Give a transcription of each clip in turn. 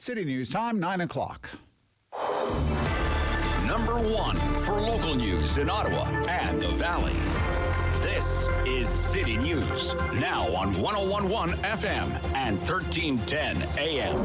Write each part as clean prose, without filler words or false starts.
City News Time, 9 o'clock. Number one for local news in Ottawa and the Valley. This is City News, now on 101.1 FM and 1310 AM.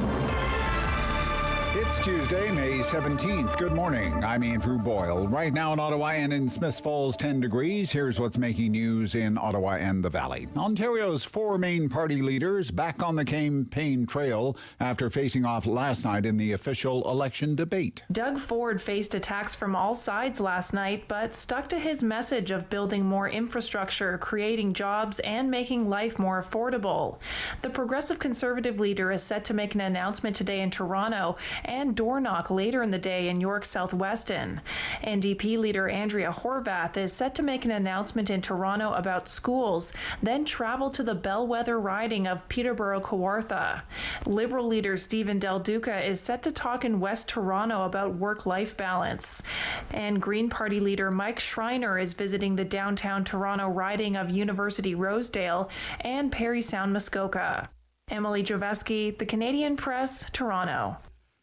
It's Tuesday, May 17th. Good morning. I'm Andrew Boyle. Right now in Ottawa and in Smiths Falls, 10 degrees. Here's what's making news in Ottawa and the Valley. Ontario's four main party leaders back on the campaign trail after facing off last night in the official election debate. Doug Ford faced attacks from all sides last night, but stuck to his message of building more infrastructure, creating jobs, and making life more affordable. The Progressive Conservative leader is set to make an announcement today in Toronto and door knock later in the day in York South-Weston. NDP leader Andrea Horwath is set to make an announcement in Toronto about schools, then travel to the bellwether riding of Peterborough-Kawartha. Liberal leader Stephen Del Duca is set to talk in West Toronto about work-life balance. And Green Party leader Mike Schreiner is visiting the downtown Toronto riding of University Rosedale and Parry Sound Muskoka. Emily Joveski, The Canadian Press, Toronto.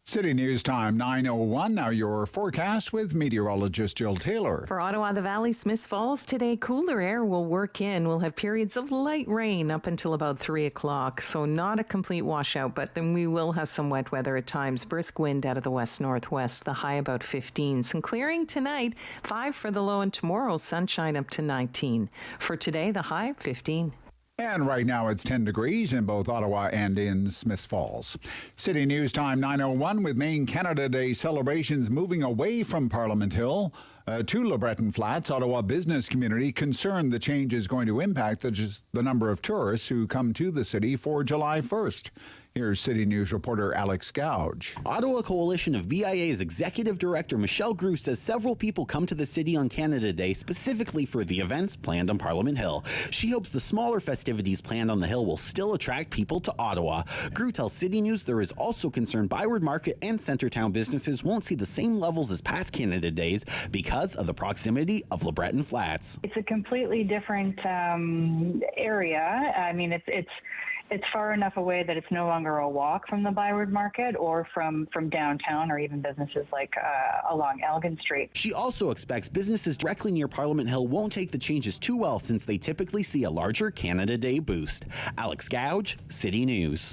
City News Time, 9:01. Now your forecast with meteorologist Jill Taylor. For Ottawa, the Valley, Smiths Falls, today cooler air will work in. We'll have periods of light rain up until about 3 o'clock. So not a complete washout, but then we will have some wet weather at times. Brisk wind out of the west-northwest, the high about 15. Some clearing tonight, 5 for the low, and tomorrow sunshine up to 19. For today, the high, 15. And right now it's 10 degrees in both Ottawa and in Smiths Falls. City News Time 9:01 with Main Canada Day celebrations moving away from Parliament Hill to LeBreton Flats. Ottawa business community concerned the change is going to impact the number of tourists who come to the city for July 1st. Here's City News reporter Alex Gouge. Ottawa Coalition of BIA's Executive Director Michelle Grew says several people come to the city on Canada Day specifically for the events planned on Parliament Hill. She hopes the smaller festivities planned on the Hill will still attract people to Ottawa. Grew tells City News there is also concern Byward Market and Centertown businesses won't see the same levels as past Canada Days because of the proximity of LeBreton Flats. It's a completely different area. I mean, it's far enough away that it's no longer a walk from the Byward Market or from downtown or even businesses like along Elgin Street. She also expects businesses directly near Parliament Hill won't take the changes too well since they typically see a larger Canada Day boost. Alex Gouge, City News.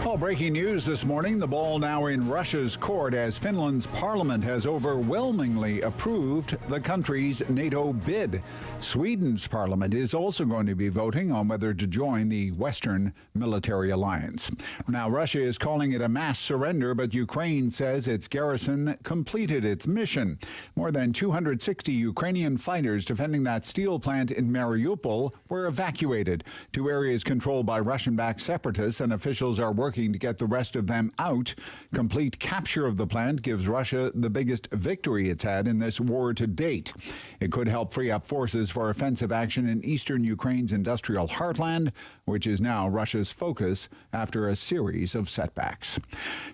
Well, breaking news this morning, the ball now in Russia's court as Finland's parliament has overwhelmingly approved the country's NATO bid. Sweden's parliament is also going to be voting on whether to join the Western military alliance. Now, Russia is calling it a mass surrender, but Ukraine says its garrison completed its mission. More than 260 Ukrainian fighters defending that steel plant in Mariupol were evacuated to areas controlled by Russian-backed separatists, and officials are working to get the rest of them out. Complete capture of the plant gives Russia the biggest victory it's had in this war to date. It could help free up forces for offensive action in eastern Ukraine's industrial heartland, which is now Russia's focus after a series of setbacks.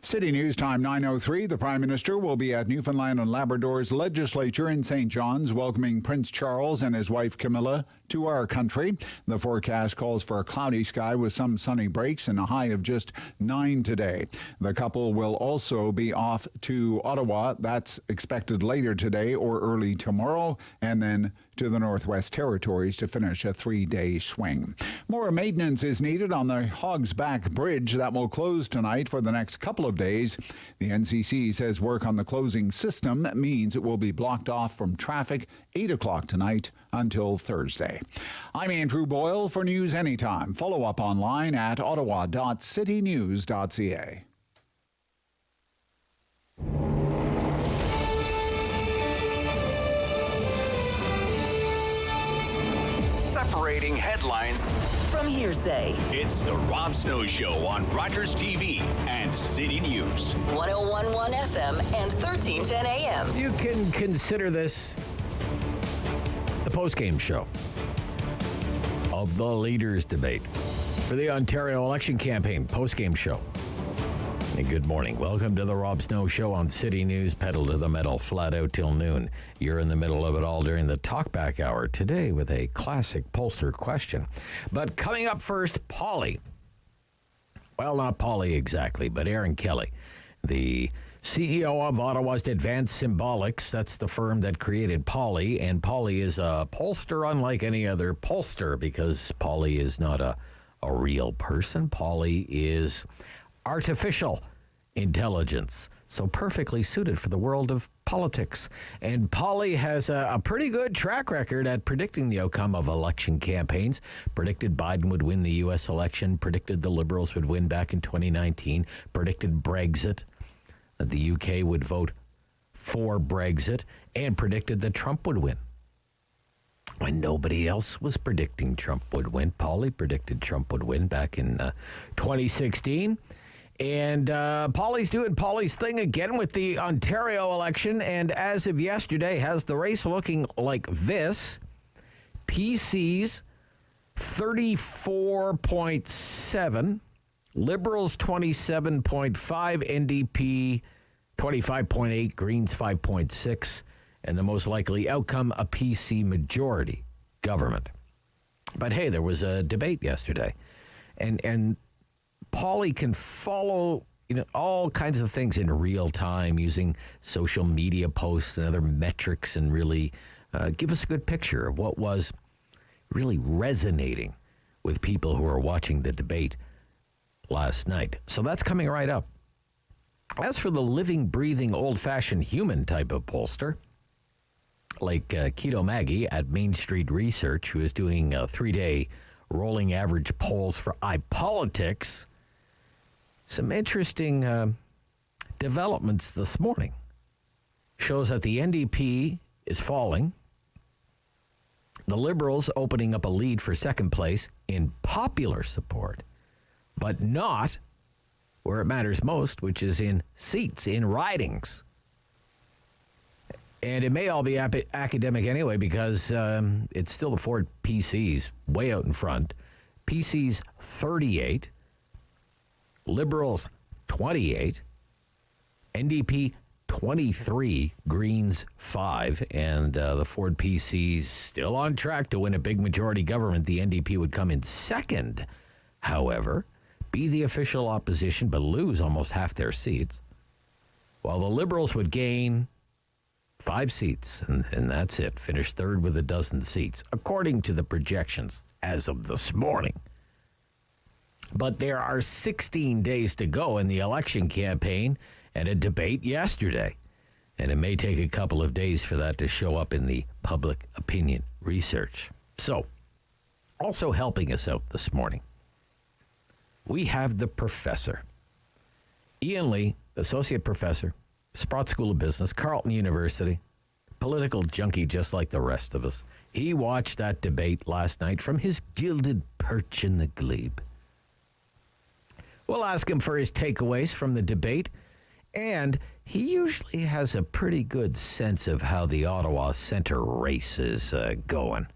City News Time 9:03. The Prime Minister will be at Newfoundland and Labrador's legislature in St. John's, welcoming Prince Charles and his wife Camilla to our country. The forecast calls for a cloudy sky with some sunny breaks and a high of just 9 today. The couple will also be off to Ottawa. That's expected later today or early tomorrow, and then to the Northwest Territories to finish a 3-day swing. More maintenance is needed on the Hogs Back Bridge that will close tonight for the next couple of days. The NCC says work on the closing system means it will be blocked off from traffic 8 o'clock tonight until Thursday. I'm Andrew Boyle for News Anytime. Follow up online at ottawa.citynews.ca. Separating headlines from hearsay. It's the Rob Snow Show on Rogers TV and City News. 101.1 FM and 1310 AM. You can consider this the post-game show of the leaders' debate for the Ontario election campaign post-game show. And good morning. Welcome to the Rob Snow Show on City News, pedal to the metal, flat out till noon. You're in the middle of it all during the talkback hour today with a classic pollster question. But coming up first, Polly. Well, not Polly exactly, but Aaron Kelly, the CEO of Ottawa's Advanced Symbolics. That's the firm that created Polly, and Polly is a pollster unlike any other pollster because Polly is not a real person. Polly is artificial intelligence, so perfectly suited for the world of politics. And Polly has a pretty good track record at predicting the outcome of election campaigns. Predicted Biden would win the U.S. election, predicted the Liberals would win back in 2019, predicted Brexit, that the UK would vote for Brexit, and predicted that Trump would win. When nobody else was predicting Trump would win, Polly predicted Trump would win back in 2016. And Polly's doing Polly's thing again with the Ontario election. And as of yesterday, has the race looking like this. PCs 34.7, Liberals 27.5, NDP 25.8, Greens 5.6, and the most likely outcome, a PC majority government. But hey, there was a debate yesterday. And Polly can follow, all kinds of things in real time using social media posts and other metrics and really give us a good picture of what was really resonating with people who are watching the debate last night. So that's coming right up. As for the living, breathing, old-fashioned human type of pollster, like Keto Maggie at Main Street Research, who is doing 3-day rolling average polls for iPolitics, some interesting developments this morning. Shows that the NDP is falling. The Liberals opening up a lead for second place in popular support, but not where it matters most, which is in seats, in ridings. And it may all be academic anyway because it's still the Ford PCs way out in front. PCs 38, Liberals 28, NDP 23, Greens 5, and the Ford PCs still on track to win a big majority government. The NDP would come in second, however, be the official opposition, but lose almost half their seats, while the Liberals would gain 5 seats, and that's it. Finish third with 12 seats, according to the projections as of this morning. But there are 16 days to go in the election campaign and a debate yesterday. And it may take a couple of days for that to show up in the public opinion research. So, also helping us out this morning, we have the professor. Ian Lee, associate professor, Sprott School of Business, Carleton University, political junkie just like the rest of us. He watched that debate last night from his gilded perch in the glebe. We'll ask him for his takeaways from the debate, and he usually has a pretty good sense of how the Ottawa Centre race is going.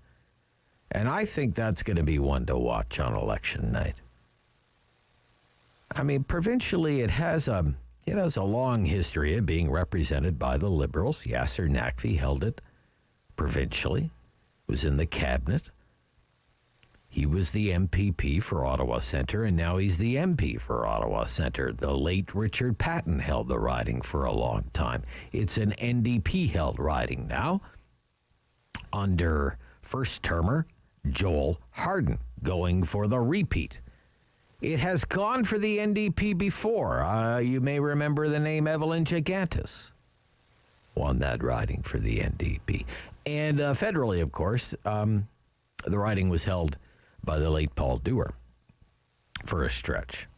And I think that's going to be one to watch on election night. I mean, provincially, it has a long history of being represented by the Liberals. Yasser Naqvi held it provincially, was in the cabinet. He was the MPP for Ottawa Centre, and now he's the MP for Ottawa Centre. The late Richard Patton held the riding for a long time. It's an NDP-held riding now under first-termer Joel Harden, going for the repeat. It has gone for the NDP before. You may remember the name Evelyn Gigantis won that riding for the NDP. And federally, of course, the riding was held by the late Paul Dewar for a stretch.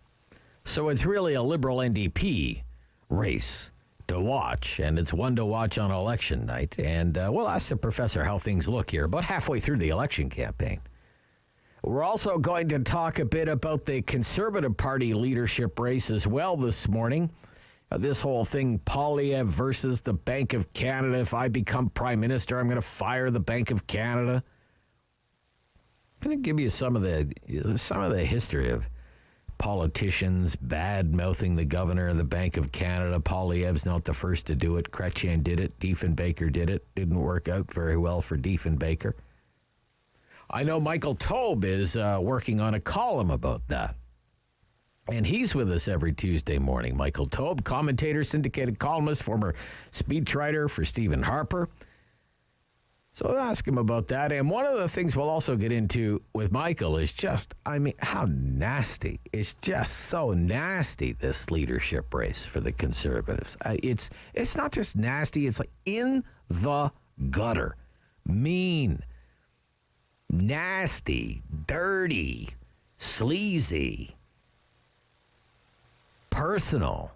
So it's really a Liberal NDP race to watch, and it's one to watch on election night. And we'll ask the professor how things look here about halfway through the election campaign. We're also going to talk a bit about the Conservative Party leadership race as well this morning. This whole thing, Poilievre versus the Bank of Canada. If I become Prime Minister, I'm going to fire the Bank of Canada. I'm going to give you some of the history of politicians bad-mouthing the governor of the Bank of Canada. Poilievre's not the first to do it. Chrétien did it. Diefenbaker did it. Didn't work out very well for Diefenbaker. I know Michael Taube is working on a column about that. And he's with us every Tuesday morning. Michael Taube, commentator, syndicated columnist, former speechwriter for Stephen Harper. So I'll ask him about that. And one of the things we'll also get into with Michael is just, how nasty. It's just so nasty, this leadership race for the Conservatives. It's not just nasty, it's like in the gutter. Mean, nasty, dirty, sleazy, personal.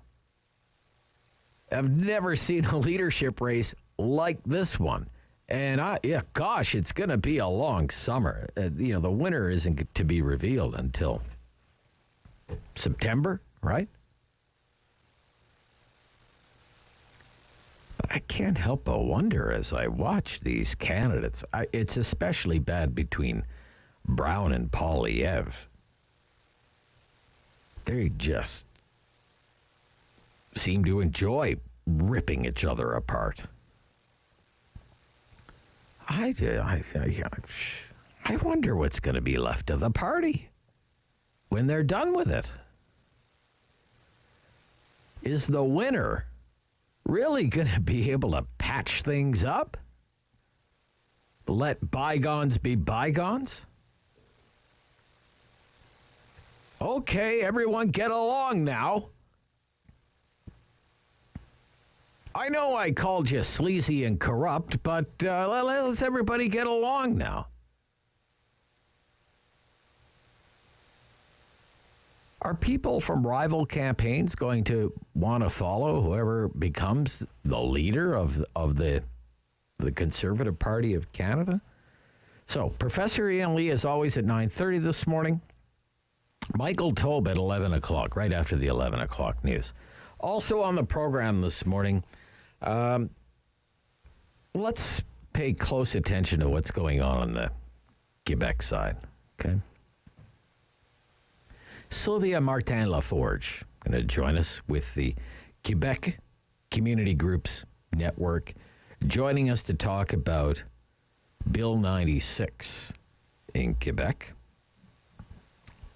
I've never seen a leadership race like this one. And it's going to be a long summer. The winner isn't to be revealed until September, right? But I can't help but wonder as I watch these candidates. It's especially bad between Brown and Poilievre. They just seem to enjoy ripping each other apart. I wonder what's going to be left of the party when they're done with it. Is the winner really going to be able to patch things up? Let bygones be bygones? Okay, everyone get along now. I know I called you sleazy and corrupt, but let's everybody get along now. Are people from rival campaigns going to want to follow whoever becomes the leader of the Conservative Party of Canada? So, Professor Ian Lee is always at 9:30 this morning. Michael Taube at 11 o'clock, right after the 11 o'clock news. Also on the program this morning, let's pay close attention to what's going on the Quebec side, okay? Sylvia Martin-Laforge going to join us with the Quebec Community Groups Network, joining us to talk about Bill 96 in Quebec.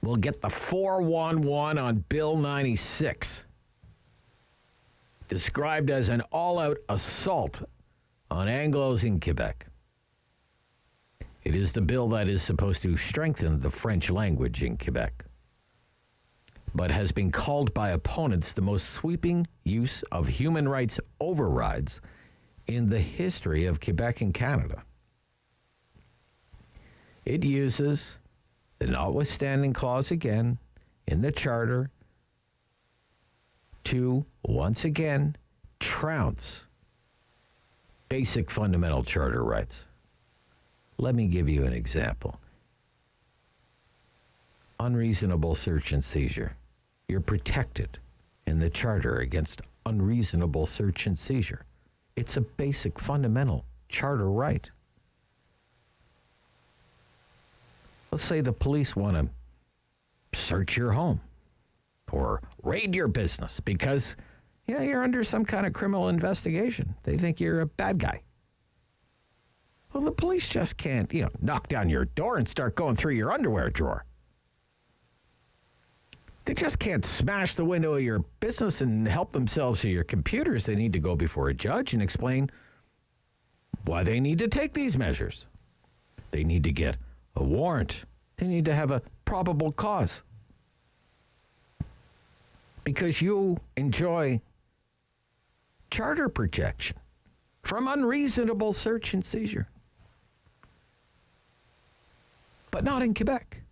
We'll get the 411 on Bill 96. Described as an all-out assault on Anglos in Quebec. It is the bill that is supposed to strengthen the French language in Quebec, but has been called by opponents the most sweeping use of human rights overrides in the history of Quebec and Canada. It uses the notwithstanding clause again in the Charter to, once again, trounce basic fundamental charter rights. Let me give you an example. Unreasonable search and seizure. You're protected in the Charter against unreasonable search and seizure. It's a basic fundamental charter right. Let's say the police want to search your home or raid your business because you're under some kind of criminal investigation. They think you're a bad guy. Well, the police just can't, knock down your door and start going through your underwear drawer. They just can't smash the window of your business and help themselves to your computers. They need to go before a judge and explain why they need to take these measures. They need to get a warrant. They need to have a probable cause. Because you enjoy charter protection from unreasonable search and seizure. But not in Quebec.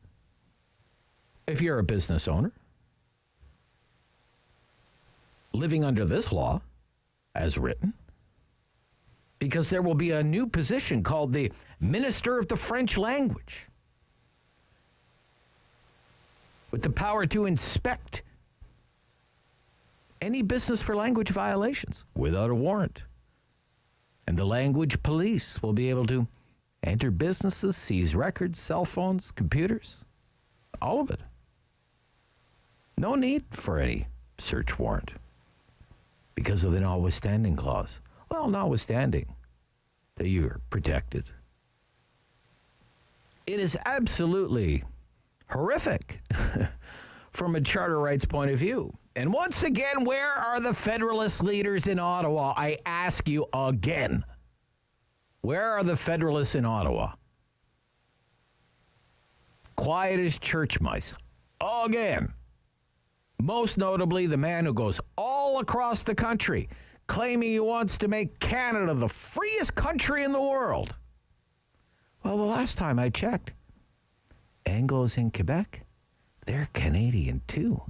If you're a business owner living under this law, as written, because there will be a new position called the Minister of the French Language, with the power to inspect any business for language violations without a warrant. And the language police will be able to enter businesses, seize records, cell phones, computers, all of it. No need for any search warrant because of the notwithstanding clause. Well, notwithstanding that you're protected. It is absolutely horrific from a charter rights point of view. And once again, where are the Federalist leaders in Ottawa? I ask you again. Where are the Federalists in Ottawa? Quiet as church mice. Again. Most notably, the man who goes all across the country claiming he wants to make Canada the freest country in the world. Well, the last time I checked, Anglos in Quebec, they're Canadian too.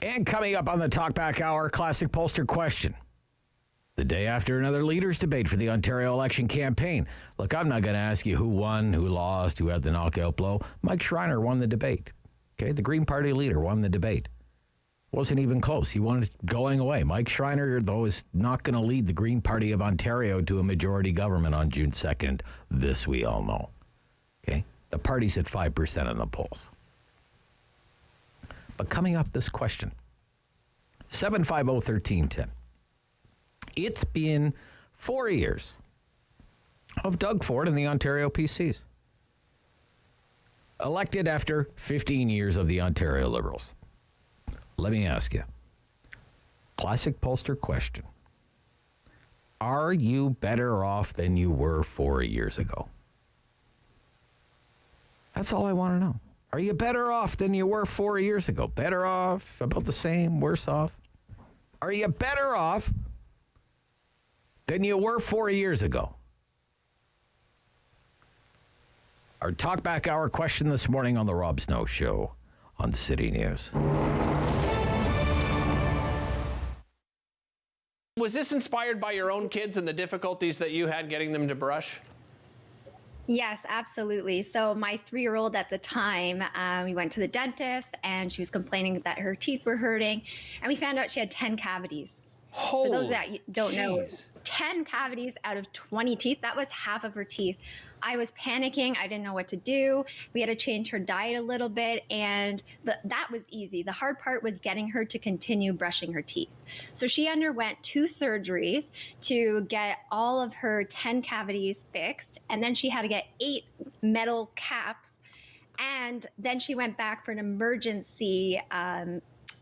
And coming up on the Talkback Hour, classic pollster question. The day after another leaders debate for the Ontario election campaign. Look, I'm not going to ask you who won, who lost, who had the knockout blow. Mike Schreiner won the debate. Okay, the Green Party leader won the debate. Wasn't even close. He won it going away. Mike Schreiner, though, is not going to lead the Green Party of Ontario to a majority government on June 2nd. This we all know. Okay, the party's at 5% in the polls. But coming up, this question. 750-1310. It's been 4 years of Doug Ford and the Ontario PCs. Elected after 15 years of the Ontario Liberals. Let me ask you. Classic pollster question. Are you better off than you were 4 years ago? That's all I want to know. Are you better off than you were 4 years ago? Better off? About the same? Worse off? Are you better off than you were 4 years ago? Our Talkback Hour question this morning on the Rob Snow Show on City News. Was this inspired by your own kids and the difficulties that you had getting them to brush? Yes, absolutely. So my 3-year-old at the time, we went to the dentist and she was complaining that her teeth were hurting. And we found out she had 10 cavities. For those that don't know, 10 cavities out of 20 teeth, that was half of her teeth. I was panicking. I didn't know what to do. We had to change her diet a little bit, and that was easy. The hard part was getting her to continue brushing her teeth. So she underwent 2 surgeries to get all of her 10 cavities fixed, and then she had to get 8 metal caps, and then she went back for an emergency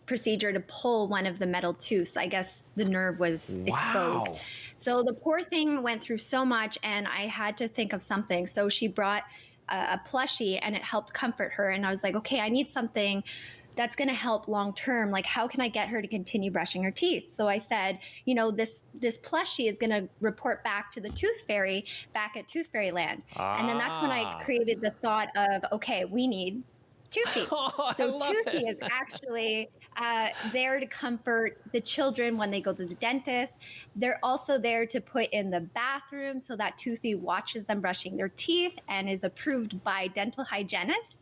procedure to pull one of the metal tooths. I guess the nerve was exposed. So the poor thing went through so much, and I had to think of something. So she brought a plushie, and it helped comfort her. And I was like, okay, I need something that's going to help long term. Like, how can I get her to continue brushing her teeth? So I said, you know, this plushie is going to report back to the Tooth Fairy back at Tooth Fairy Land. And then that's when I created the thought of, okay, we need Toothy. So Toothy is actually there to comfort the children when they go to the dentist. They're also there to put in the bathroom so that Toothy watches them brushing their teeth and is approved by dental hygienists.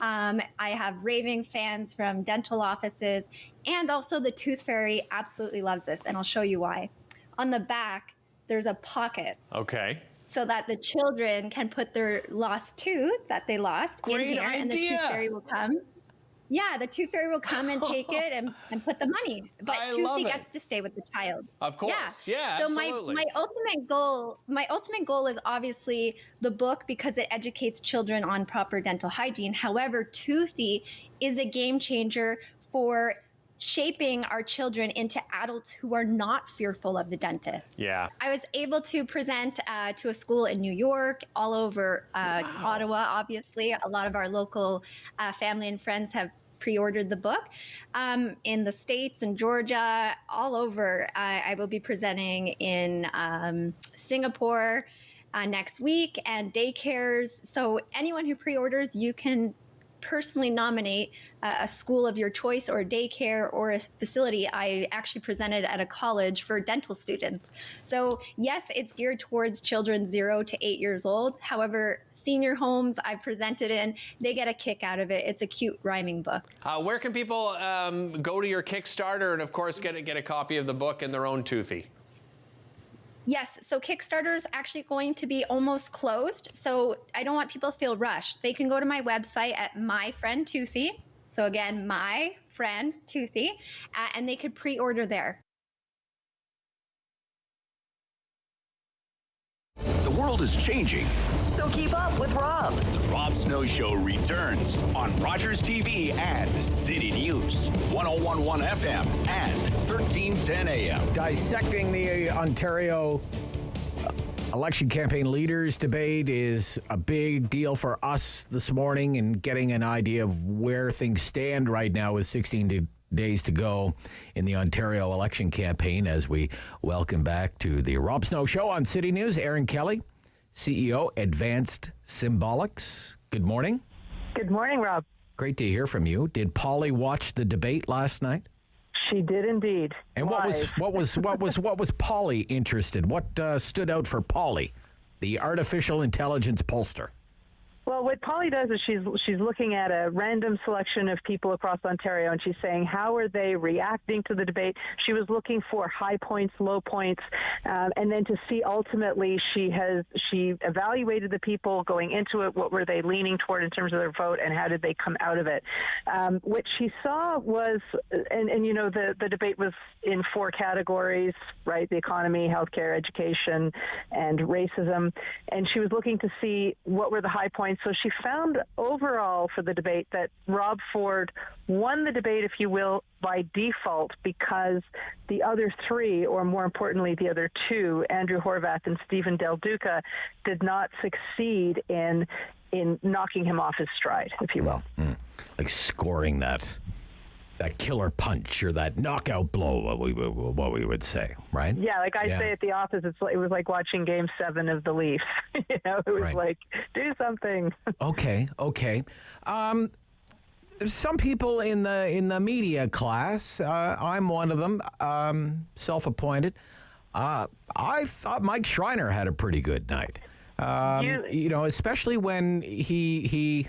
I have raving fans from dental offices, and also the Tooth Fairy absolutely loves this, and I'll show you why. On the back, there's a pocket. Okay. So that the children can put their lost tooth that they lost in here, and the Tooth Fairy will come. Yeah, the Tooth Fairy will come and take it and put the money. But Toothy gets to stay with the child. Of course. Yeah, so absolutely. my ultimate goal is obviously the book, because it educates children on proper dental hygiene. However, Toothy is a game changer for shaping our children into adults who are not fearful of the dentist. Yeah. I was able to present to a school in New York, all over Ottawa, obviously. A lot of our local family and friends have pre-ordered the book. In the States and Georgia, all over. I will be presenting in Singapore next week, and daycares. So anyone who pre-orders, you can personally nominate a school of your choice, or a daycare, or a facility. I actually presented at a college for dental students. So yes, it's geared towards children 0 to 8 years old. However, senior homes I presented in, they get a kick out of it. It's a cute rhyming book. Where can people go to your Kickstarter and, of course, get a copy of the book and their own Toothy? Yes, so Kickstarter is actually going to be almost closed, so I don't want people to feel rushed. They can go to my website at My Friend Toothy. So again, My Friend Toothy, and they could pre-order there. The world is changing. So keep up with Rob. The Rob Snow Show returns on Rogers TV and City News, 101.1 FM and 1310 AM. Dissecting the Ontario election campaign leaders debate is a big deal for us this morning, and getting an idea of where things stand right now with 16 days to go in the Ontario election campaign, as we welcome back to the Rob Snow Show on City News, Aaron Kelly, CEO, Advanced Symbolics. Good morning. Good morning, Rob. Great to hear from you. Did Polly watch the debate last night? She did indeed. And what was Polly interested? What stood out for Polly, the artificial intelligence pollster? Well, what Polly does is she's looking at a random selection of people across Ontario, and she's saying, how are they reacting to the debate? She was looking for high points, low points, and then to see ultimately she evaluated the people going into it. What were they leaning toward in terms of their vote, and how did they come out of it? What she saw was, and you know, the debate was in 4 categories, right? The economy, healthcare, education, and racism. And she was looking to see what were the high points. So she found overall for the debate that Rob Ford won the debate, if you will, by default, because the other 3, or more importantly, the other 2, Andrew Horwath and Stephen Del Duca, did not succeed in knocking him off his stride, if you will. Mm-hmm. Like scoring that killer punch or that knockout blow, what we would say, right? Yeah, like I say at the office, it was like watching Game 7 of the Leafs. You know, it was like, do something. Okay. Some people in the media class, I'm one of them, self-appointed. I thought Mike Schreiner had a pretty good night. You know, especially when he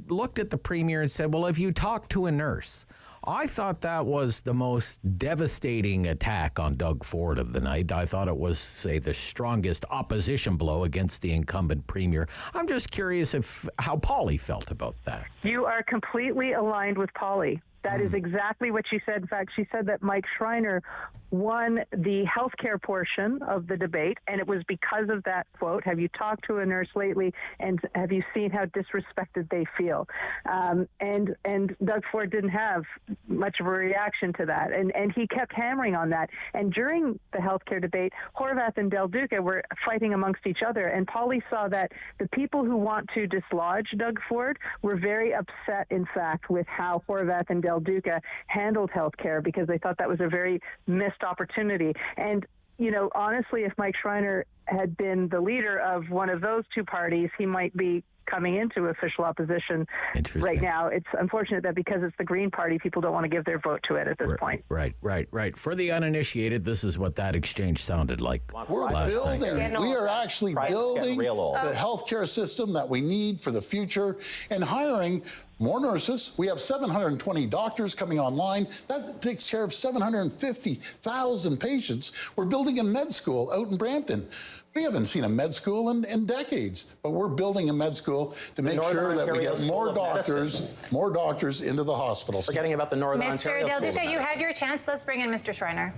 looked at the premier and said, well, if you talk to a nurse. I thought that was the most devastating attack on Doug Ford of the night. I thought it was, say, the strongest opposition blow against the incumbent premier. I'm just curious how Polly felt about that. You are completely aligned with Polly. That is exactly what she said. In fact, she said that Mike Schreiner won the healthcare portion of the debate, and it was because of that quote, have you talked to a nurse lately, and have you seen how disrespected they feel? And Doug Ford didn't have much of a reaction to that, and he kept hammering on that. And during the healthcare debate, Horwath and Del Duca were fighting amongst each other, and Polly saw that the people who want to dislodge Doug Ford were very upset, in fact, with how Horwath and Del Duca handled healthcare, because they thought that was a very missed opportunity. And, you know, honestly, if Mike Schreiner had been the leader of one of those 2 parties, he might be coming into official opposition right now. It's unfortunate that because it's the Green Party, people don't want to give their vote to it at this point. Right. For the uninitiated, this is what that exchange sounded like. We're building. We are actually building the healthcare system that we need for the future and hiring more nurses. We have 720 doctors coming online. That takes care of 750,000 patients. We're building a med school out in Brampton. We haven't seen a med school in decades, but we're building a med school to make sure that we get more doctors into the hospitals. Forgetting about the Northern Ontario. Mr. Del Duca, you had your chance. Let's bring in Mr. Schreiner.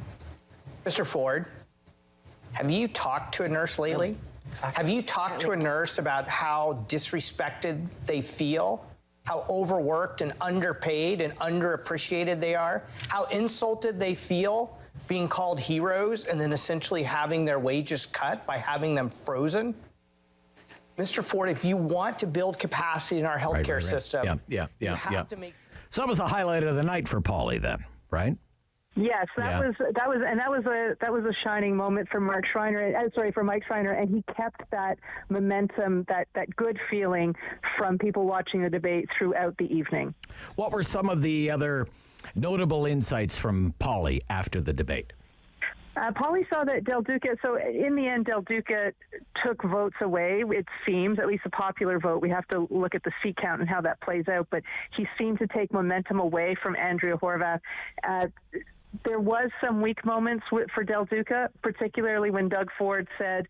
Mr. Ford, have you talked to a nurse lately? Exactly. Have you talked to a nurse about how disrespected they feel? How overworked and underpaid and underappreciated they are? How insulted they feel being called heroes and then essentially having their wages cut by having them frozen? Mr. Ford, if you want to build capacity in our healthcare system, you have to make. So that was the highlight of the night for Polly then, right? Yes, that was a shining moment for Mike Schreiner, and he kept that momentum, that good feeling from people watching the debate throughout the evening. What were some of the other notable insights from Polly after the debate? Polly saw that Del Duca, so in the end, Del Duca took votes away, it seems, at least a popular vote. We have to look at the seat count and how that plays out, but he seemed to take momentum away from Andrea Horwath. There was some weak moments for Del Duca, particularly when Doug Ford said,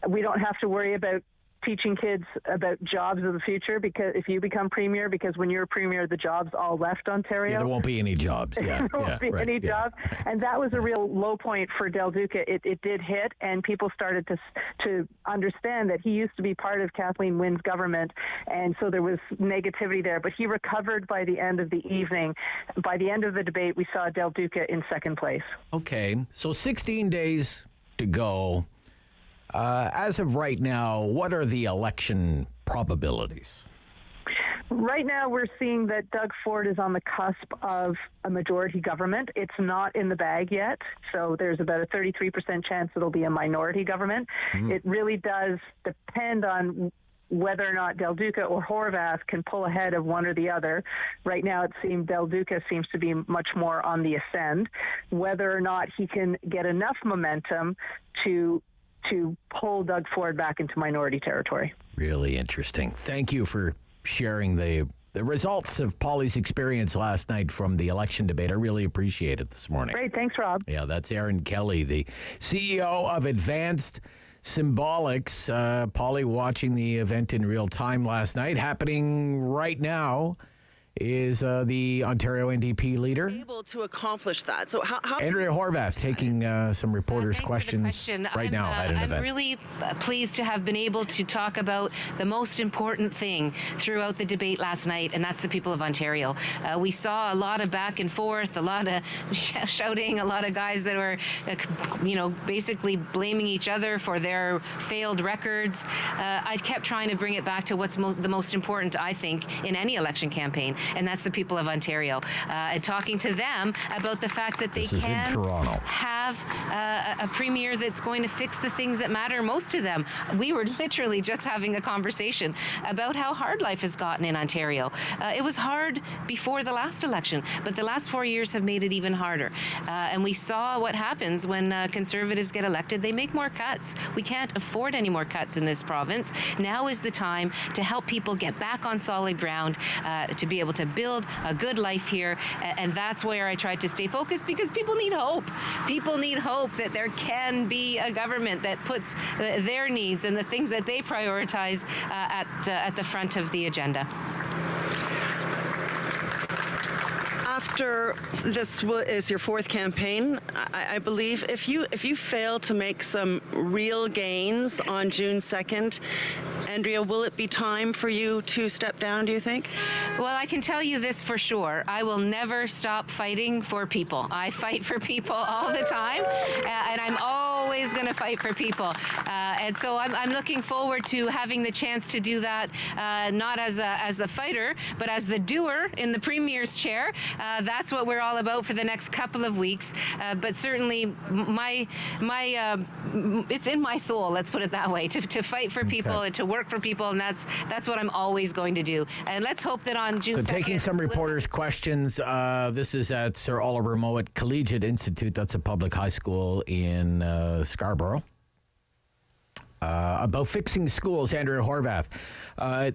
we don't have to worry about teaching kids about jobs of the future, because if you become premier, because when you're premier, the jobs all left Ontario. Yeah, there won't be any jobs. Yeah, there won't be any jobs. And that was a real low point for Del Duca. It did hit, and people started to understand that he used to be part of Kathleen Wynne's government, and so there was negativity there. But he recovered by the end of the evening. By the end of the debate, we saw Del Duca in second place. Okay, so 16 days to go. As of right now, what are the election probabilities? Right now, we're seeing that Doug Ford is on the cusp of a majority government. It's not in the bag yet, so there's about a 33% chance it'll be a minority government. It really does depend on whether or not Del Duca or Horwath can pull ahead of one or the other. Right now, it seems Del Duca seems to be much more on the ascend. Whether or not he can get enough momentum to pull Doug Ford back into minority territory. Really interesting. Thank you for sharing the results of Polly's experience last night from the election debate. I really appreciate it this morning. Great. Thanks, Rob. Yeah, that's Erin Kelly, the CEO of Advanced Symbolics. Polly watching the event in real time last night. Happening right now is the Ontario NDP leader. Able to accomplish that. So how Andrea Horwath taking some reporters' questions right now at an event. I'm really pleased to have been able to talk about the most important thing throughout the debate last night, and that's the people of Ontario. We saw a lot of back and forth, a lot of shouting, a lot of guys that were, basically blaming each other for their failed records. I kept trying to bring it back to what's the most important, I think, in any election campaign, and that's the people of Ontario. And talking to them about the fact that they can have a premier that's going to fix the things that matter most to them. We were literally just having a conversation about how hard life has gotten in Ontario. It was hard before the last election, but the last 4 years have made it even harder. And we saw what happens when Conservatives get elected. They make more cuts. We can't afford any more cuts in this province. Now is the time to help people get back on solid ground, to be able to build a good life here. And that's where I tried to stay focused, because people need hope. People need hope that there can be a government that puts their needs and the things that they prioritize at the front of the agenda. After this is your fourth campaign, I believe if you fail to make some real gains on June 2nd, Andrea, will it be time for you to step down, do you think? Well, I can tell you this for sure. I will never stop fighting for people. I fight for people all the time, and I'm always going to fight for people. And so I'm looking forward to having the chance to do that, not as the fighter, but as the doer in the Premier's chair. That's what we're all about for the next couple of weeks. But certainly, it's in my soul, let's put it that way, to fight for people and to work for people, and that's what I'm always going to do. And let's hope that on June 2nd... So taking some reporters' questions, this is at Sir Oliver Mowat Collegiate Institute. That's a public high school in Scarborough. About fixing schools, Andrea Horwath.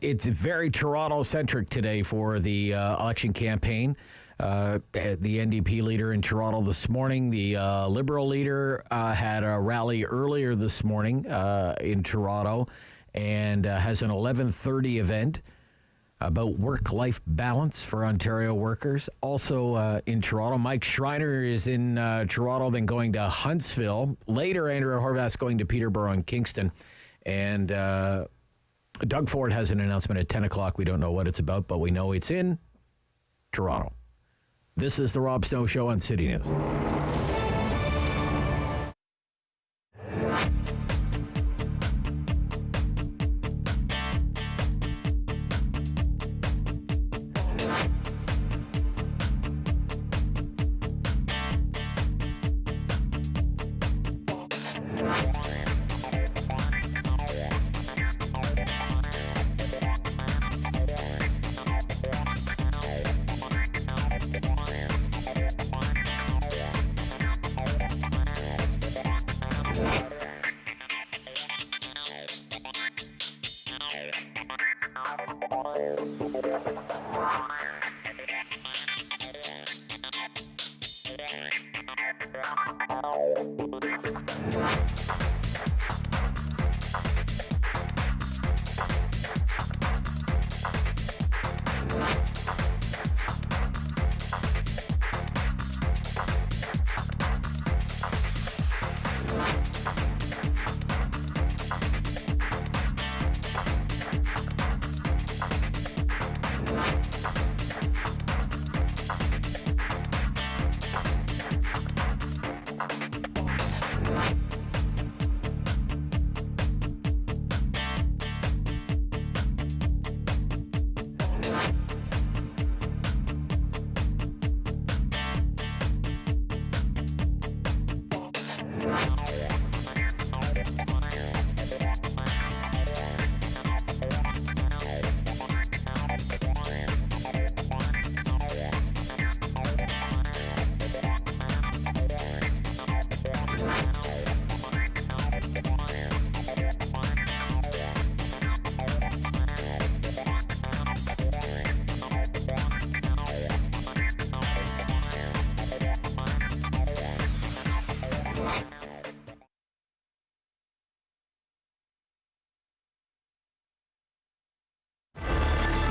It's very Toronto-centric today for the election campaign. The NDP leader in Toronto this morning. The Liberal leader had a rally earlier this morning in Toronto and has an 11:30 event about work-life balance for Ontario workers. Also in Toronto, Mike Schreiner is in Toronto, then going to Huntsville. Later, Andrea Horwath's going to Peterborough and Kingston. And Doug Ford has an announcement at 10 o'clock. We don't know what it's about, but we know it's in Toronto. This is the Rob Snow Show on City News.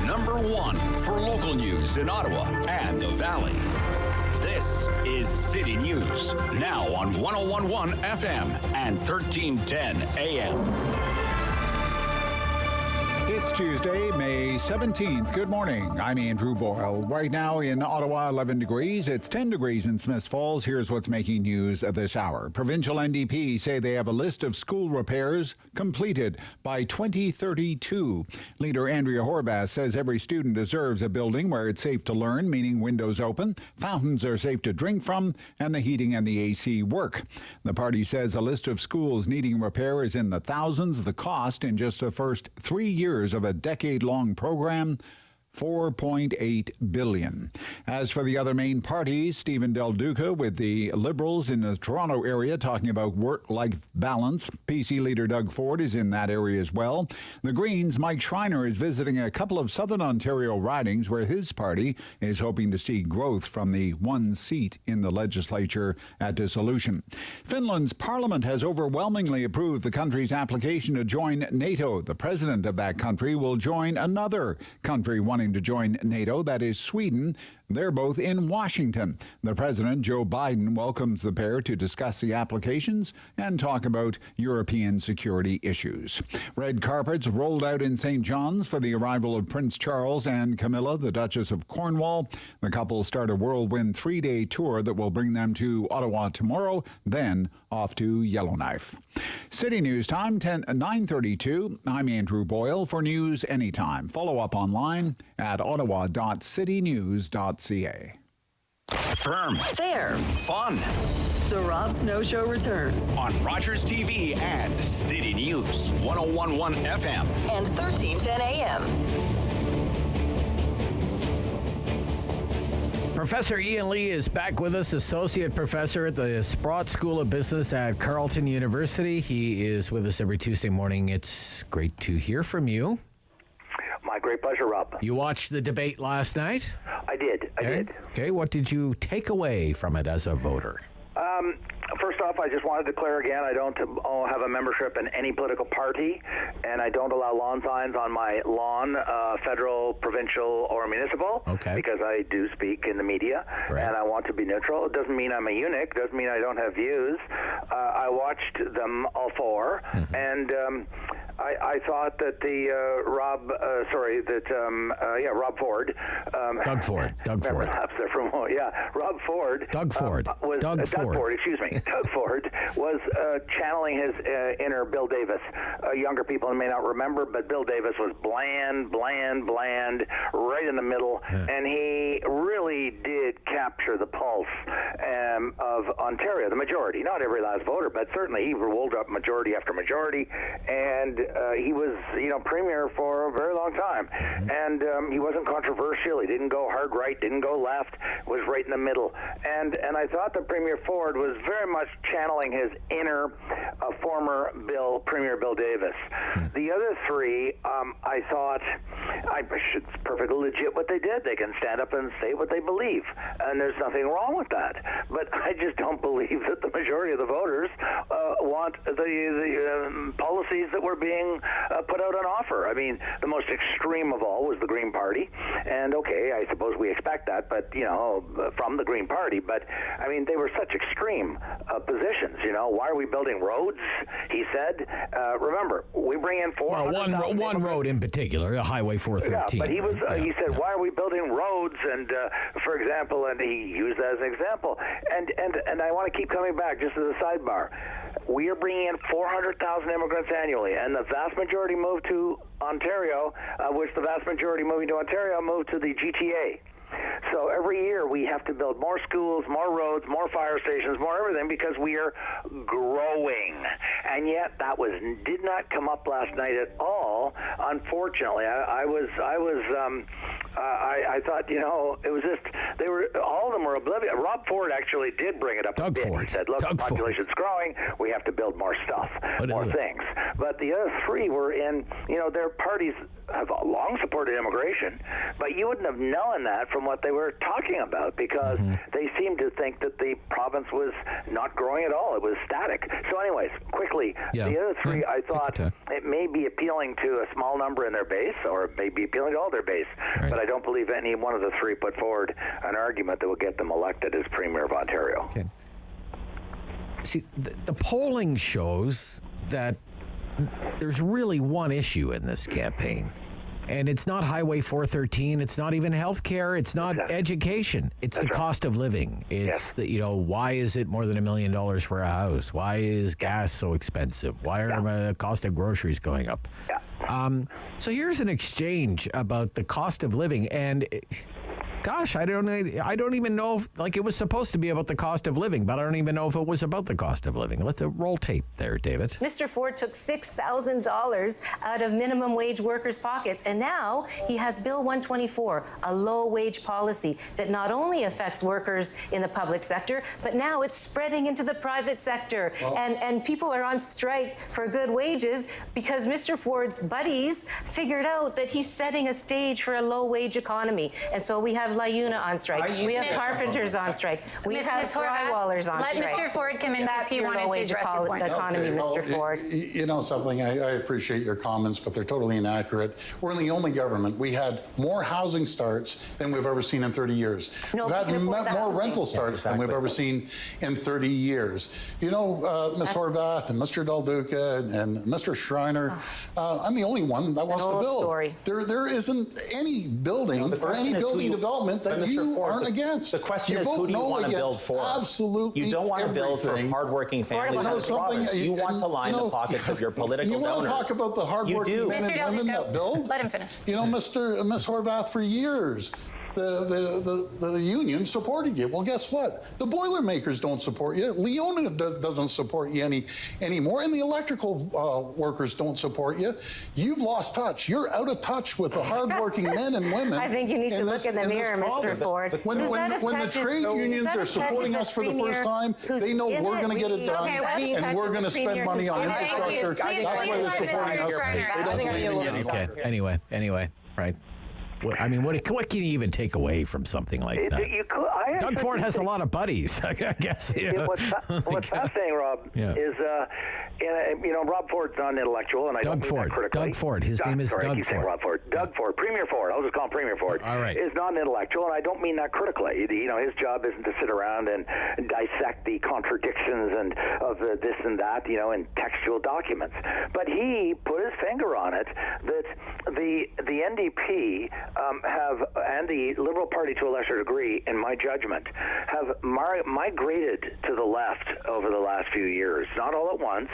Number one for local news in Ottawa and the Valley. This is City News, now on 101.1 FM and 1310 AM. It's Tuesday, May 17th. Good morning. I'm Andrew Boyle. Right now in Ottawa, 11 degrees. It's 10 degrees in Smiths Falls. Here's what's making news this hour. Provincial NDP say they have a list of school repairs completed by 2032. Leader Andrea Horwath says every student deserves a building where it's safe to learn, meaning windows open, fountains are safe to drink from, and the heating and the AC work. The party says a list of schools needing repair is in the thousands. The cost in just the first 3 years of a decade-long program, $4.8 billion. As for the other main parties, Stephen Del Duca with the Liberals in the Toronto area talking about work-life balance. PC leader Doug Ford is in that area as well. The Greens' Mike Schreiner is visiting a couple of Southern Ontario ridings where his party is hoping to see growth from the one seat in the legislature at dissolution. Finland's parliament has overwhelmingly approved the country's application to join NATO. The president of that country will join another country wanting to join NATO, that is Sweden. They're both in Washington. The president, Joe Biden, welcomes the pair to discuss the applications and talk about European security issues. Red carpets rolled out in St. John's for the arrival of Prince Charles and Camilla, the Duchess of Cornwall. The couple start a whirlwind 3-day tour that will bring them to Ottawa tomorrow, then off to Yellowknife. City News Time, 9:32. I'm Andrew Boyle. For news anytime, follow up online at ottawa.citynews.ca. Firm. Fair. Fun. The Rob Snow Show returns On Rogers TV and City News, 101.1 FM. and 1310 AM. Professor Ian Lee is back with us, Associate Professor at the Sprott School of Business at Carleton University. He is with us every Tuesday morning. It's great to hear from you. My great pleasure, Rob. You watched the debate last night? I did. Okay, what did you take away from it as a voter? First off, I just want to declare again, I don't have a membership in any political party, and I don't allow lawn signs on my lawn, federal, provincial, or municipal, because I do speak in the media, and I want to be neutral. It doesn't mean I'm a eunuch, doesn't mean I don't have views. I watched them all four, and I thought that Rob Ford. Doug Ford. Rob Ford. Doug Ford. Doug Ford, excuse me. Doug Ford was channeling his inner Bill Davis. Younger people may not remember, but Bill Davis was bland, right in the middle, and he really did capture the pulse of Ontario, the majority. Not every last voter, but certainly he rolled up majority after majority, and he was, premier for a very long time. And he wasn't controversial. He didn't go hard right, didn't go left, was right in the middle. And I thought that Premier Ford was very much channeling his inner former Premier Bill Davis. The other three, I thought, it's perfectly legit what they did. They can stand up and say what they believe, and there's nothing wrong with that. But I just don't believe that the majority of the voters want the policies that were being put out on offer. I mean, the most extreme of all was the Green Party, and okay, I suppose we expect that, but from the Green Party. But I mean, they were such extreme positions. Why are we building roads? He said. Remember, we bring in 400. One road in particular, Highway 413. Yeah, but he said, why are we building roads? And for example, and he used that as an example. And I want to keep coming back just as a sidebar. We are bringing in 400,000 immigrants annually, and the vast majority move to Ontario, which the vast majority moving to Ontario move to the GTA. So every year we have to build more schools, more roads, more fire stations, more everything because we are growing. And yet that did not come up last night at all. Unfortunately, I thought, you know, it was just all of them were oblivious. Rob Ford actually did bring it up a bit. He said, look, the population's growing, we have to build more stuff, more things. But the other three were in, you know, their parties have long supported immigration, but you wouldn't have known that from what they were talking about because they seemed to think that the province was not growing at all. It was static. So anyways, quickly, the other three, I thought it may be appealing to a small number in their base or it may be appealing to all their base, but I don't believe any one of the three put forward an argument that will get them elected as Premier of Ontario. Okay. See, the polling shows that there's really one issue in this campaign. And it's not Highway 413. It's not even healthcare. It's not education. It's the cost of living. It's the, you know, why is it more than $1 million for a house? Why is gas so expensive? Why are the cost of groceries going up? So here's an exchange about the cost of living. And gosh, I don't even know if, like, it was supposed to be about the cost of living, but I don't even know if it was about the cost of living. Let's roll tape there, David. Mr. Ford took $6,000 out of minimum wage workers' pockets, and now he has Bill 124, a low-wage policy that not only affects workers in the public sector, but now it's spreading into the private sector. And people are on strike for good wages because Mr. Ford's buddies figured out that he's setting a stage for a low-wage economy. And so we have LaUna on strike. We have carpenters on strike. We have drywallers on strike. Let Mr. Ford come in because he wanted to address your point. Economy, Mr. Ford. You know something, I appreciate your comments, but they're totally inaccurate. We're in the only government. We had more housing starts than we've ever seen in 30 years. We've had more rental starts than we've ever seen in 30 years. You know, Ms. Horvath and Mr. Del Duca and Mr. Schreiner, I'm the only one that wants to build. Story. There isn't any building or any building development that you aren't against. The question is, who do you want to build for? Absolutely. You don't want to build for hardworking families in the province. You want to line the pockets of your political donors. You want to talk about the hardworking men and women that build? Let him finish. You know, Ms. Horvath, for years, the union supported you. Well, guess what? The Boilermakers don't support you. LaUna doesn't support you anymore, and the electrical workers don't support you. You've lost touch. You're out of touch with the hardworking men and women. I think you need to look in the mirror, Mr. Ford. When the trade unions are supporting us for the first time, they know we're going to get it done, and we're going to spend money on infrastructure. That's why they're supporting us. They don't believe in you. Okay. Anyway, right. I mean, what can you even take away from something like that? Doug Ford has a lot of buddies, I guess. What's fascinating, Rob, is you know, Rob Ford's not an intellectual, and I don't mean that critically. Doug Ford. His name is Doug Ford. Rob Ford. Doug Ford, Premier Ford. I'll just call him Premier Ford. All right. Is not an intellectual, and I don't mean that critically. You know, his job isn't to sit around and dissect the contradictions and of this and that, you know, in textual documents. But he put his finger on it that the NDP and the Liberal Party, to a lesser degree, in my judgment, have migrated to the left over the last few years. Not all at once.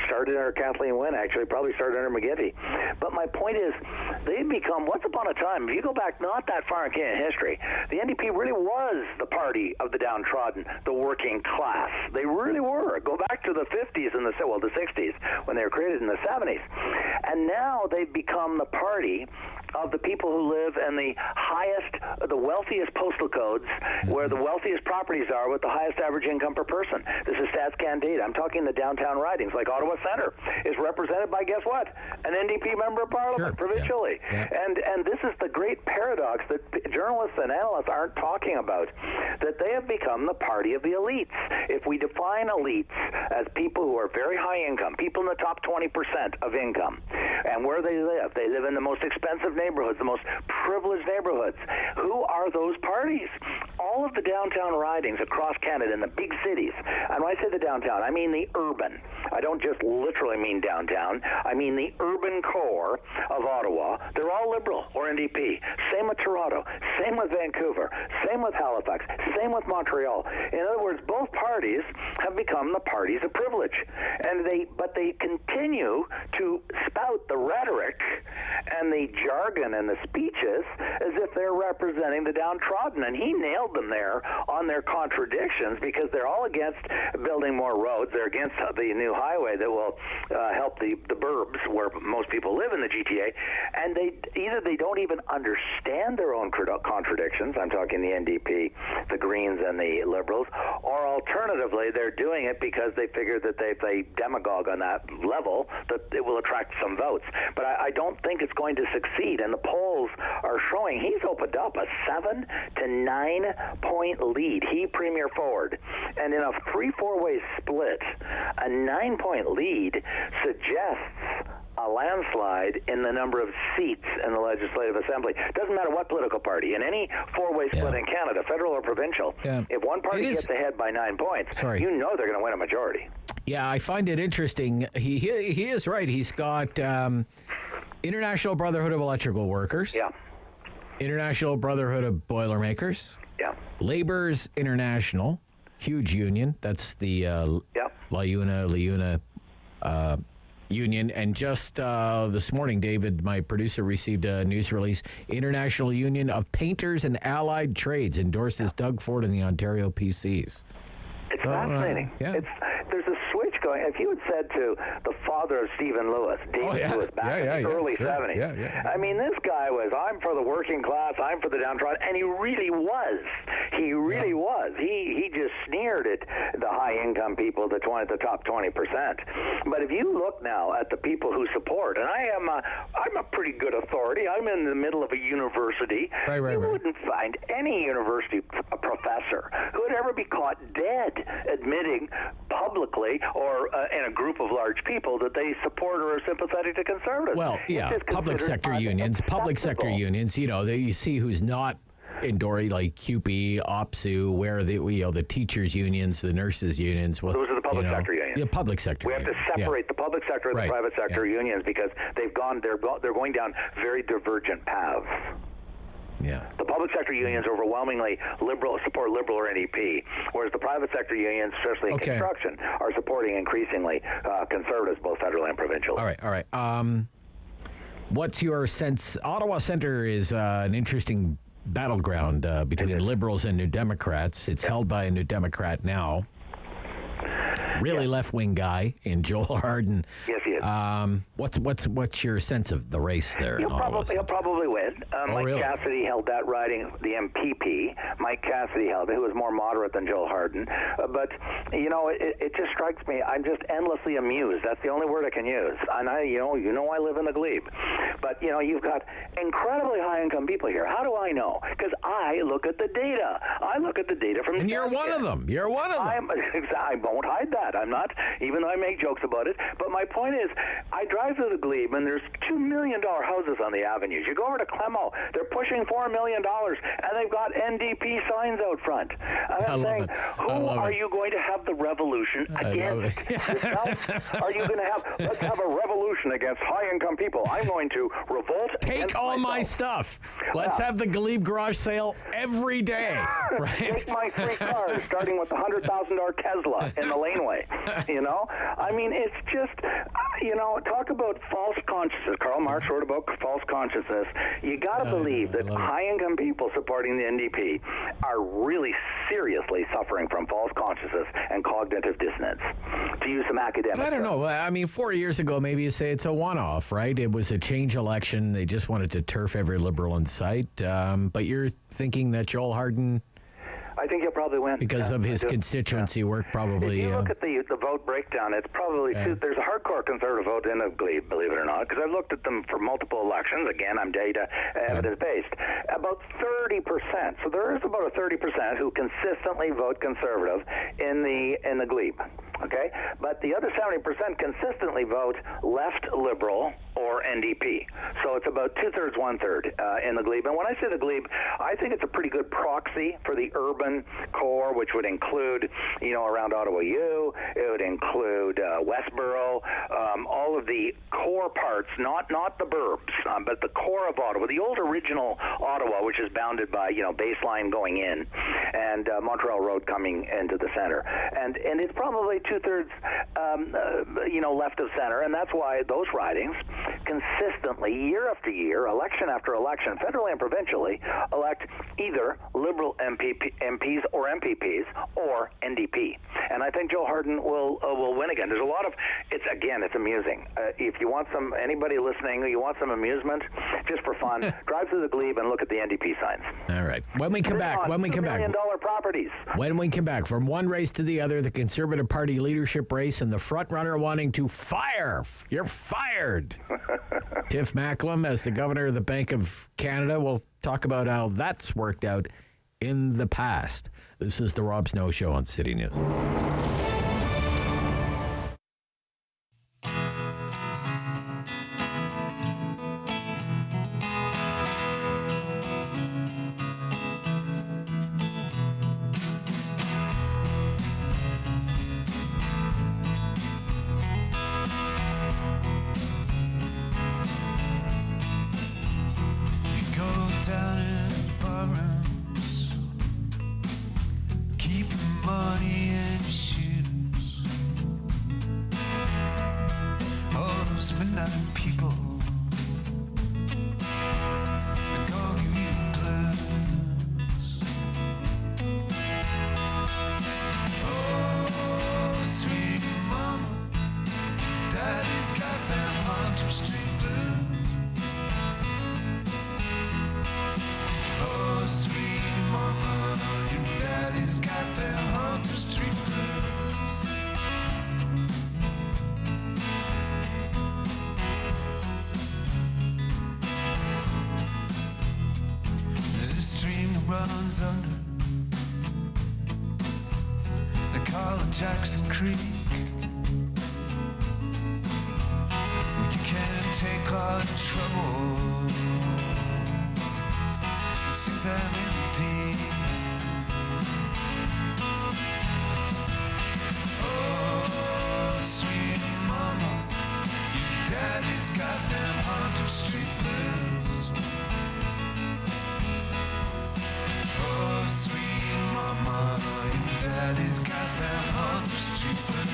Started under Kathleen Wynne, actually, probably started under McGuinty. But my point is, they've become, once upon a time, if you go back not that far in Canadian history, the NDP really was the party of the downtrodden, the working class. They really were. Go back to the 50s and the 60s, when they were created in the 70s. And now they've become the party of the people who live in the wealthiest postal codes, where the wealthiest properties are with the highest average income per person. This is StatsCan data. I'm talking the downtown ridings, like Ottawa Centre is represented by, guess what? An NDP member of Parliament, provincially. And this is the great paradox that journalists and analysts aren't talking about, that they have become the party of the elites. If we define elites as people who are very high income, people in the top 20% of income, and where they live in the most expensive neighborhoods, the most privileged neighborhoods. Who are those parties? All of the downtown ridings across Canada in the big cities, and when I say the downtown, I mean the urban. I don't just literally mean downtown. I mean the urban core of Ottawa. They're all Liberal or NDP. Same with Toronto. Same with Vancouver. Same with Halifax. Same with Montreal. In other words, both parties have become the parties of privilege, but they continue to spout the rhetoric and the jargon and the speeches as if they're representing the downtrodden. And he nailed them there on their contradictions, because they're all against building more roads. They're against the new highway that will help the burbs where most people live in the GTA. And they don't even understand their own contradictions. I'm talking the NDP, the Greens, and the Liberals. Or alternatively, they're doing it because they figure that if they demagogue on that level, that it will attract some votes. But I don't think it's going to succeed. And the polls are showing he's opened up a 7 to 9 point lead. He, Premier Ford. And in a 3-4-way split, a 9-point lead suggests a landslide in the number of seats in the Legislative Assembly. Doesn't matter what political party. In any 4-way split in Canada, federal or provincial, if one party gets ahead by 9 points, you know they're going to win a majority. Yeah, I find it interesting. He is right. He's got International Brotherhood of Electrical Workers. Yeah. International Brotherhood of Boilermakers. Yeah. Labor's International, huge union. That's the LiUNA union. And just this morning, David, my producer, received a news release. International Union of Painters and Allied Trades endorses Doug Ford and the Ontario PCs. It's fascinating. There's a switch going. If you had said to the father of Stephen Lewis, David Lewis, back in the early 70s, I mean, this guy was, I'm for the working class, I'm for the downtrodden, and he really was. He really was. He just sneered at the high-income people, the top 20%. But if you look now at the people who support, and I'm a pretty good authority. I'm in the middle of a university. You wouldn't find any university professor who would ever be caught dead admitting publicly or in a group of large people that they support or are sympathetic to conservatives. Well, yeah, public sector unions, you see who's not endorsing, like CUPE, OPSU, where the teachers unions, the nurses unions. Well, those are the public sector unions. Yeah, public sector. We have to separate the public sector and the private sector unions, because they're going down very divergent paths. Yeah. The public sector unions overwhelmingly support Liberal or NDP, whereas the private sector unions, especially in construction, are supporting increasingly conservatives, both federally and provincially. All right. What's your sense? Ottawa Centre is an interesting battleground between Liberals and New Democrats. It's held by a New Democrat now. Really left-wing guy in Joel Harden. Yes, he is. What's your sense of the race there? He'll probably win. Mike Cassidy held that riding, the MPP. Mike Cassidy held it, who was more moderate than Joel Harden. But it just strikes me. I'm just endlessly amused. That's the only word I can use. And I live in the glebe. But you've got incredibly high-income people here. How do I know? Because I look at the data. I look at the data from. And you're one of them. You're one of them. I won't hide that. I'm not, even though I make jokes about it. But my point is, I drive through the glebe, and there's $2 million houses on the avenues. You go over to Clemo, they're pushing $4 million, and they've got NDP signs out front. I'm saying, who are you going to have the revolution against yourself? Are you going to have, let's have a revolution against high-income people. I'm going to revolt. Take all my stuff. Let's have the glebe garage sale every day. Right? Take my 3 cars, starting with the $100,000 Tesla in the laneway. I mean, it's just, talk about false consciousness. Karl Marx wrote about false consciousness. You got to believe that high-income people supporting the NDP are really seriously suffering from false consciousness and cognitive dissonance. To use some academic I don't know. I mean, 4 years ago, maybe you say it's a one-off, right? It was a change election. They just wanted to turf every Liberal in sight. But you're thinking that Joel Harden... I think he'll probably win. Because of his constituency work, probably. If you look at the vote breakdown, it's probably there's a hardcore conservative vote in the glebe, believe it or not, because I've looked at them for multiple elections. Again, I'm data evidence-based. About 30%. So there is about a 30% who consistently vote conservative in the glebe. Okay? But the other 70% consistently vote left Liberal or NDP. So it's about 2/3, 1/3 in the glebe. And when I say the glebe, I think it's a pretty good proxy for the urban core, which would include, around Ottawa U, it would include Westboro, all of the core parts, not the burbs, but the core of Ottawa, the old original Ottawa, which is bounded by, Baseline going in and Montreal Road coming into the center. And it's probably 2/3, left of center, and that's why those ridings consistently, year after year, election after election, federally and provincially, elect either Liberal MPs or MPPs or NDP. And I think Joe Hardin will win again. There's a lot of, it's amusing. If you want anybody listening, you want some amusement, just for fun, drive through the Glebe and look at the NDP signs. All right. When we come back, $1 million properties. When we come back, from one race to the other, the Conservative Party leadership race and the front runner wanting to fire. You're fired. Tiff Macklem, as the governor of the Bank of Canada, will talk about how that's worked out in the past. This is the Rob Snow Show on City News. runs under they call it Jackson Creek, where you can't take all the trouble and sink them in deep. Oh, sweet mama, your daddy's got them Hunter Street blues. Oh, sweet mama, your daddy's got them Hunter Street blues.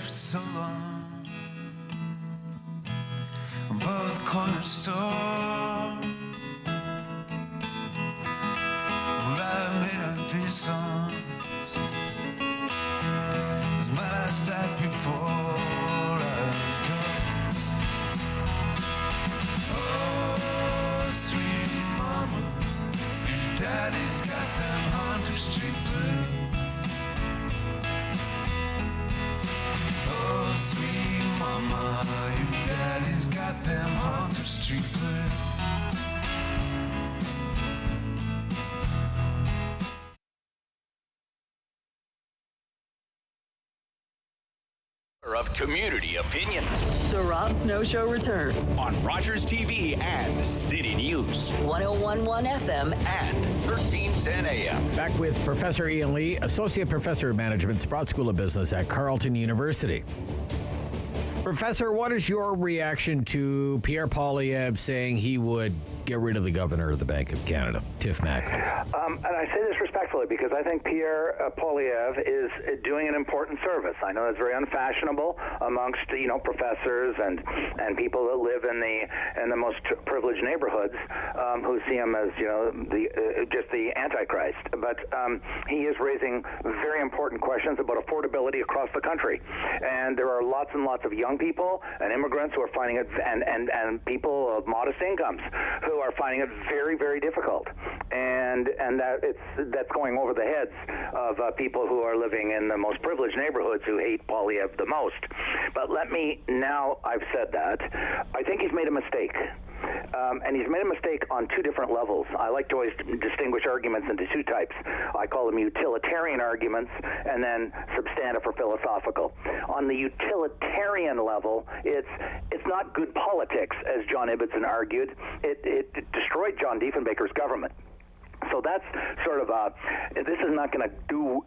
So long above the corner store where I made up these songs. It's my last stop before I go. Oh, sweet mama, your daddy's got them Hunter Street blues. Oh, sweet mama, your daddy's got them Hunter Street blues. Of community opinion. The Rob Snow Show returns on Rogers TV and City News. 101.1 FM and 1310 AM. Back with Professor Ian Lee, Associate Professor of Management, Sprott School of Business at Carleton University. Professor, what is your reaction to Pierre Poilievre saying he would get rid of the governor of the Bank of Canada, Tiff Macklem? And I say this respectfully because I think Pierre Poilievre is doing an important service. I know it's very unfashionable amongst professors and people that live in the most privileged neighborhoods who see him as just the Antichrist. But he is raising very important questions about affordability across the country, and there are lots and lots of young people and immigrants who are finding it, and people of modest incomes who are finding it very, very difficult, and that's going over the heads of people who are living in the most privileged neighborhoods who hate Poilievre the most. But let me, now I've said that, I think he's made a mistake. And he's made a mistake on two different levels. I like to always distinguish arguments into two types. I call them utilitarian arguments and then substantive or philosophical. On the utilitarian level, it's not good politics, as John Ibbotson argued. It destroyed John Diefenbaker's government. So that's sort of this is not going to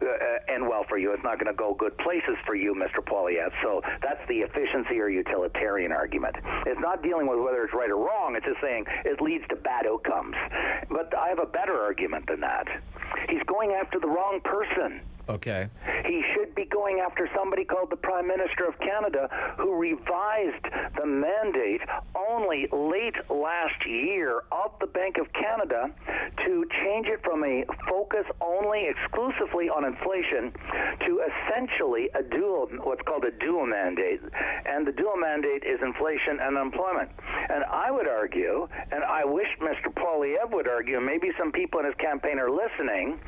end well for you. It's not going to go good places for you, Mr. Poilievre. So that's the efficiency or utilitarian argument. It's not dealing with whether it's right or wrong. It's just saying it leads to bad outcomes. But I have a better argument than that. He's going after the wrong person. Okay. He should be going after somebody called the Prime Minister of Canada, who revised the mandate only late last year of the Bank of Canada to change it from a focus only exclusively on inflation to essentially what's called a dual mandate. And the dual mandate is inflation and unemployment. And I would argue, and I wish Mr. Poilievre would argue, and maybe some people in his campaign are listening,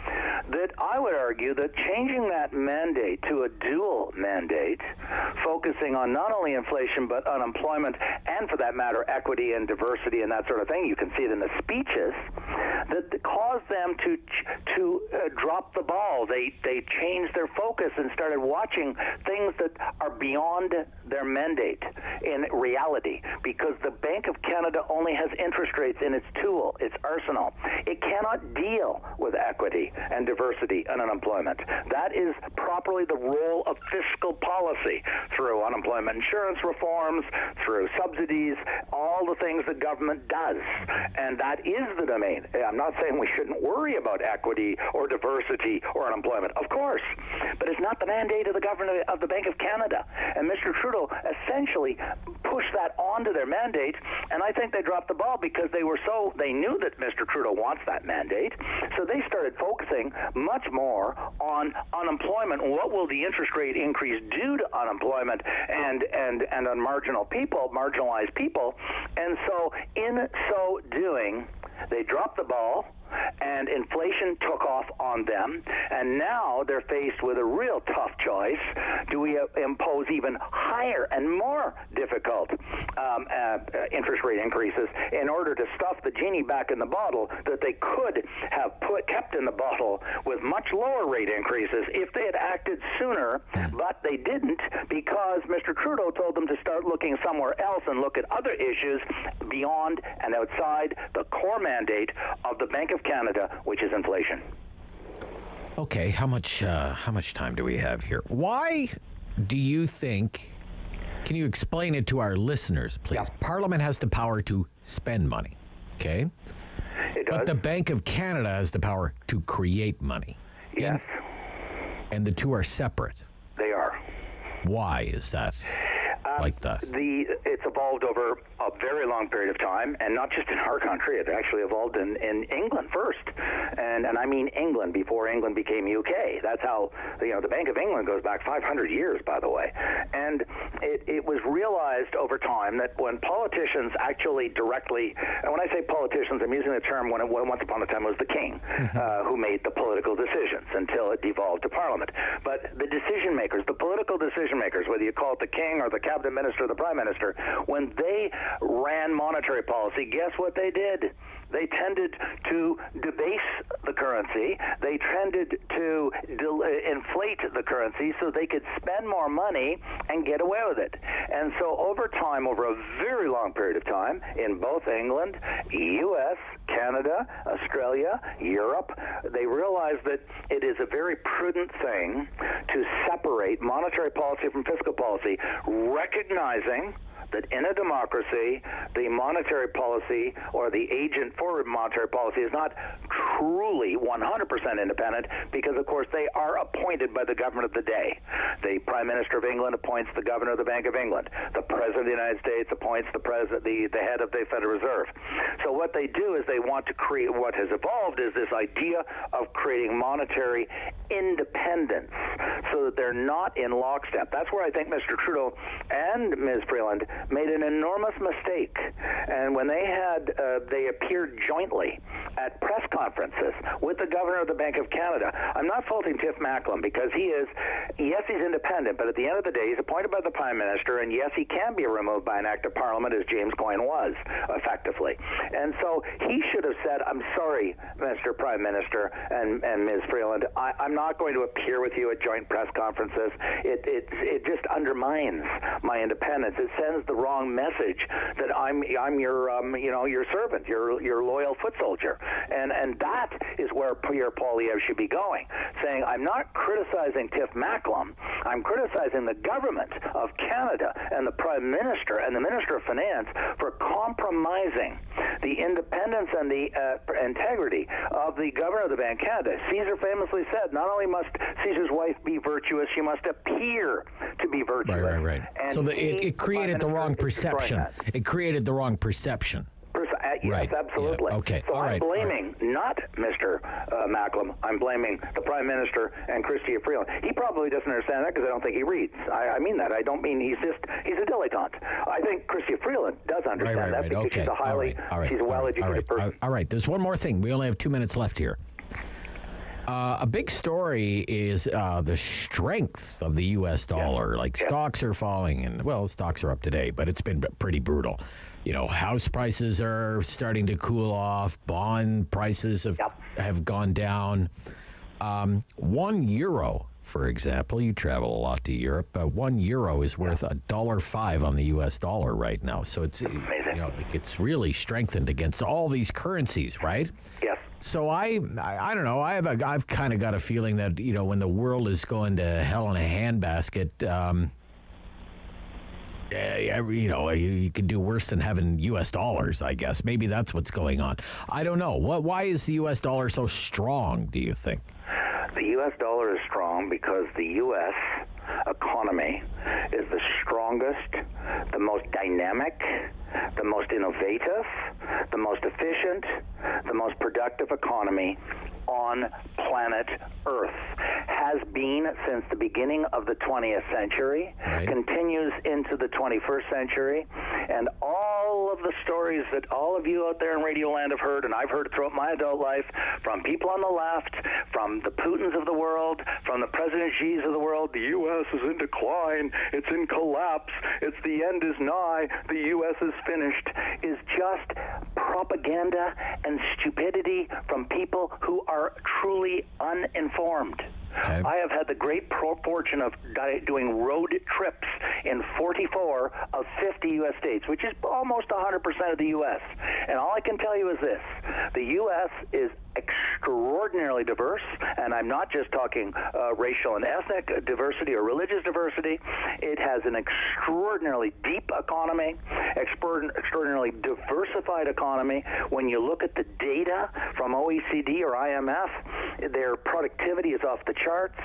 that I would argue that changing that mandate to a dual mandate, focusing on not only inflation but unemployment and, for that matter, equity and diversity and that sort of thing, you can see it in the speeches, that caused them to drop the ball. They changed their focus and started watching things that are beyond their mandate in reality, because the Bank of Canada only has interest rates in its tool, its arsenal. It cannot deal with equity and diversity and unemployment. That is properly the role of fiscal policy through unemployment insurance reforms, through subsidies, all the things that government does. And that is the domain. I'm not saying we shouldn't worry about equity or diversity or unemployment. Of course. But it's not the mandate of the government of the Bank of Canada. And Mr. Trudeau essentially pushed that onto their mandate, and I think they dropped the ball because they knew that Mr. Trudeau wants that mandate, so they started focusing much more on unemployment. What will the interest rate increase do to unemployment and on marginalized people? And so in so doing, they dropped the ball, and inflation took off on them, and now they're faced with a real tough choice. Do we impose even higher and more difficult interest rate increases in order to stuff the genie back in the bottle that they could have kept in the bottle with much lower rate increases if they had acted sooner, but they didn't because Mr. Trudeau told them to start looking somewhere else and look at other issues beyond and outside the core mandate of the Bank of Canada, which is inflation. Okay, how much time do we have here? Why do you think? Can you explain it to our listeners, please? Yeah. Parliament has the power to spend money, okay? It does. But the Bank of Canada has the power to create money. Yes. And the two are separate. They are. Why is that like that? It's evolved over a very long period of time, and not just in our country. It actually evolved in England first, and I mean England before England became UK. That's how the Bank of England goes back 500 years, by the way. And it was realized over time that when politicians actually directly, and when I say politicians, I'm using the term when once upon a time it was the king who made the political decisions until it devolved to Parliament. But the decision makers, the political decision makers, whether you call it the king or the cabinet minister or the prime minister, when they ran monetary policy, guess what they did? They tended to debase the currency. They tended to inflate the currency so they could spend more money and get away with it. And so over time, over a very long period of time, in both England, US, Canada, Australia, Europe, they realized that it is a very prudent thing to separate monetary policy from fiscal policy, recognizing that in a democracy, the monetary policy or the agent for monetary policy is not truly 100% independent because, of course, they are appointed by the government of the day. The Prime Minister of England appoints the Governor of the Bank of England. The President of the United States appoints the head of the Federal Reserve. So what they do is they want to create, what has evolved is this idea of creating monetary independence so that they're not in lockstep. That's where I think Mr. Trudeau and Ms. Freeland made an enormous mistake. And when they appeared jointly at press conferences with the governor of the Bank of Canada. I'm not faulting Tiff Macklem because he's independent, but at the end of the day, he's appointed by the Prime Minister, and yes, he can be removed by an act of Parliament, as James Coyne was, effectively. And so he should have said, I'm sorry, Mr. Prime Minister and Ms. Freeland, I'm not going to appear with you at joint press conferences. It just undermines my independence. It sends the wrong message that I'm your servant, your loyal foot soldier. And that is where Pierre Poilievre should be going, saying, I'm not criticizing Tiff Macklem, I'm criticizing the government of Canada and the Prime Minister and the Minister of Finance for compromising the independence and the integrity of the governor of the Bank of Canada. Caesar famously said, not only must Caesar's wife be virtuous, she must appear to be virtuous. Right. And so it created the wrong perception. It created the wrong perception. Yes, absolutely. Yeah. Okay. So all right. I'm blaming not Mr. Macklem. I'm blaming the Prime Minister and Chrystia Freeland. He probably doesn't understand that because I don't think he reads. I mean that. I don't mean he's a dilettante. I think Chrystia Freeland does understand that because she's she's a well-educated person. All right. There's one more thing. We only have 2 minutes left here. A big story is the strength of the U.S. dollar. Stocks are falling, and stocks are up today, but it's been pretty brutal. House prices are starting to cool off. Bond prices have gone down. 1 euro, for example, you travel a lot to Europe. 1 euro is worth $1.05 on the U.S. dollar right now. So it's it's really strengthened against all these currencies, right? Yes. So I don't know. I've kind of got a feeling that when the world is going to hell in a handbasket. You could do worse than having U.S. dollars, I guess. Maybe that's what's going on. I don't know. Why is the U.S. dollar so strong, do you think? The U.S. dollar is strong because the U.S. economy is the strongest, the most dynamic, the most innovative, the most efficient, the most productive economy on planet Earth. Has been since the beginning of the 20th century, continues into the 21st century, and all of the stories that all of you out there in Radio Land have heard, and I've heard throughout my adult life, from people on the left, from the Putins of the world, from the President Xi's of the world, the U.S. is in decline, it's in collapse, the end is nigh, the U.S. is finished, is just propaganda and stupidity from people who are truly uninformed. Okay. I have had the great fortune of doing road trips in 44 of 50 U.S. states, which is almost 100% of the U.S. And all I can tell you is this. The U.S. is extraordinarily diverse, and I'm not just talking racial and ethnic diversity or religious diversity. It has an extraordinarily deep economy, extraordinarily diversified economy. When you look at the data from OECD or IMF, their productivity is off the charts.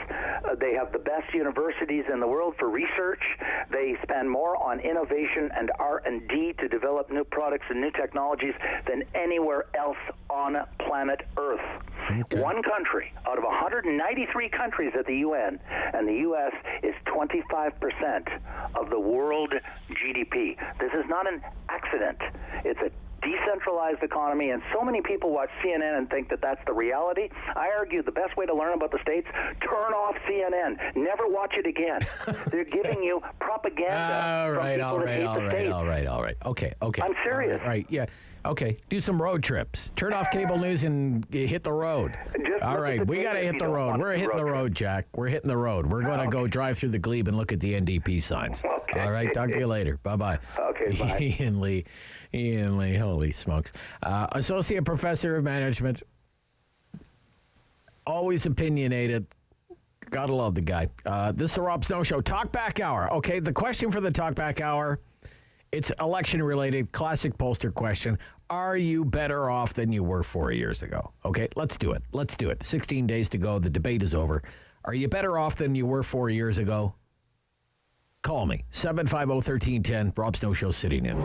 They have the best universities in the world for research. They spend more on innovation and R&D to develop new products and new technologies than anywhere else on planet Earth. Okay. One country out of 193 countries at the UN, and the U.S. is 25% of the world GDP. This is not an accident. It's a decentralized economy, and so many people watch CNN and think that that's the reality. I argue the best way to learn about the states, turn off CNN. Never watch it again. They're giving you propaganda. All right. Okay. I'm serious. Right. Yeah. Okay. Do some road trips. Turn off cable news and hit the road. All right. We got to hit the road. We're hitting the road, Jack. We're hitting the road. We're going to go drive through the glebe and look at the NDP signs. Okay. All right. Talk to you later. Bye-bye. Okay, bye. Ian Lee, holy smokes. Associate Professor of Management. Always opinionated. Gotta love the guy. This is the Rob Snow Show. Talkback Hour. Okay, the question for the Talkback Hour, it's election-related, classic pollster question. Are you better off than you were 4 years ago? Okay, let's do it. 16 days to go. The debate is over. Are you better off than you were 4 years ago? Call me. 750-1310. Rob Snow Show, City News.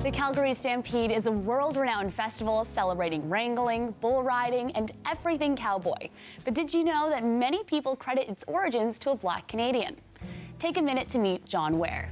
The Calgary Calgary Stampede is a world-renowned festival celebrating wrangling, bull riding, and everything cowboy. But did you know that many people credit its origins to a Black Canadian? Take a minute to meet John Ware.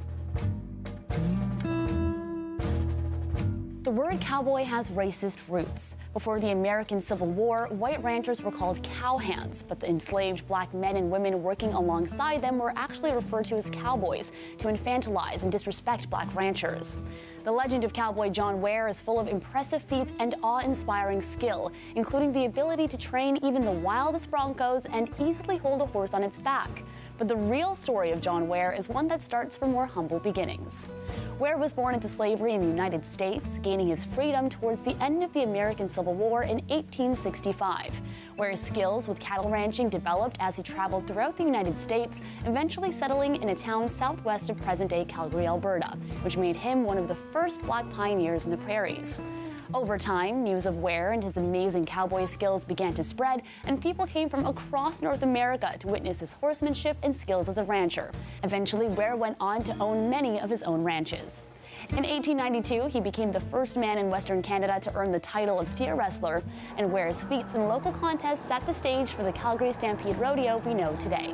The word cowboy has racist roots. Before the American Civil War, white ranchers were called cowhands, but the enslaved black men and women working alongside them were actually referred to as cowboys to infantilize and disrespect black ranchers. The legend of cowboy John Ware is full of impressive feats and awe-inspiring skill, including the ability to train even the wildest broncos and easily hold a horse on its back. But the real story of John Ware is one that starts from more humble beginnings. Ware was born into slavery in the United States, gaining his freedom towards the end of the American Civil War in 1865. Ware's skills with cattle ranching developed as he traveled throughout the United States, eventually settling in a town southwest of present-day Calgary, Alberta, which made him one of the first black pioneers in the prairies. Over time, news of Ware and his amazing cowboy skills began to spread, and people came from across North America to witness his horsemanship and skills as a rancher. Eventually, Ware went on to own many of his own ranches. In 1892, he became the first man in Western Canada to earn the title of steer wrestler, and Ware's feats in local contests set the stage for the Calgary Stampede Rodeo we know today.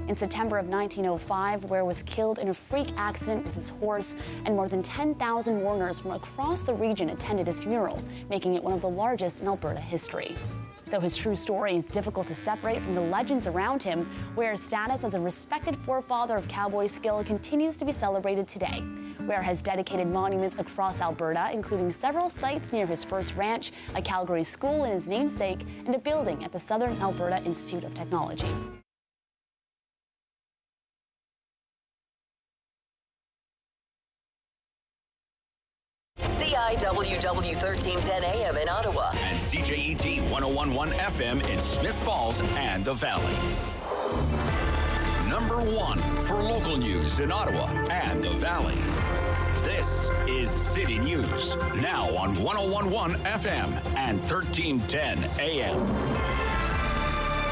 In September of 1905, Ware was killed in a freak accident with his horse, and more than 10,000 mourners from across the region attended his funeral, making it one of the largest in Alberta history. Though his true story is difficult to separate from the legends around him, Ware's status as a respected forefather of cowboy skill continues to be celebrated today. Ware has dedicated monuments across Alberta, including several sites near his first ranch, a Calgary school in his namesake, and a building at the Southern Alberta Institute of Technology. CIWW 1310 AM in Ottawa. And CJET 1011 FM in Smiths Falls and the Valley. Number one for local news in Ottawa and the Valley. This is City News, now on 1011 FM and 1310 AM.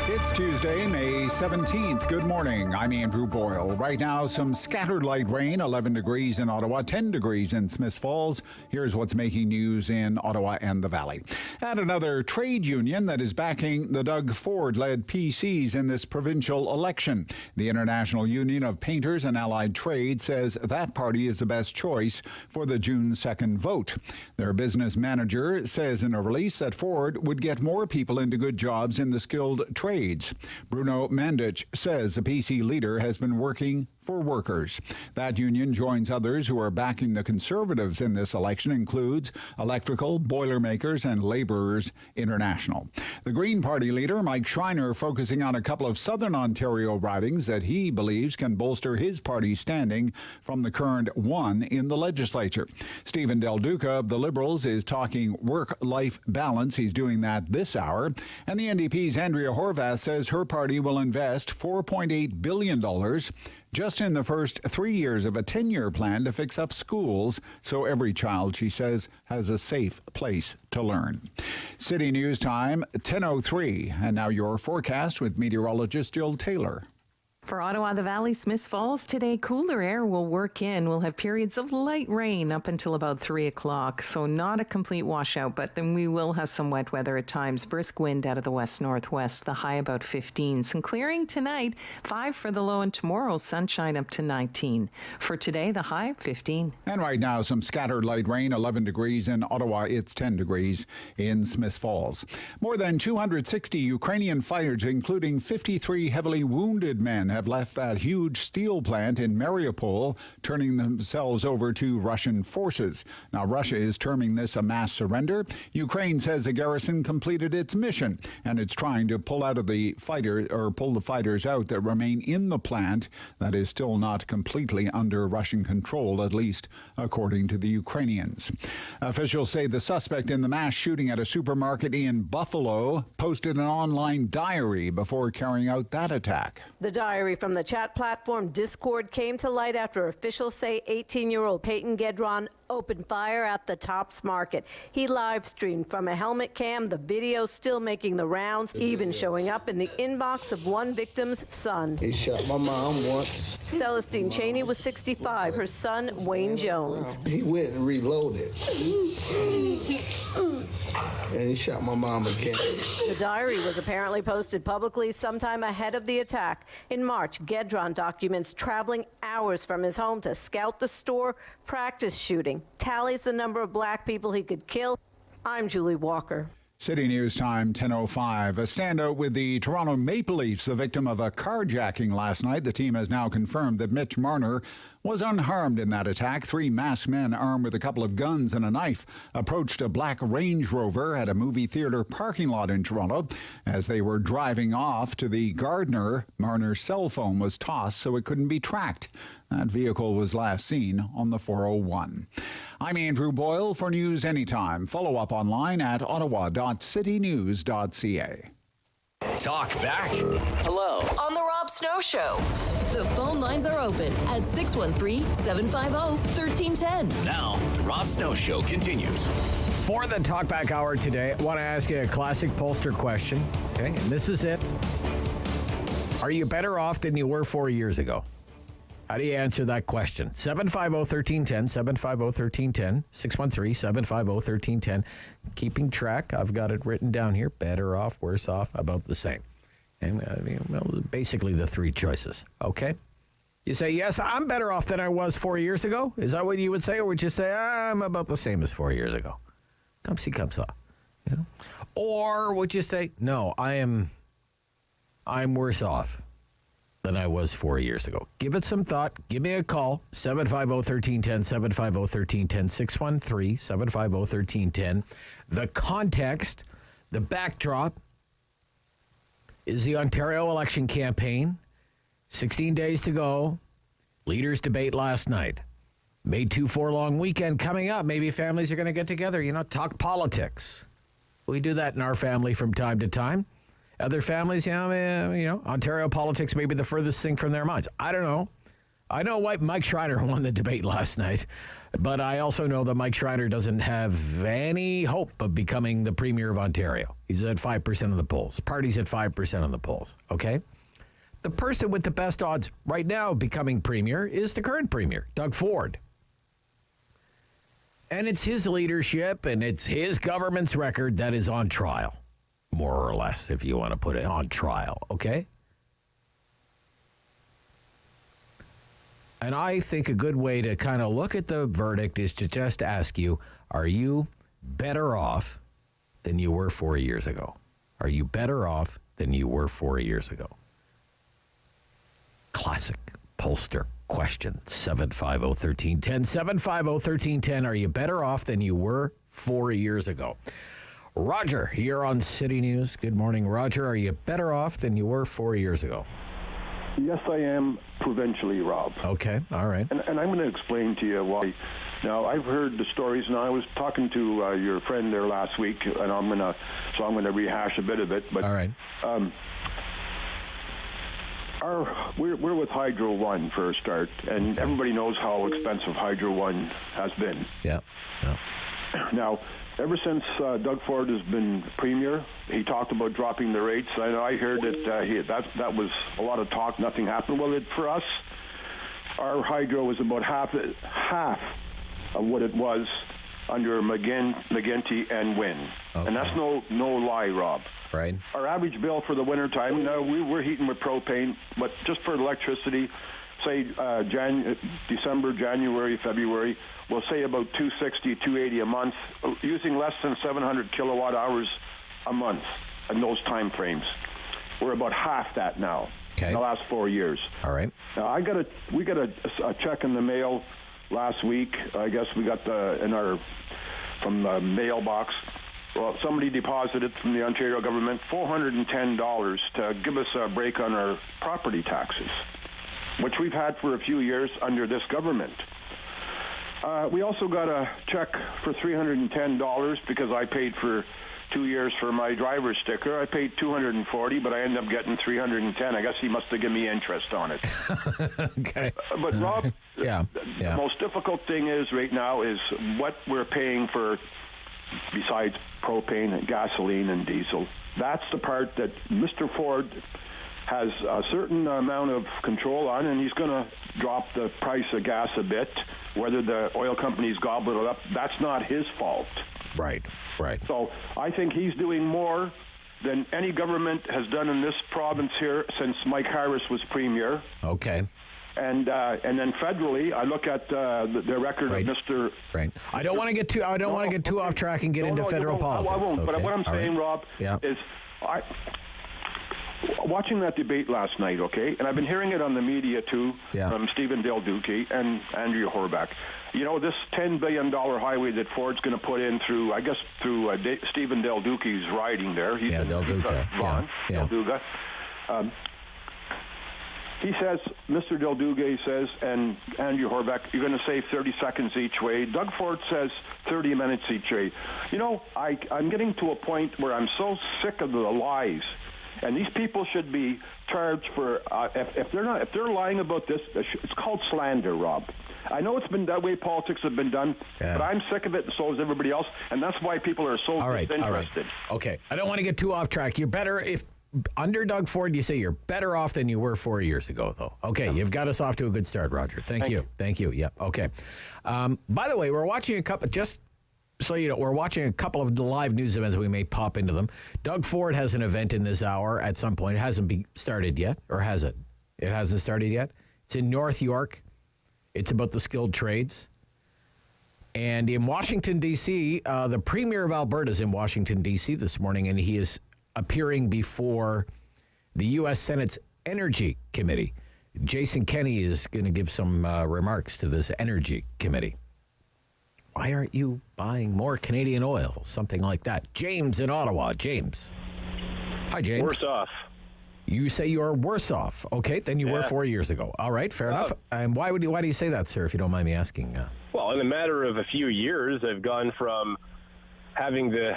It's Tuesday, May 17th. Good morning. I'm Andrew Boyle. Right now, some scattered light rain, 11 degrees in Ottawa, 10 degrees in Smiths Falls. Here's what's making news in Ottawa and the Valley. And another trade union that is backing the Doug Ford-led PCs in this provincial election. The International Union of Painters and Allied Trade says that party is the best choice for the June 2nd vote. Their business manager says in a release that Ford would get more people into good jobs in the skilled trade. Bruno Mandich says the PC leader has been working for workers. That union joins others who are backing the Conservatives in this election, includes Electrical, Boilermakers, and Labourers International. The Green Party leader, Mike Schreiner, focusing on a couple of Southern Ontario ridings that he believes can bolster his party's standing from the current one in the legislature. Stephen Del Duca of the Liberals is talking work-life balance. He's doing that this hour. And the NDP's Andrea Horvath says her party will invest $4.8 billion just in the first 3 years of a 10-year plan to fix up schools so every child, she says, has a safe place to learn. City News Time, 10:03. And now your forecast with meteorologist Jill Taylor. For Ottawa, the Valley, Smiths Falls, today cooler air will work in. We'll have periods of light rain up until about 3 o'clock, so not a complete washout, but then we will have some wet weather at times. Brisk wind out of the west-northwest, the high about 15. Some clearing tonight, 5 for the low, and tomorrow sunshine up to 19. For today, the high, 15. And right now, some scattered light rain, 11 degrees in Ottawa. It's 10 degrees in Smiths Falls. More than 260 Ukrainian fighters, including 53 heavily wounded men, have left that huge steel plant in Mariupol, turning themselves over to Russian forces. Now, Russia is terming this a mass surrender. Ukraine says the garrison completed its mission, and it's trying to pull the fighters out that remain in the plant that is still not completely under Russian control, at least according to the Ukrainians. Officials say the suspect in the mass shooting at a supermarket in Buffalo posted an online diary before carrying out that attack. The diary from the chat platform Discord came to light after officials say 18-year-old Peyton Gedron opened fire at the Tops Market. He live streamed from a helmet cam, the video still making the rounds, even showing up in the inbox of one victim's son. He shot my mom once. Celestine Cheney was 65, her son Wayne Jones. He went and reloaded. And he shot my mom again. The diary was apparently posted publicly sometime ahead of the attack. In March, Gedron documents traveling hours from his home to scout the store, practice shooting, tallies the number of black people he could kill. I'm Julie Walker. City News Time, 10:05. A standout with the Toronto Maple Leafs, the victim of a carjacking last night. The team has now confirmed that Mitch Marner was unharmed in that attack. 3 masked men armed with a couple of guns and a knife approached a black Range Rover at a movie theater parking lot in Toronto. As they were driving off to the Gardner, Marner's cell phone was tossed so it couldn't be tracked. That vehicle was last seen on the 401. I'm Andrew Boyle for News Anytime. Follow up online at ottawa.citynews.ca. Talk back. Hello. On the Rob Snow Show. The phone lines are open at 613-750-1310. Now, the Rob Snow Show continues. For the Talkback Hour today, I want to ask you a classic pollster question. Okay, and this is it. Are you better off than you were 4 years ago? How do you answer that question? 750-1310, 750-1310, 613-750-1310. Keeping track, I've got it written down here. Better off, worse off, about the same. And basically the 3 choices, okay? You say, yes, I'm better off than I was 4 years ago? Is that what you would say? Or would you say, I'm about the same as 4 years ago? Come see, come saw. You know? Or would you say, no, I'm worse off than I was 4 years ago? Give it some thought. Give me a call, 750-1310, 750-1310, 613-750-1310. The context, the backdrop is the Ontario election campaign. 16 days to go. Leaders debate last night. May 2-4 long weekend coming up. Maybe families are going to get together, talk politics. We do that in our family from time to time. Other families, Ontario politics may be the furthest thing from their minds. I don't know. I know why Mike Schreiner won the debate last night, but I also know that Mike Schreiner doesn't have any hope of becoming the Premier of Ontario. He's at 5% of the polls. Party's at 5% of the polls, okay? The person with the best odds right now of becoming Premier is the current Premier, Doug Ford. And it's his leadership and it's his government's record that is on trial. More or less, if you want to put it on trial, okay? And I think a good way to kind of look at the verdict is to just ask you, are you better off than you were 4 years ago? Are you better off than you were 4 years ago? Classic pollster question, 750-1310, 750-1310. Are you better off than you were 4 years ago? Roger, here on City News. Good morning, Roger. Are you better off than you were 4 years ago? Yes, I am provincially, Rob. Okay, all right. And I'm going to explain to you why. Now, I've heard the stories, and I was talking to your friend there last week, and I'm going to rehash a bit of it. But all right. We're with Hydro One for a start, and everybody knows how expensive Hydro One has been. Yeah. Now, ever since Doug Ford has been Premier, he talked about dropping the rates. I heard that was a lot of talk. Nothing happened. Well, for us, our hydro was about half of what it was under McGinty and Wynne. Okay. And that's no lie, Rob. Right. Our average bill for the wintertime, now we're heating with propane, but just for electricity, say December, January, February, we'll say about $260, $280 a month, using less than 700 kilowatt hours a month in those time frames. We're about half that now. Okay. In the last 4 years. All right. Now we got a check in the mail last week. I guess we got from the mailbox. Well, somebody deposited from the Ontario government $410 to give us a break on our property taxes, which we've had for a few years under this government. We also got a check for $310 because I paid for 2 years for my driver's sticker. I paid $240, but I ended up getting $310. I guess he must have given me interest on it. Okay. But Rob, yeah. The most difficult thing is right now is what we're paying for, besides propane and gasoline and diesel. That's the part that Mr. Ford has a certain amount of control on, and he's going to drop the price of gas a bit. Whether the oil companies gobble it up, that's not his fault. Right. So I think he's doing more than any government has done in this province here since Mike Harris was premier. Okay. And then federally, I look at the record of Mr. Right. I don't want to get too. I don't want to get too off track and get into federal politics. I won't. Okay. But what I'm saying, right. Rob, is watching that debate last night, okay, and I've been hearing it on the media too, from Stephen Del Duce and Andrea Horwath. You know, this $10 billion highway that Ford's going to put in through, I guess, through Stephen Del Duce's riding there. Del Duce. Del Duce. He says, Mr. Del Duce says, and Andrew Horwath, you're going to save 30 seconds each way. Doug Ford says 30 minutes each way. You know, I'm getting to a point where I'm so sick of the lies. And these people should be charged for if they're lying about this. It's called slander, Rob. I know it's been that way. Politics have been done, but I'm sick of it, and so is everybody else. And that's why people are so disinterested. All right. Okay, I don't want to get too off track. You're better if under Doug Ford. You say you're better off than you were 4 years ago, though. Okay, you've got us off to a good start, Roger. Thank you. Yeah. Okay. By the way, we're watching a couple. Just so you know, we're watching a couple of the live news events. We may pop into them. Doug Ford has an event in this hour at some point. It hasn't started yet, or has it? It hasn't started yet. It's in North York. It's about the skilled trades. And in Washington, D.C., the Premier of Alberta is in Washington, D.C. this morning, and he is appearing before the U.S. Senate's Energy Committee. Jason Kenney is going to give some remarks to this Energy Committee. Why aren't you buying more Canadian oil? Something like that. James in Ottawa. James. Hi, James. Worse off. You say you're worse off, okay, than you were 4 years ago. All right, fair enough. And why do you say that, sir, if you don't mind me asking? Well, in a matter of a few years, I've gone from having the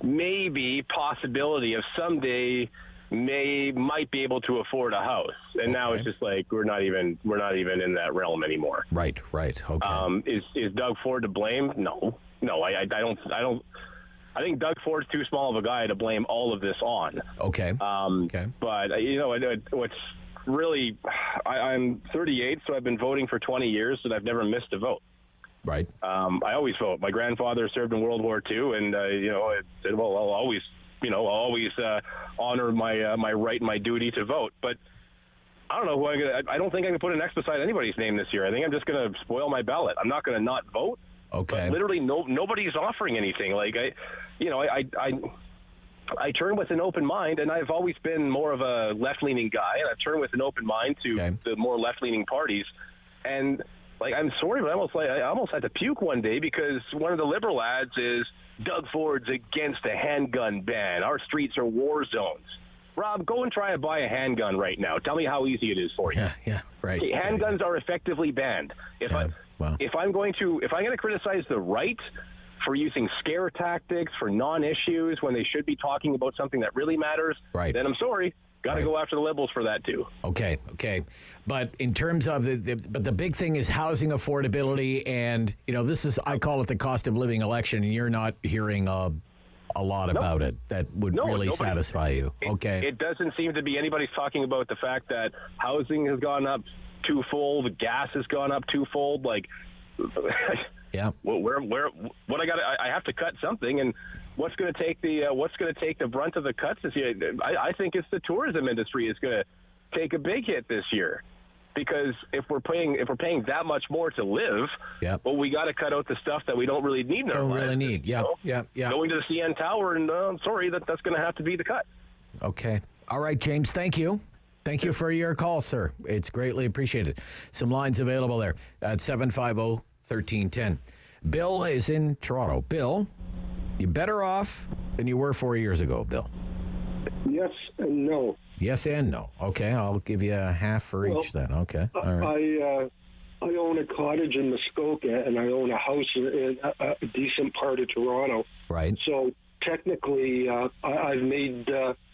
maybe possibility of someday might be able to afford a house, and now it's just like we're not even in that realm anymore. Right. Okay. Is Doug Ford to blame? No, I don't. I think Doug Ford's too small of a guy to blame all of this on. Okay. But you know what's really, I'm 38, so I've been voting for 20 years, and I've never missed a vote. Right. I always vote. My grandfather served in World War II, and I said, well, I'll always honor my right and my duty to vote. But I don't know I don't think I can put an X beside anybody's name this year. I think I'm just going to spoil my ballot. I'm not going to not vote. Okay. But literally, nobody's offering anything. Like I turn with an open mind, and I've always been more of a left-leaning guy, and I've turned with an open mind to the more left-leaning parties. And like, I'm sorry, but I almost had to puke one day because one of the Liberal ads is Doug Ford's against a handgun ban. Our streets are war zones. Rob, go and try to buy a handgun right now. Tell me how easy it is for you. Yeah, right. Okay, handguns are effectively banned. If I'm going to criticize the right for using scare tactics for non-issues when they should be talking about something that really matters, then I'm sorry. Got to go after the Liberals for that too. Okay. But in terms of the big thing is housing affordability, and this is, I call it the cost of living election, and you're not hearing a lot about it that would really satisfy you. Okay. It doesn't seem to be anybody's talking about the fact that housing has gone up twofold, gas has gone up twofold. Like, yeah. I have to cut something, and what's going to take the brunt of the cuts this year? I think it's the tourism industry is going to take a big hit this year, because if we're paying that much more to live, well, we got to cut out the stuff that we don't really need in our lives. Really need, going to the CN Tower, and I'm sorry, that's going to have to be the cut. Okay. All right, James. Thank you. Thank you for your call, sir. It's greatly appreciated. Some lines available there at 750-1310. Bill is in Toronto. Bill, you better off than you were 4 years ago, Bill. Yes and no. Yes and no. Okay, I'll give you a half for each then. Okay. All right. I own a cottage in Muskoka, and I own a house in a decent part of Toronto. Right. So technically, I've made.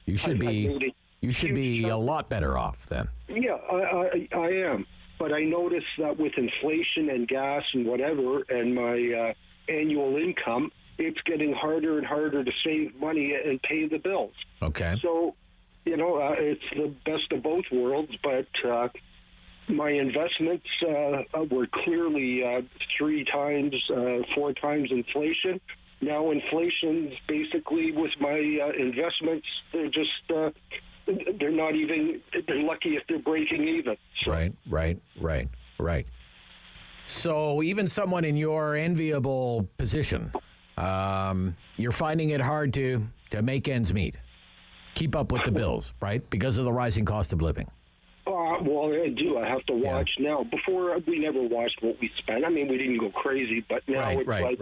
You should be a lot better off then. Yeah, I am. But I noticed that with inflation and gas and whatever, and my annual income, it's getting harder and harder to save money and pay the bills. Okay. So, it's the best of both worlds, but my investments were clearly 3 times, 4 times inflation. Now inflation's basically with my investments, they're just, they're not even, they're lucky if they're breaking even. So. Right. So even someone in your enviable position, you're finding it hard to make ends meet, keep up with the bills, right? Because of the rising cost of living. Well, I do. I have to watch now. Before, we never watched what we spent. I mean, we didn't go crazy, but now it's like,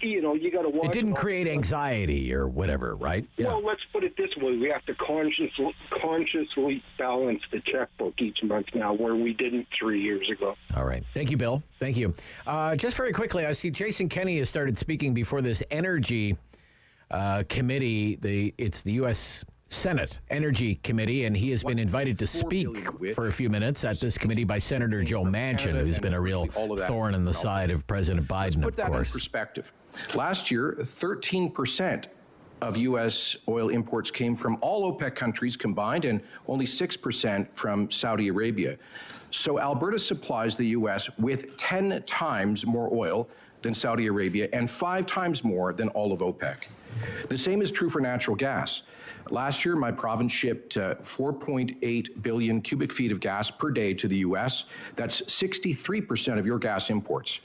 you got to watch. It didn't create anxiety or whatever, right? Yeah. Well, let's put it this way. We have to consciously balance the checkbook each month now, where we didn't 3 years ago. All right. Thank you, Bill. Thank you. Just very quickly, I see Jason Kenney has started speaking before this energy committee. It's the U.S. Senate Energy Committee, and he has been invited to speak for a few minutes at this committee by Senator Joe Manchin, who's been a real thorn in the side of President Biden, Let's put that in perspective. Last year, 13% of U.S. oil imports came from all OPEC countries combined, and only 6% from Saudi Arabia. So Alberta supplies the U.S. with 10 times more oil than Saudi Arabia and 5 times more than all of OPEC. The same is true for natural gas. Last year, my province shipped 4.8 billion cubic feet of gas per day to the U.S. That's 63% of your gas imports.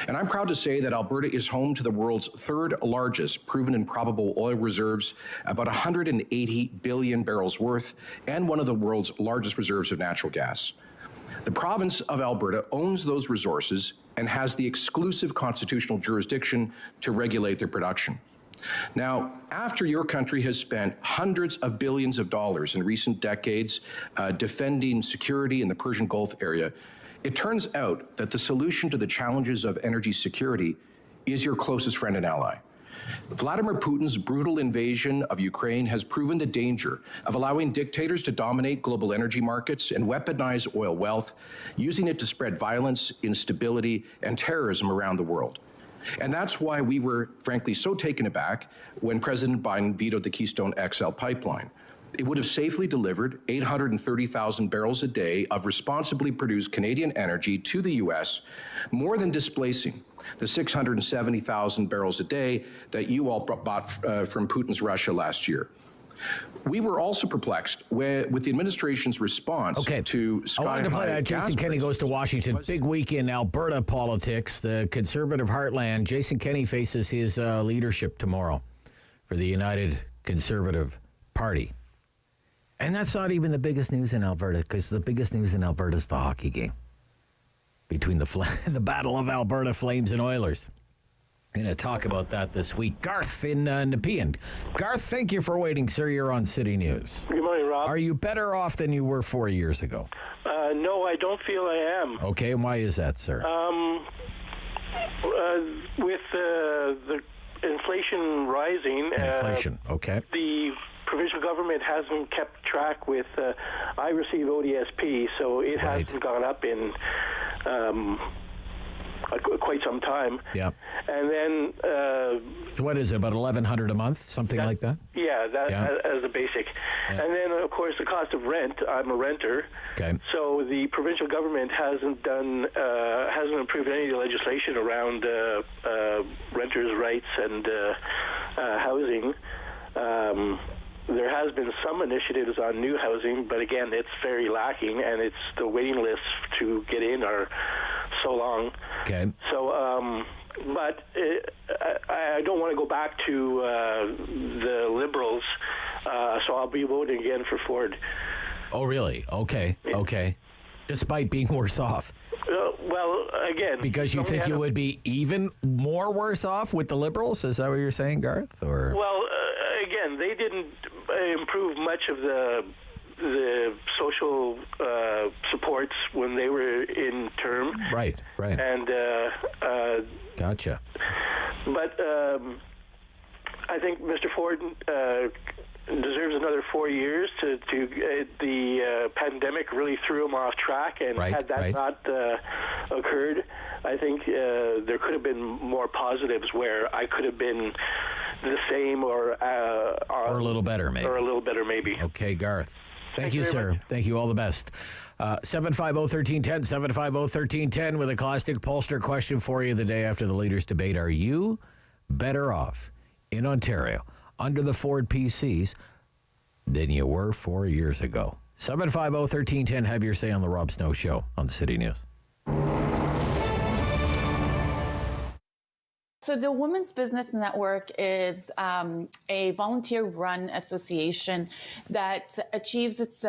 And I'm proud to say that Alberta is home to the world's 3rd largest proven and probable oil reserves, about 180 billion barrels worth, and one of the world's largest reserves of natural gas. The province of Alberta owns those resources and has the exclusive constitutional jurisdiction to regulate their production. Now, after your country has spent hundreds of billions of dollars in recent decades defending security in the Persian Gulf area, it turns out that the solution to the challenges of energy security is your closest friend and ally. Vladimir Putin's brutal invasion of Ukraine has proven the danger of allowing dictators to dominate global energy markets and weaponize oil wealth, using it to spread violence, instability, and terrorism around the world. And that's why we were, frankly, so taken aback when President Biden vetoed the Keystone XL pipeline. It would have safely delivered 830,000 barrels a day of responsibly produced Canadian energy to the U.S., more than displacing the 670,000 barrels a day that you all bought from Putin's Russia last year. We were also perplexed with the administration's response to sky-high gas prices. I wanted to play that. Jason Kenney goes to Washington. Big week in Alberta politics. The Conservative heartland. Jason Kenney faces his leadership tomorrow for the United Conservative Party. And that's not even the biggest news in Alberta, because the biggest news in Alberta is the hockey game between the Battle of Alberta Flames and Oilers. Going to talk about that this week. Garth in Nepean. Garth, thank you for waiting, sir. You're on City News. Good morning, Rob. Are you better off than you were 4 years ago? No, I don't feel I am. Okay, and why is that, sir? With the inflation rising... okay. The provincial government hasn't kept track with... I receive ODSP, so it hasn't gone up in... quite some time. Yeah. And then... so what is it, about $1,100 a month, something like that? Yeah, as a basic. Yeah. And then, of course, the cost of rent. I'm a renter. Okay. So the provincial government hasn't approved any legislation around renters' rights and housing. There has been some initiatives on new housing, but again, it's very lacking, and it's the waiting lists to get in are so long. Okay. So, but I don't want to go back to the Liberals, so I'll be voting again for Ford. Oh, really? Okay. Okay. Despite being worse off. Well, again... Because you think you would be even more worse off with the Liberals? Is that what you're saying, Garth? Or? Well, again, they didn't improve much of the social supports when they were in term. Right. And gotcha. But I think Mr. Ford deserves another 4 years to the pandemic really threw him off track, and had that not occurred, I think there could have been more positives where I could have been the same or a little better, maybe. Or a little better, maybe. Okay, Garth. Thank you, sir. Much. Thank you. All the best. 750-1310, 750-1310 with a classic pollster question for you the day after the leaders' debate. Are you better off in Ontario under the Ford PCs than you were 4 years ago? 750-1310. Have your say on the Rob Snow Show on City News. So the Women's Business Network is a volunteer-run association that achieves its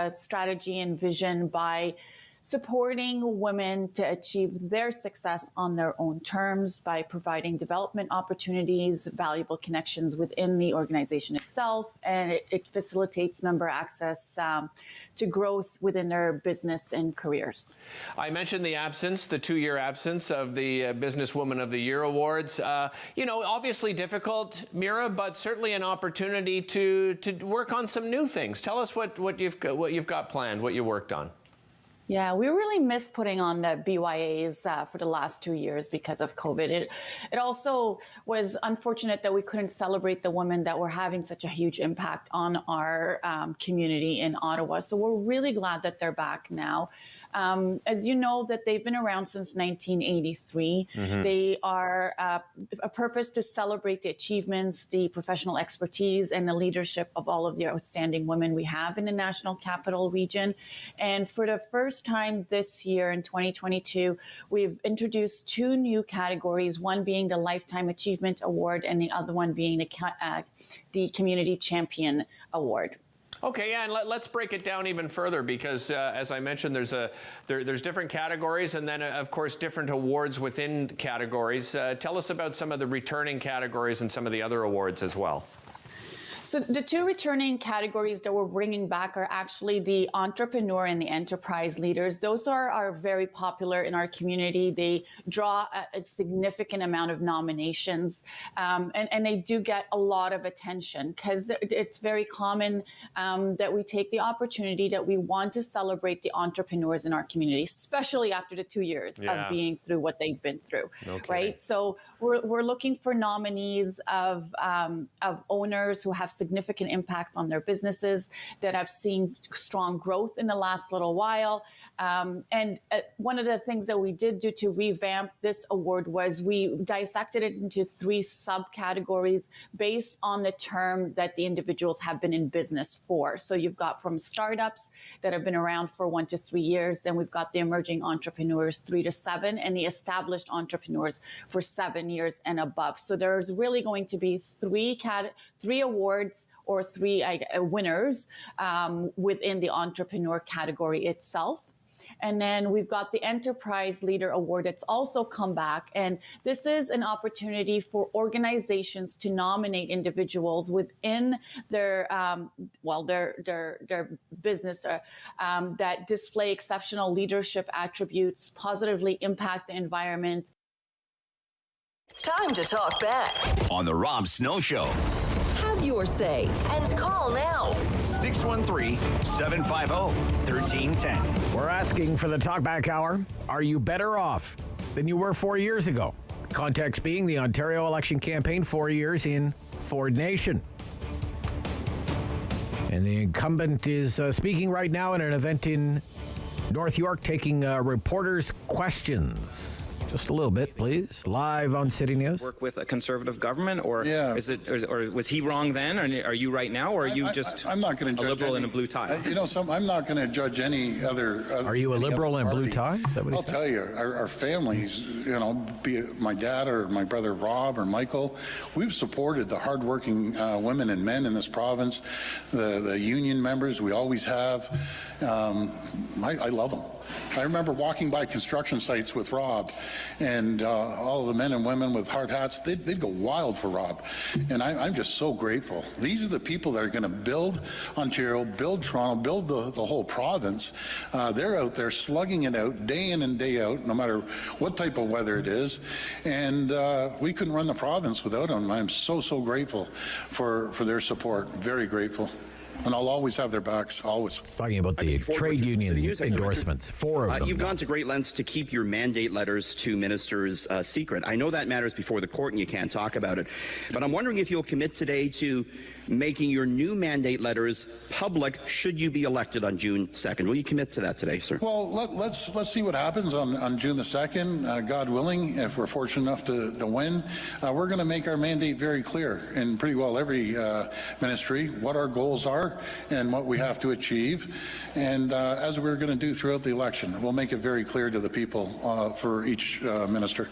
strategy and vision by supporting women to achieve their success on their own terms by providing development opportunities, valuable connections within the organization itself, and it facilitates member access to growth within their business and careers. I mentioned the 2-year absence of the Businesswoman of the Year awards. Obviously difficult, Mira, but certainly an opportunity to work on some new things. Tell us what you've got planned, what you worked on. Yeah, we really missed putting on the BYAs for the last 2 years because of COVID. It also was unfortunate that we couldn't celebrate the women that were having such a huge impact on our community in Ottawa. So we're really glad that they're back now. As you know, that they've been around since 1983. Mm-hmm. They are a purpose to celebrate the achievements, the professional expertise, and the leadership of all of the outstanding women we have in the National Capital Region. And for the first time this year in 2022, we've introduced 2 new categories, one being the Lifetime Achievement Award and the other one being the Community Champion Award. Okay, yeah, and let's break it down even further because, as I mentioned, there's different categories and then, of course, different awards within categories. Tell us about some of the returning categories and some of the other awards as well. So the 2 returning categories that we're bringing back are actually the entrepreneur and the enterprise leaders. Those are very popular in our community. They draw a significant amount of nominations, and they do get a lot of attention because it's very common that we take the opportunity that we want to celebrate the entrepreneurs in our community, especially after the 2 years of being through what they've been through, right? So we're looking for nominees of owners who have significant impact on their businesses, that have seen strong growth in the last little while. And one of the things that we did do to revamp this award was we dissected it into 3 subcategories based on the term that the individuals have been in business for. So you've got from startups that have been around for 1 to 3 years, then we've got the emerging entrepreneurs 3 to 7, and the established entrepreneurs for 7 years and above. So there's really going to be 3 awards or 3 winners within the entrepreneur category itself. And then we've got the Enterprise Leader Award that's also come back. And this is an opportunity for organizations to nominate individuals within their business that display exceptional leadership attributes, positively impact the environment. It's time to talk back on the Rob Snow Show. Have your say and call now. 613-750-1310. We're asking for the Talkback Hour. Are you better off than you were 4 years ago? Context being the Ontario election campaign, 4 years in Ford Nation. And the incumbent is speaking right now at an event in North York, taking reporters' questions. Just a little bit, please. Live on City News. Work with a conservative government, or is it, or was he wrong then, or are you right now, or are you I'm not going to a judge liberal any, in a blue tie? I'm not going to judge any other. Are you a liberal in a blue tie? Is that what I'll tell you, our families, be it my dad or my brother Rob or Michael, we've supported the hardworking women and men in this province, the union members. We always have. I love them. I remember walking by construction sites with Rob, and all of the men and women with hard hats, they'd go wild for Rob. And I'm just so grateful. These are the people that are going to build Ontario, build Toronto, build the whole province. They're out there slugging it out day in and day out, no matter what type of weather it is. And we couldn't run the province without them. I'm so grateful for their support. Very grateful. And I'll always have their backs, always. Talking about the trade union endorsements, 4 of them. You've gone to great lengths to keep your mandate letters to ministers secret. I know that matters before the court and you can't talk about it. But I'm wondering if you'll commit today to making your new mandate letters public should you be elected on June 2nd. Will you commit to that today, sir? Well, let's see what happens on June the 2nd. God willing, if we're fortunate enough to win, we're going to make our mandate very clear in pretty well every ministry, what our goals are and what we have to achieve. And as we're going to do throughout the election, we'll make it very clear to the people for each minister.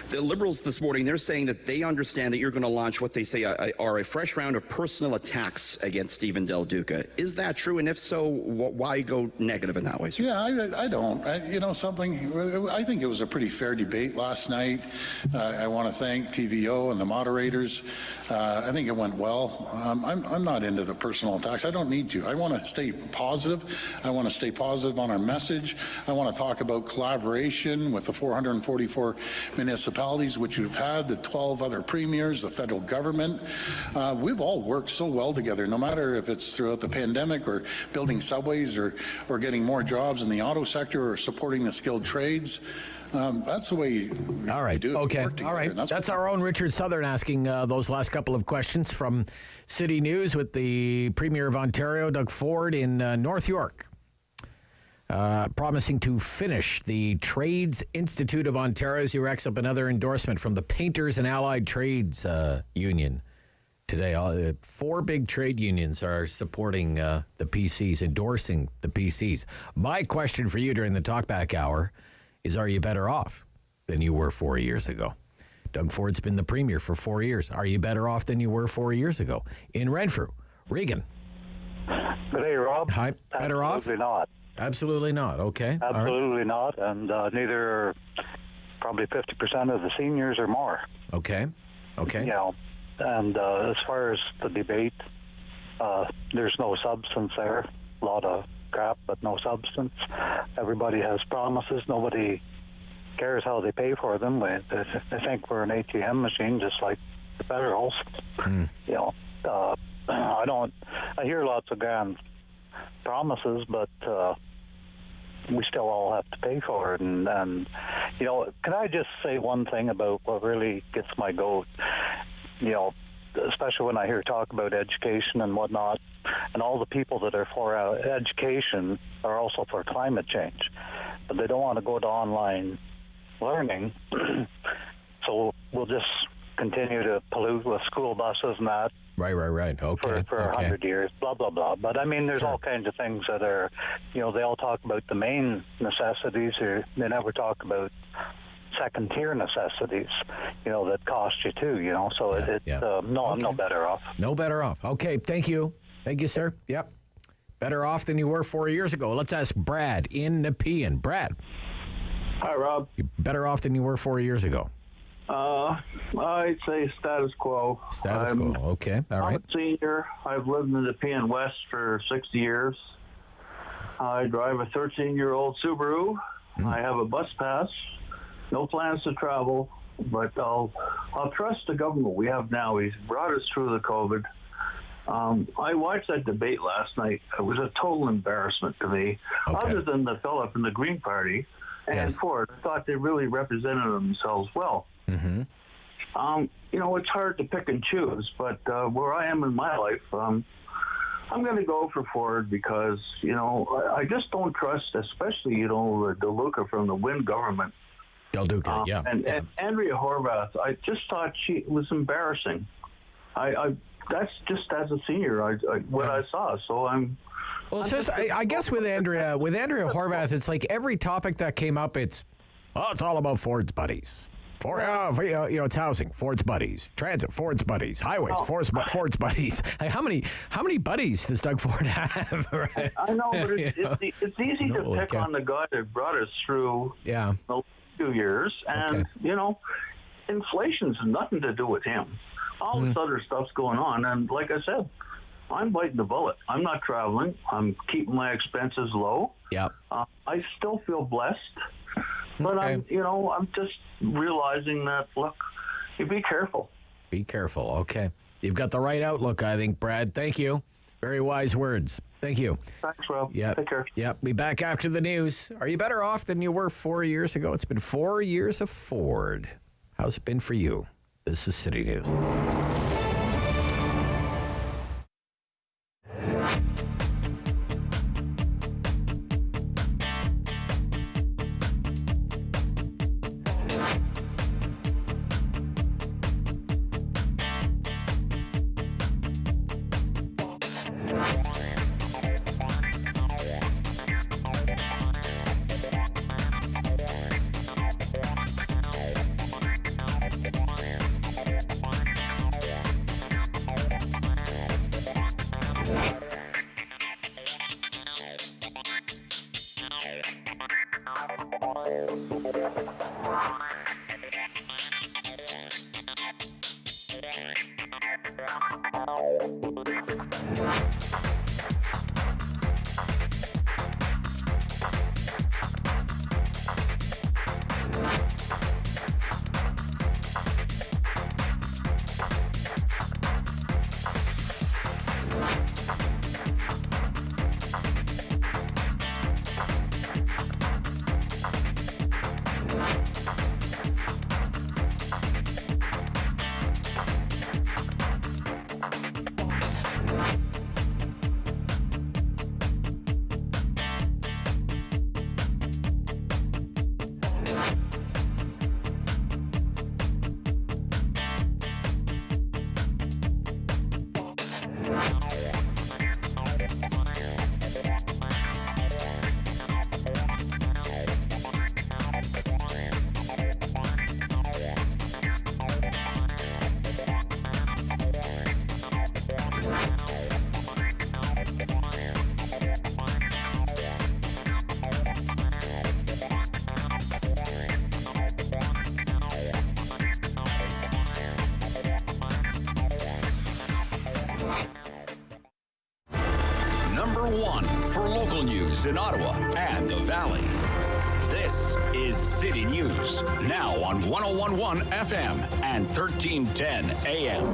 The Liberals this morning, they're saying that they understand that you're going to launch what they say are a fresh round of personal attacks against Stephen Del Duca. Is that true? And if so, why go negative in that way, sir? Yeah, I don't. You know something? I think it was a pretty fair debate last night. I want to thank TVO and the moderators. I think it went well. I'm not into the personal attacks. I don't need to. I want to stay positive. I want to stay positive on our message. I want to talk about collaboration with the 444 municipalities which we've had, the 12 other premiers, the federal government. We've all worked so well together, no matter if it's throughout the pandemic or building subways or getting more jobs in the auto sector or supporting the skilled trades. That's the way you do it. Okay. All right. That's our own Richard Southern asking those last couple of questions from City News with the Premier of Ontario, Doug Ford, in North York. Promising to finish the Trades Institute of Ontario as he racks up another endorsement from the Painters and Allied Trades Union today. 4 big trade unions are supporting the PCs, endorsing the PCs. My question for you during the talkback hour is, are you better off than you were 4 years ago? Doug Ford's been the Premier for 4 years. Are you better off than you were 4 years ago? In Renfrew, Regan. Good day, Rob. Hi. Better off? Absolutely not. Absolutely not. Okay. Absolutely not. And neither probably 50% of the seniors or more. Okay. Okay. You know, and as far as the debate, there's no substance there. A lot of crap, but no substance. Everybody has promises. Nobody cares how they pay for them. They think we're an ATM machine, just like the federals. You know, I hear lots of grand promises, but we still all have to pay for it. And you know, can I just say one thing about what really gets my goat? You know, especially when I hear talk about education and whatnot, and all the people that are for education are also for climate change, but they don't want to go to online learning. So we'll just continue to pollute with school buses and that. Right. Okay. For 100 years, blah, blah, blah. But, I mean, there's all kinds of things that are, you know, they all talk about the main necessities, or they never talk about second-tier necessities, you know, that cost you too, you know. So no, I'm no better off. No better off. Okay, thank you. Thank you, sir. Yep. Better off than you were 4 years ago. Let's ask Brad in Nepean. Brad. Hi, Rob. You're better off than you were 4 years ago. I'd say status quo. Status quo. Okay. All right. I'm a senior. I've lived in the Nepean West for 60 years. I drive a 13-year-old Subaru. I have a bus pass. No plans to travel, but I'll trust the government we have now. He's brought us through the COVID. I watched that debate last night. It was a total embarrassment to me. Okay. Other than the fellow from the Green Party and Ford, I thought they really represented themselves well. Mm-hmm. You know, it's hard to pick and choose, but where I am in my life, I'm going to go for Ford because, you know, I just don't trust, especially, you know, Del Duca from the Wynne government. Del Duca, And Andrea Horwath, I just thought she was embarrassing. That's just as a senior, what I saw. So I'm. Well, it's just, I guess with Andrea Horwath, it's like every topic that came up, it's all about Ford's buddies. It's housing, Ford's buddies. Transit, Ford's buddies. Highways, Ford's buddies. How many buddies does Doug Ford have? Right? I know, but it's easy to pick on the guy that brought us through the last 2 years. And, inflation's nothing to do with him. All this other stuff's going on. And like I said, I'm biting the bullet. I'm not traveling. I'm keeping my expenses low. Yep. I still feel blessed. But I'm just realizing that, look, you be careful. Be careful. Okay. You've got the right outlook, I think, Brad. Thank you. Very wise words. Thank you. Thanks, Rob. Yep. Take care. Yep. Be back after the news. Are you better off than you were 4 years ago? It's been 4 years of Ford. How's it been for you? This is City News. In Ottawa and the Valley. This is City News, now on 101.1 FM and 1310 AM.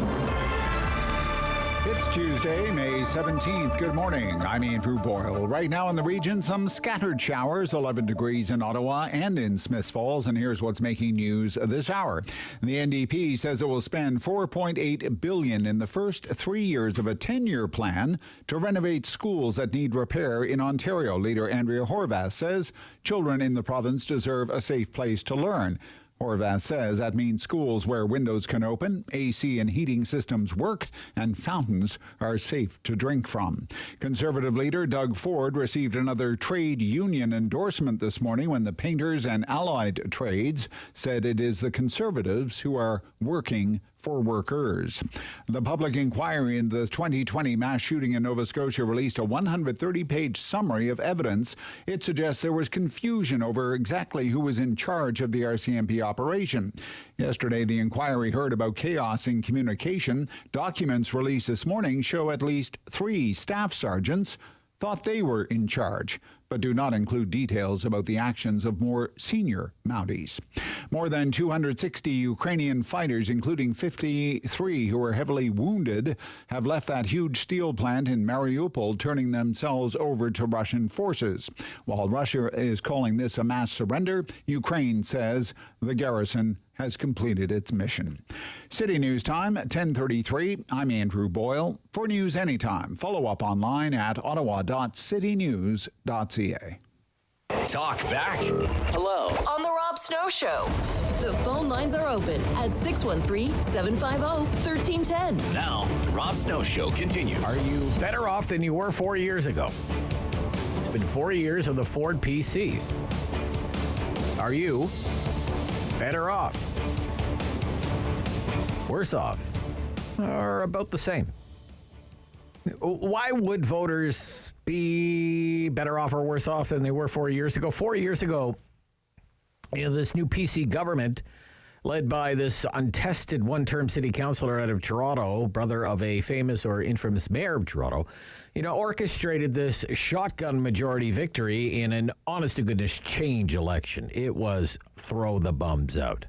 It's Tuesday, May 17th. Good morning. I'm Andrew Boyle. Right now in the region, some scattered showers, 11 degrees in Ottawa and in Smiths Falls. And here's what's making news this hour. The NDP says it will spend $4.8 billion in the first 3 years of a 10-year plan to renovate schools that need repair in Ontario. Leader Andrea Horwath says children in the province deserve a safe place to learn. Horwath says that means schools where windows can open, AC and heating systems work, and fountains are safe to drink from. Conservative leader Doug Ford received another trade union endorsement this morning when the painters and allied trades said it is the Conservatives who are working for workers. The public inquiry into the 2020 mass shooting in Nova Scotia released a 130-page summary of evidence. It suggests there was confusion over exactly who was in charge of the RCMP operation. Yesterday, the inquiry heard about chaos in communication. Documents released this morning show at least 3 staff sergeants thought they were in charge, but do not include details about the actions of more senior Mounties. More than 260 Ukrainian fighters, including 53 who were heavily wounded, have left that huge steel plant in Mariupol, turning themselves over to Russian forces. While Russia is calling this a mass surrender, Ukraine says the garrison has completed its mission. City News Time at 10:33. I'm Andrew Boyle. For news anytime, follow up online at ottawa.citynews.ca. Talk back. Hello. On the Rob Snow Show. The phone lines are open at 613-750-1310. Now, Rob Snow Show continues. Are you better off than you were 4 years ago? It's been 4 years of the Ford PCs. Are you better off? worse off, or about the same. Why would voters be better off or worse off than they were 4 years ago? 4 years ago, this new PC government, led by this untested one-term city councillor out of Toronto, brother of a famous or infamous mayor of Toronto, orchestrated this shotgun majority victory in an honest-to-goodness change election. It was throw the bums out.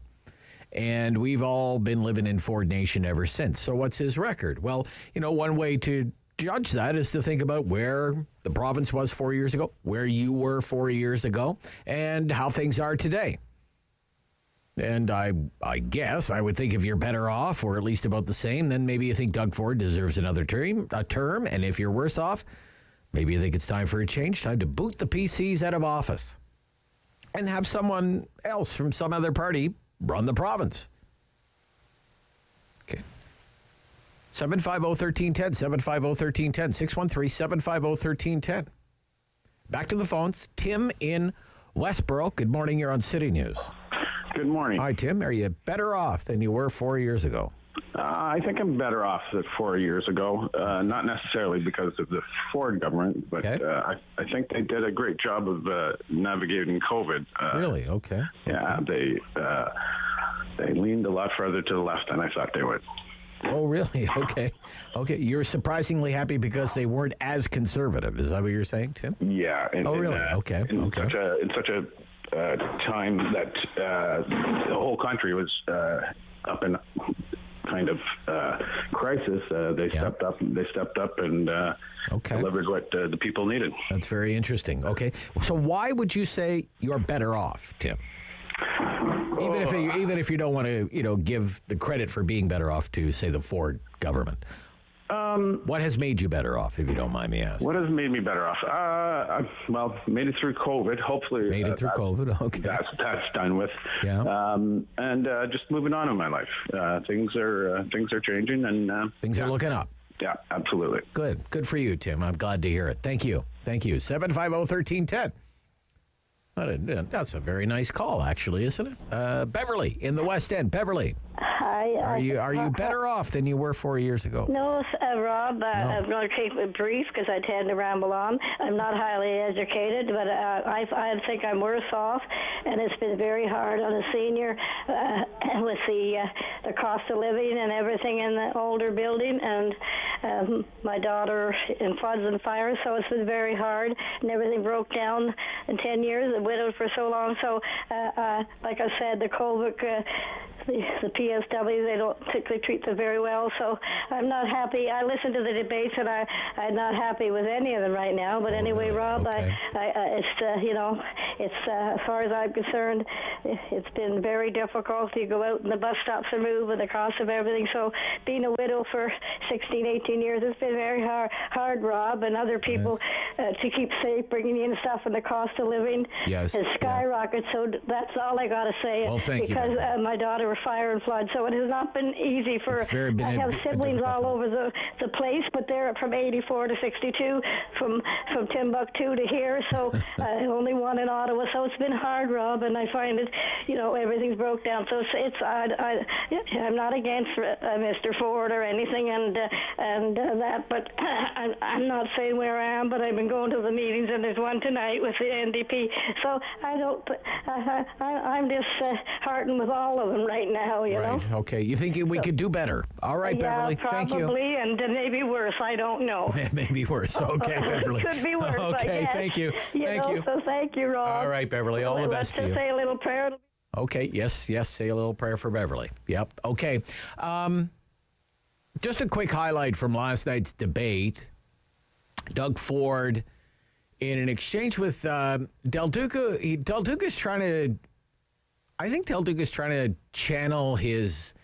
And we've all been living in Ford Nation ever since. So what's his record? Well, one way to judge that is to think about where the province was 4 years ago, where you were 4 years ago, and how things are today. And I guess I would think if you're better off, or at least about the same, then maybe you think Doug Ford deserves another term. And if you're worse off, maybe you think it's time for a change, time to boot the PCs out of office and have someone else from some other party run the province. Okay. 750-1310, 750-1310, 613-750-1310. Back to the phones. Tim in Westboro. Good morning. You're on City News. Good morning. Hi, Tim. Are you better off than you were 4 years ago? I think I'm better off than 4 years ago. Not necessarily because of the Ford government, but I think they did a great job of navigating COVID. Really? Okay. Yeah, they leaned a lot further to the left than I thought they would. Oh, really? Okay. You're surprisingly happy because they weren't as conservative. Is that what you're saying, Tim? Yeah. Really? Okay. In such a time that the whole country was up in kind of crisis, they stepped up and delivered what the people needed. That's very interesting. Okay, so why would you say you're better off, Tim? Even if you don't want to, give the credit for being better off to, say, the Ford government. What has made you better off, if you don't mind me asking? What has made me better off? Made it through COVID. Hopefully, made it through COVID. Okay, that's done with. Yeah. And just moving on in my life. Things are changing, and things are looking up. Yeah, absolutely. Good for you, Tim. I'm glad to hear it. Thank you. 750-1310. That's a very nice call, actually, isn't it? Beverly in the West End. Beverly. Hi. Are you better off than you were 4 years ago? No, Rob. I'm going to keep it brief because I tend to ramble on. I'm not highly educated, but I think I'm worse off, and it's been very hard on a senior with the cost of living and everything in the older building, and my daughter in floods and fires, so it's been very hard, and everything broke down in 10 years, widowed for so long. So, like I said, the COVID, the PSW, they don't particularly treat them very well. So I'm not happy. I listened to the debates, and I'm not happy with any of them right now. But anyway, Rob, okay. It's as far as I'm concerned, it's been very difficult. You go out and the bus stops are moved with the cost of everything. So being a widow for 16, 18 years, it's been very hard, Rob, and other people to keep safe, bringing in stuff, and the cost of living has skyrocketed. So that's all I got to say. Well, thank you, because my daughter was fire and flood, so it has not been easy for. I have siblings all over the place, but they're from 84 to 62, from Timbuktu to here. So only one in Ottawa. So it's been hard, Rob, and I find it, everything's broke down. So I'm not against Mr. Ford or anything, and that, but I'm not saying where I am, but I've been going to the meetings, and there's one tonight with the NDP. So I'm just heartened with all of them right now, you know. Okay. You think we could do better? All right, Beverly. Thank you. Probably, and maybe worse. I don't know. Maybe worse. Okay, Beverly. Could be worse. Okay, thank you. Thank you. So thank you, Rob. All right, Beverly. All the best to you. Let's just say a little prayer. Okay. Yes. Say a little prayer for Beverly. Yep. Okay. Just a quick highlight from last night's debate. Doug Ford, in an exchange with Del Duca, Del Duca's trying to. I think Del Duca's trying to channel these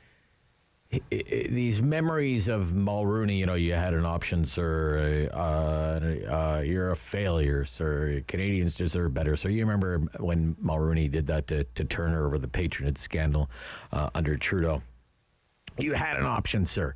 memories of Mulrooney. You had an option, sir. You're a failure, sir. Canadians deserve better. So you remember when Mulrooney did that to Turner over the patronage scandal under Trudeau. You had an option, sir.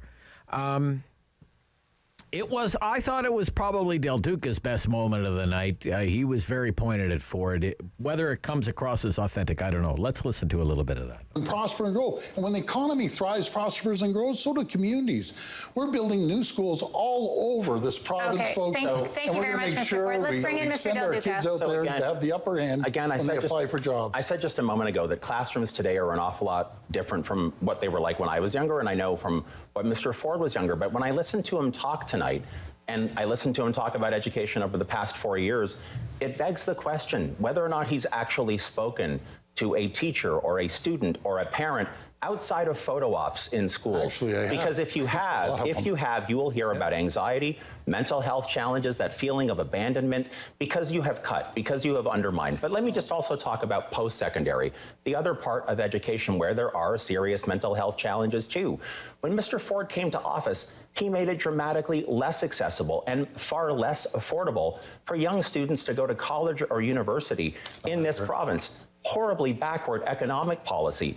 I thought it was probably Del Duca's best moment of the night. He was very pointed at Ford. Whether it comes across as authentic, I don't know. Let's listen to a little bit of that. And prosper and grow. And when the economy thrives, prospers, and grows, so do communities. We're building new schools all over this province, folks. Thank you very much, Mr. Ford. Let's bring in Mr. Del Duca. Kids out there to have the upper hand when they apply for jobs. I said just a moment ago that classrooms today are an awful lot different from what they were like when I was younger, and I know from what Mr. Ford was younger. But when I listened to him talk tonight, and I listened to him talk about education over the past 4 years, it begs the question whether or not he's actually spoken to a teacher or a student or a parent outside of photo ops in schools. Actually, I have. Because if you have, you will hear about anxiety, mental health challenges, that feeling of abandonment, because you have cut, because you have undermined. But let me just also talk about post-secondary, the other part of education where there are serious mental health challenges too. When Mr. Ford came to office, he made it dramatically less accessible and far less affordable for young students to go to college or university in this province. Horribly backward economic policy.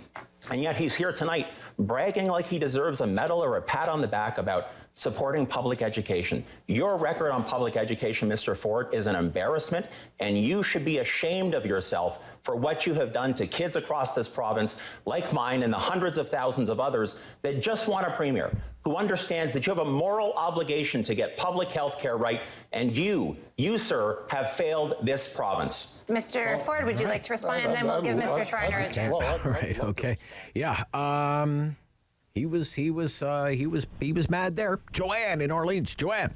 And yet he's here tonight bragging like he deserves a medal or a pat on the back about supporting public education. Your record on public education, Mr. Ford, is an embarrassment, and you should be ashamed of yourself for what you have done to kids across this province, like mine and the hundreds of thousands of others that just want a premier who understands that you have a moral obligation to get public health care right, and you, sir, have failed this province. Mr. Ford, would you like to respond, and then we'll give Mr. Schreiner a chance. All right, okay. Yeah, he was mad there. Joanne in Orleans. Joanne.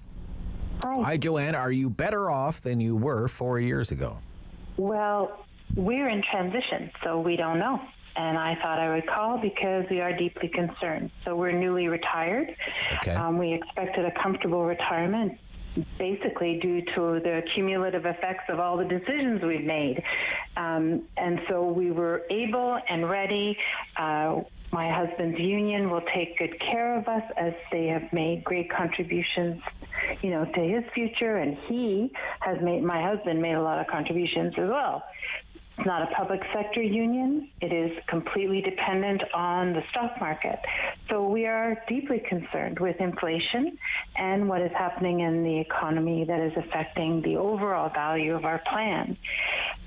Hi, Joanne. Are you better off than you were 4 years ago? Well, we're in transition, so we don't know. And I thought I would call because we are deeply concerned. So we're newly retired. Okay. We expected a comfortable retirement, basically due to the cumulative effects of all the decisions we've made. And so we were able and ready. My husband's union will take good care of us as they have made great contributions, to his future. And my husband made a lot of contributions as well. It's not a public sector union. It is completely dependent on the stock market. So we are deeply concerned with inflation and what is happening in the economy that is affecting the overall value of our plan.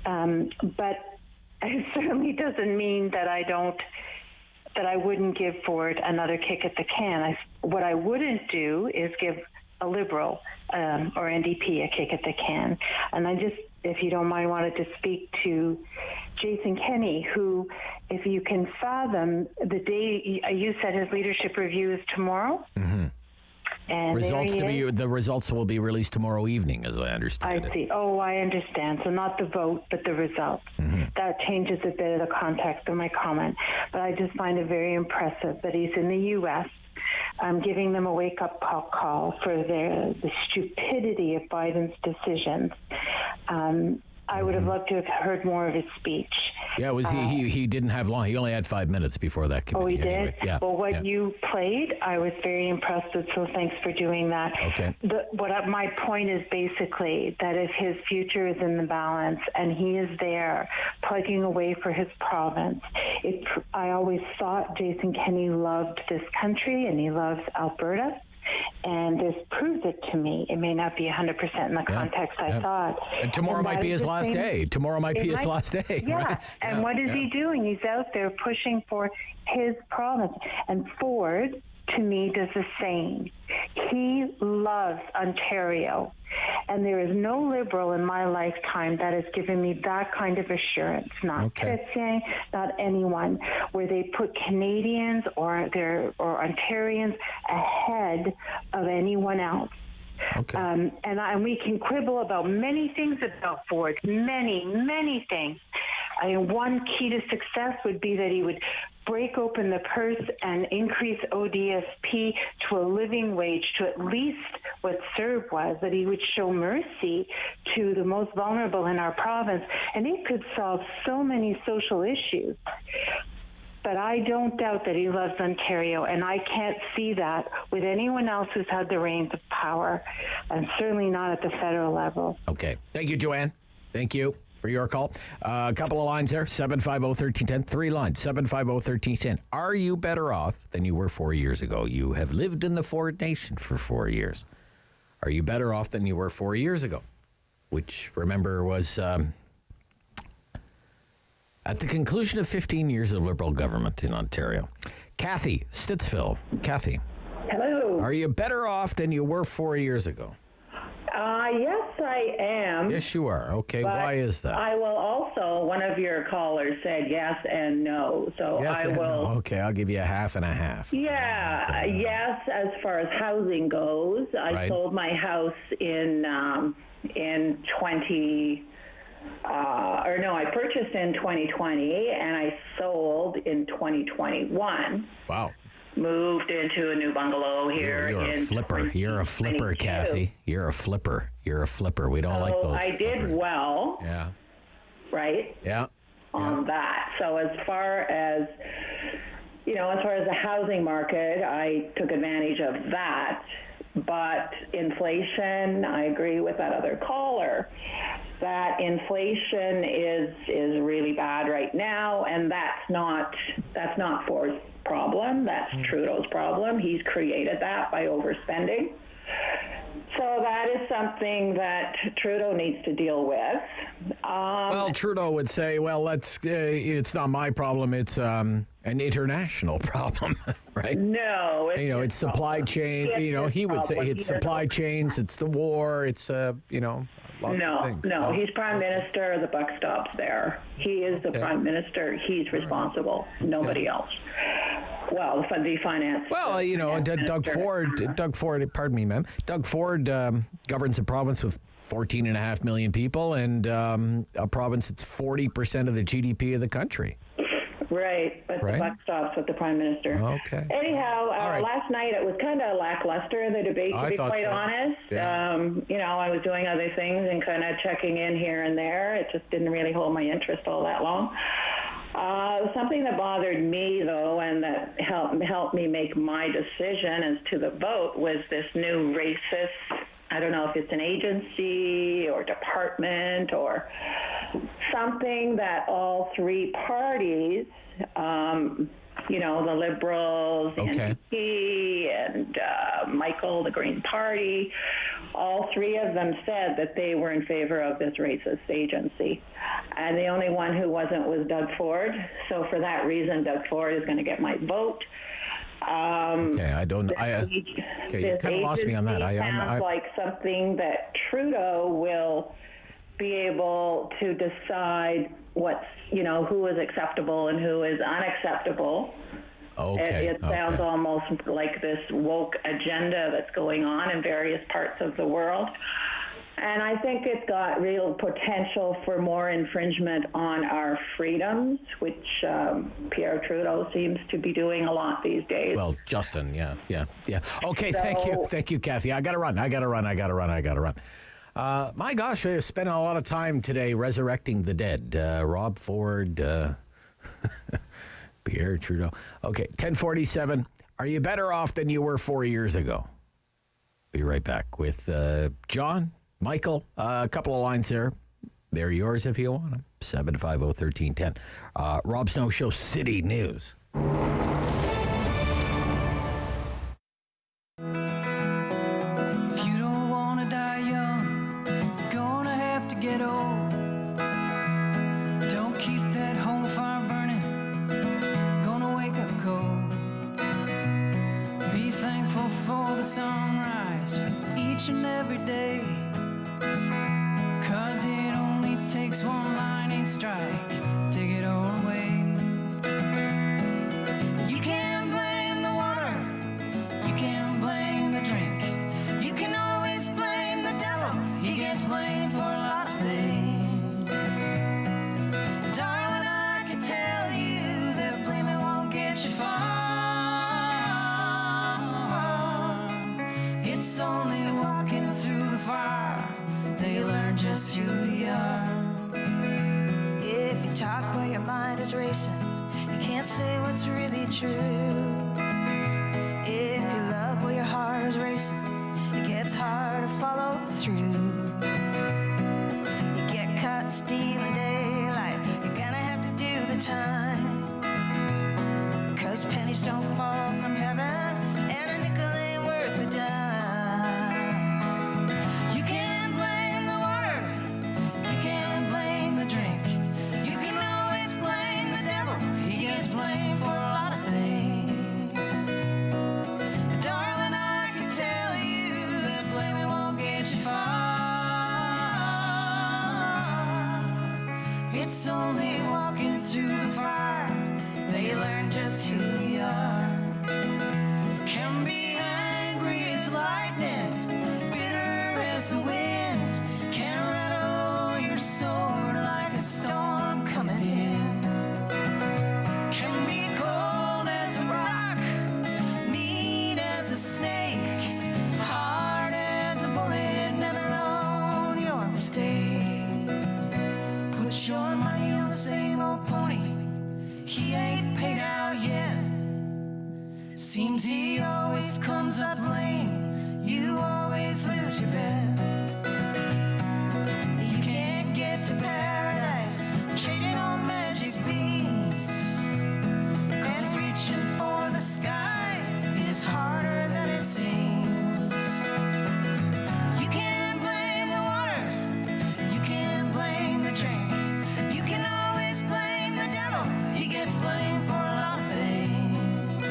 But it certainly doesn't mean that I wouldn't give Ford another kick at the can. What I wouldn't do is give a Liberal or NDP a kick at the can. And I just, if you don't mind, wanted to speak to Jason Kenney, who, if you can fathom, the day you said his leadership review is tomorrow. Mm-hmm. And the results will be released tomorrow evening, as I understand it. I see. Oh, I understand. So not the vote, but the results. Mm-hmm. That changes a bit of the context of my comment. But I just find it very impressive that he's in the U.S. Giving them a wake-up call for the stupidity of Biden's decisions. I would have loved to have heard more of his speech. Yeah, he didn't have long. He only had 5 minutes before that committee. Oh, he did? Anyway. Yeah. Well, what you played, I was very impressed with, so thanks for doing that. Okay. My point is basically that if his future is in the balance and he is there plugging away for his province, I always thought Jason Kenney loved this country and he loves Alberta. And this proves it to me. It may not be 100% in the context I thought. And tomorrow might be his last day. Tomorrow might be his last day. Yeah. Right? And what is he doing? He's out there pushing for his province. And Ford, to me, does the same. He loves Ontario. And there is no Liberal in my lifetime that has given me that kind of assurance. Not Chrétien, not anyone, where they put Canadians or Ontarians ahead of anyone else. Okay. And we can quibble about many things about Ford, many things. One key to success would be that he would break open the purse and increase ODSP to a living wage, to at least what CERB was, that he would show mercy to the most vulnerable in our province, and it could solve so many social issues. But I don't doubt that he loves Ontario, and I can't see that with anyone else who's had the reins of power, and certainly not at the federal level. Okay. Thank you, Joanne. Thank you for your call. A couple of lines there, 750-1310. 3 lines, 750-1310. Are you better off than you were 4 years ago? You have lived in the Ford Nation for 4 years. Are you better off than you were 4 years ago? Which, remember, was at the conclusion of 15 years of Liberal government in Ontario. Kathy, Stittsville. Kathy. Hello. Are you better off than you were 4 years ago? Yes, I am. Yes, you are. Okay, But why is that? I will also, one of your callers said yes and no. So Yes I and will. no. Okay, I'll give you a half and a half. Yeah, yes, as far as housing goes. I Right. sold my house in 20, I purchased in 2020 and I sold in 2021. Wow. Moved into a new bungalow here. You're a flipper. You're a flipper, Kathy. You're a flipper. You're a flipper. We don't like those. I did well. Yeah. Right? Yeah. On that. So as far as the housing market, I took advantage of that. But inflation, I agree with that other caller, that inflation is really bad right now, and that's not Ford's problem. That's Trudeau's problem. He's created that by overspending. So that is something that Trudeau needs to deal with. Well, Trudeau would say, well, it's not my problem. It's an international problem, right? No. It's supply chain. He would say it's supply chains. It's the war. It's, lots of things. No. He's prime minister. The buck stops there. He is the prime minister. He's responsible. Nobody else. Well, the finance. Well, Doug Ford, pardon me, ma'am. Doug Ford governs a province with 14.5 million people and a province that's 40% of the GDP of the country. Right, but the buck stops with the prime minister. Okay. Anyhow, last night it was kind of lackluster, the debate, to be quite honest. Yeah. I was doing other things and kind of checking in here and there. It just didn't really hold my interest all that long. Something that bothered me, though, and that helped me make my decision as to the vote was this new racist, I don't know if it's an agency or department or something that all three parties, the Liberals, the NDP, and Michael, the Green Party, all three of them said that they were in favor of this racist agency. And the only one who wasn't was Doug Ford. So for that reason, Doug Ford is going to get my vote. You kind of lost me on that. Sounds like something that Trudeau will be able to decide who is acceptable and who is unacceptable. It sounds almost like this woke agenda that's going on in various parts of the world. And I think it's got real potential for more infringement on our freedoms, which Pierre Trudeau seems to be doing a lot these days. Well, Justin, yeah. Okay, thank you, Kathy. I got to run. My gosh, I spent a lot of time today resurrecting the dead. Rob Ford, Pierre Trudeau. Okay, 10:47. Are you better off than you were 4 years ago? Be right back with John, Michael, a couple of lines there. They're yours if you want them. 750-1310. Rob Snow Show City News. If you don't want to die young, you're gonna have to get old. Don't keep that home fire burning. Gonna wake up cold. Be thankful for the sunrise for each and every day. 'Cause it only takes one lightning strike to get all away. You can't blame the water, you can't blame the drink. You can always blame the devil, he gets blamed for a lot of things. Darling, I can tell you that blaming won't get you far. It's only walking through the fire they learn just who we are. If you talk while your mind is racing, you can't say what's really true. If you love while your heart is racing, it gets hard to follow through. You get caught stealing daylight, you're gonna have to do the time. 'Cause pennies don't fall from heaven, and a nickel ain't worth a dime. It's only walking through the fire they learn just who we are. Can be angry as lightning, bitter as the wind. Can rattle your sword like a storm coming in. Can be cold as a rock, mean as a snake, hard as a bullet, never own your mistake. Put your money on the same old pony, he ain't paid out yet. Seems he always comes up lame, you always lose your bet. You can't get to paradise trading on magic beans, 'cause reaching for the sky is harder than it seems. You can't blame the water, you can't blame the drink, you can always blame the devil, he gets blamed for a lot of things.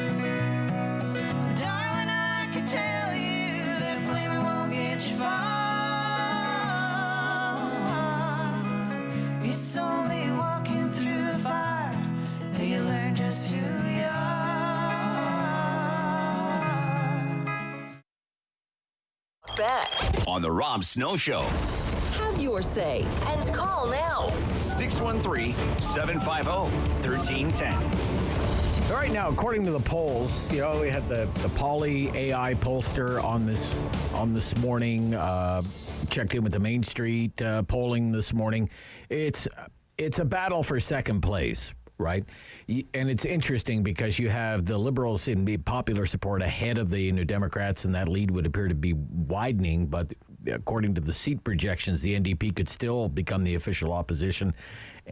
Darling, I can tell you that blaming won't get you far. It's only walking through the fire that you learn just who you are. Back On the Rob Snow Show. Have your say and call now. 613-750-1310. All right, now, according to the polls, you know, we had the Poly AI pollster on this morning, checked in with the Main Street polling this morning. It's a battle for second place, right? And it's interesting because you have the Liberals in popular support ahead of the New Democrats, and that lead would appear to be widening. But according to the seat projections, the NDP could still become the official opposition,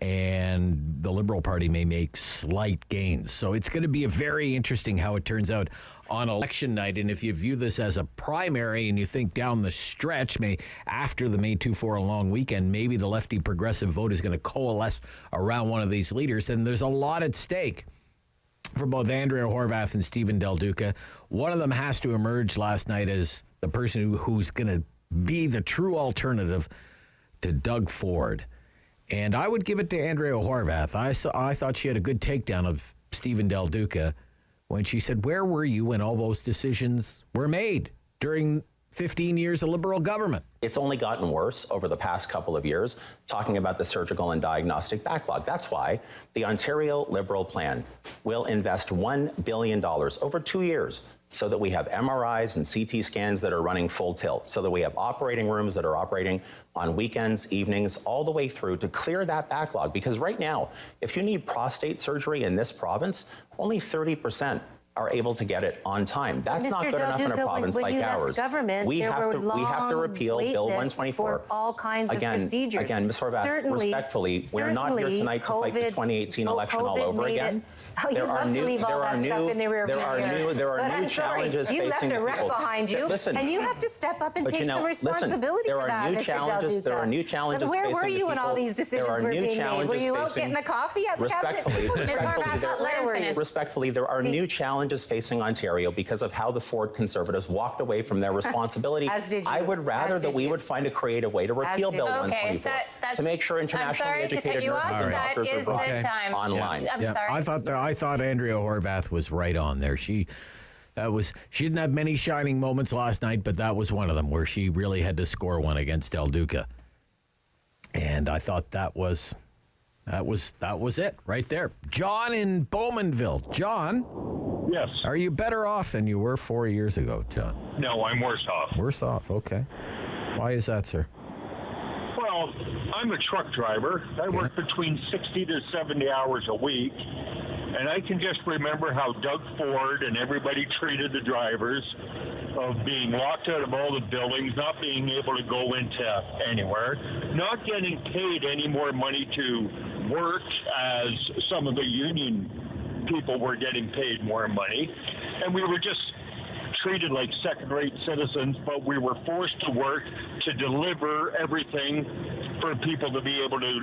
and the Liberal Party may make slight gains. So it's going to be very interesting how it turns out on election night. And if you view this as a primary and you think down the stretch, after the May 2-4 long weekend, maybe the lefty progressive vote is going to coalesce around one of these leaders, and there's a lot at stake for both Andrea Horwath and Stephen Del Duca. One of them has to emerge last night as the person who's going to be the true alternative to Doug Ford. And I would give it to Andrea Horwath. I thought she had a good takedown of Stephen Del Duca when she said, where were you when all those decisions were made during 15 years of Liberal government? It's only gotten worse over the past couple of years, talking about the surgical and diagnostic backlog. That's why the Ontario Liberal plan will invest $1 billion over 2 years so that we have MRIs and CT scans that are running full tilt, so that we have operating rooms that are operating on weekends, evenings, all the way through to clear that backlog. Because right now, if you need prostate surgery in this province, only 30% are able to get it on time. That's not good enough in a province like ours. We have to repeal Bill 124. For all kinds of procedures. Again, Ms. Horwath, respectfully, we're not here tonight to fight the 2018 election all over again. There are new challenges facing you left a wreck behind you, and you have to step up and take some responsibility for that, Mr. Del Duca. There are new challenges. Where were you when all these decisions were being made? Were you out getting a coffee at the cabinet? Respectfully, there are new challenges facing Ontario because of how the Ford Conservatives walked away from their responsibility. I would rather that we would find a creative way to repeal Bill 124 to make make sure internationally educated nurses and doctors are brought online. I'm sorry. I thought Andrea Horwath was right on there. She didn't have many shining moments last night, but that was one of them where she really had to score one against Del Duca. And I thought that was it right there. John in Bowmanville. John? Yes. Are you better off than you were 4 years ago, John? No, I'm worse off. Worse off, okay. Why is that, sir? Well, I'm a truck driver. I work between 60 to 70 hours a week. And I can just remember how Doug Ford and everybody treated the drivers, of being locked out of all the buildings, not being able to go into anywhere, not getting paid any more money to work as some of the union people were getting paid more money. And we were just treated like second-rate citizens, but we were forced to work to deliver everything for people to be able to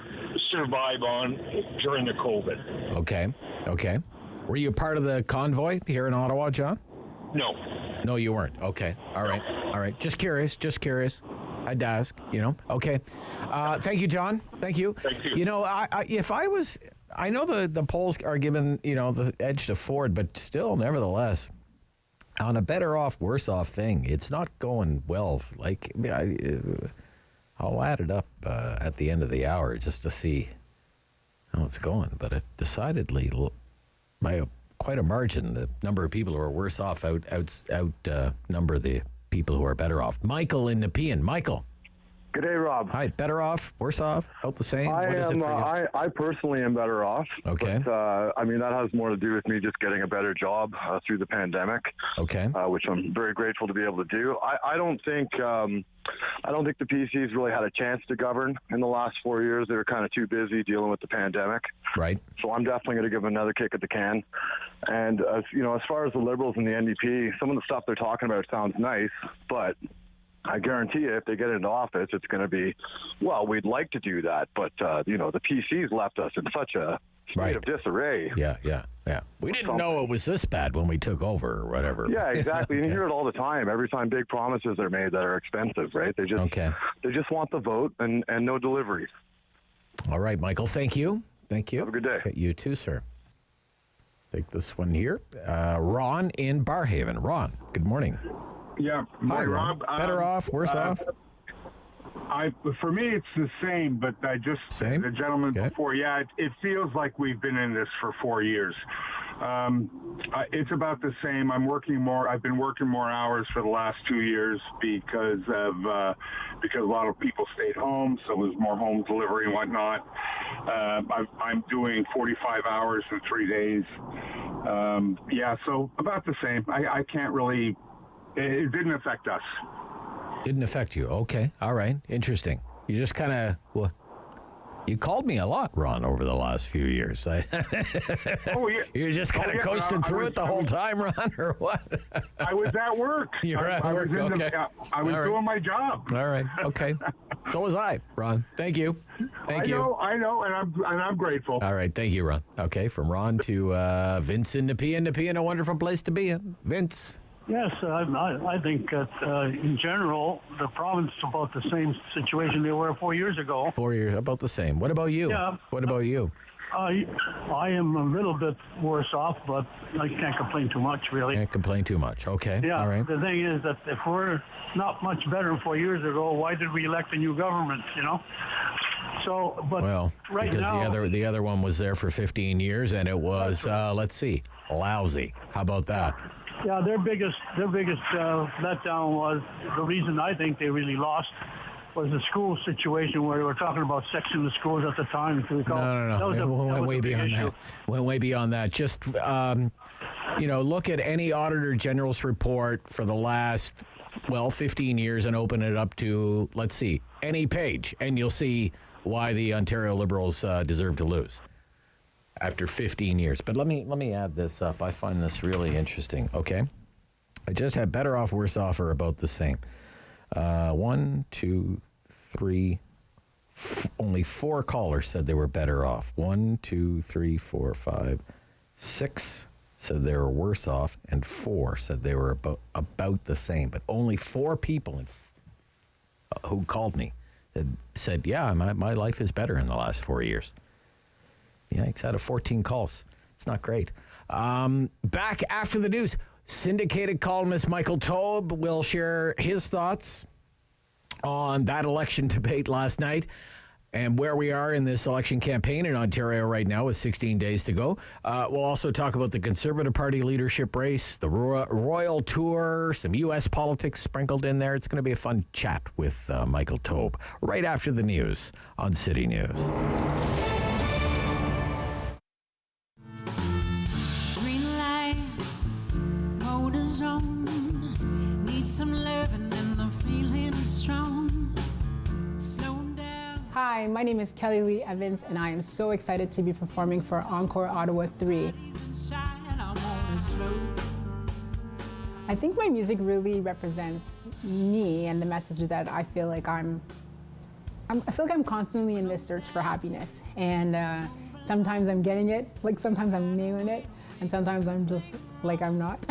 survive on during the COVID. Okay. Were you part of the convoy here in Ottawa, John? No. No, you weren't. Okay. All right. Just curious. I'd ask, Okay. Thank you, John. Thank you. Thank you. I know the polls are giving, the edge to Ford, but still, nevertheless, on a better off, worse off thing, it's not going well. I'll add it up at the end of the hour just to see how it's going. But it decidedly, by quite a margin, the number of people who are worse off outnumber the people who are better off. Michael in Nepean. Michael. Good day, Rob. Hi. Better off? Worse off? About the same? What is it for you? I personally am better off. Okay. But, that has more to do with me just getting a better job through the pandemic. Okay. Which I'm very grateful to be able to do. I don't think the PCs really had a chance to govern in the last 4 years. They were kind of too busy dealing with the pandemic. Right. So I'm definitely going to give them another kick at the can. And as far as the Liberals and the NDP, some of the stuff they're talking about sounds nice, but I guarantee you, if they get into office, it's going to be, well, we'd like to do that, but, the PCs left us in such a state of disarray. Yeah. We didn't know it was this bad when we took over or whatever. Yeah, exactly. And you hear it all the time. Every time big promises are made that are expensive, right? They just want the vote and no deliveries. All right, Michael, thank you. Thank you. Have a good day. You too, sir. Take this one here. Ron in Barhaven. Ron, good morning. Yeah. Hi, Rob. Better off, worse off? For me, it's the same, but the gentleman before, it feels like we've been in this for 4 years. It's about the same. I've been working more hours for the last 2 years because a lot of people stayed home, so there's more home delivery and whatnot. I'm doing 45 hours in 3 days. So about the same. I can't really. It didn't affect us. Didn't affect you. Okay. All right. Interesting. You just kind of, you called me a lot, Ron, over the last few years. You're just kind of coasting through it the whole time, Ron, or what? I was at work. You're at work. Okay. I was doing my job. All right. Okay. So was I, Ron. Thank you. Thank you. I know, and I'm grateful. All right. Thank you, Ron. Okay. From Ron to Vince in Nepean. Nepean, a wonderful place to be in. Vince. Yes, I think that in general, the province is about the same situation they were 4 years ago. 4 years, about the same. What about you? Yeah. What about you? I am a little bit worse off, but I can't complain too much, really. Can't complain too much. Okay. Yeah. All right. The thing is that if we're not much better than 4 years ago, why did we elect a new government, So, but right because now, the other one was there for 15 years, and it was, lousy. How about that? Yeah, their biggest letdown was the reason I think they really lost was the school situation where they were talking about sex in the schools at the time. If you recall. No. Went way beyond that. Went way beyond that. Just look at any Auditor General's report for the last 15 years and open it up to any page, and you'll see why the Ontario Liberals deserve to lose. After 15 years. But let me add this up. I find this really interesting. Okay. I just had better off, worse off, or about the same. 1, 2, 3. Only 4 callers said they were better off. 1, 2, 3, 4, 5, 6 said they were worse off, and 4 said they were about the same. But only 4 people who called me said, my life is better in the last 4 years. Yikes, out of 14 calls. It's not great. Back after the news, syndicated columnist Michael Taube will share his thoughts on that election debate last night and where we are in this election campaign in Ontario right now with 16 days to go. We'll also talk about the Conservative Party leadership race, the Royal Tour, some U.S. politics sprinkled in there. It's going to be a fun chat with Michael Taube right after the news on City News. Some loving and the feeling is strong. Slow down. Hi, my name is Kelly Lee Evans, and I am so excited to be performing for Encore Ottawa 3. I think my music really represents me and the message that I feel like I'm constantly in this search for happiness, and sometimes I'm getting it, sometimes I'm nailing it, and sometimes I'm just I'm not.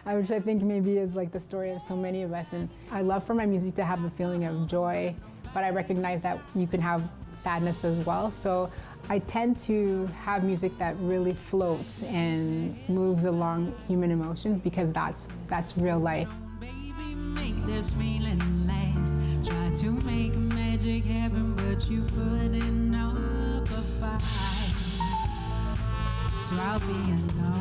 which I think maybe is like the story of so many of us. And I love for my music to have a feeling of joy, but I recognize that you can have sadness as well. So I tend to have music that really floats and moves along human emotions, because that's real life. Baby, make this feeling last. Try to make magic happen, but you put in up a fight. So I'll be alone tonight.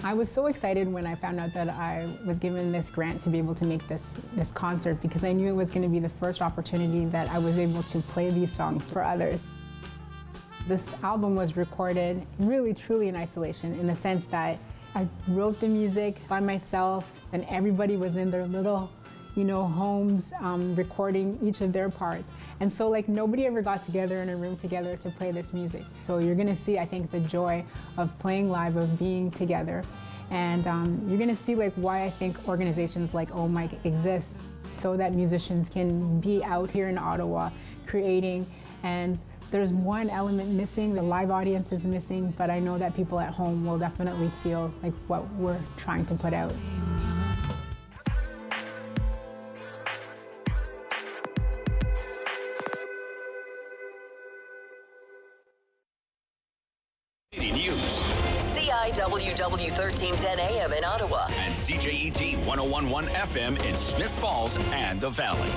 I was so excited when I found out that I was given this grant to be able to make this concert, because I knew it was going to be the first opportunity that I was able to play these songs for others. This album was recorded really, truly in isolation, in the sense that I wrote the music by myself, and everybody was in their little, homes, recording each of their parts. And so nobody ever got together in a room together to play this music. So you're gonna see, I think, the joy of playing live, of being together. And you're gonna see why I think organizations like Oh Mike exist, so that musicians can be out here in Ottawa creating. And there's one element missing, the live audience is missing, but I know that people at home will definitely feel like what we're trying to put out. CIWW 1310 AM in Ottawa. And CJET 1011 FM in Smiths Falls and the Valley.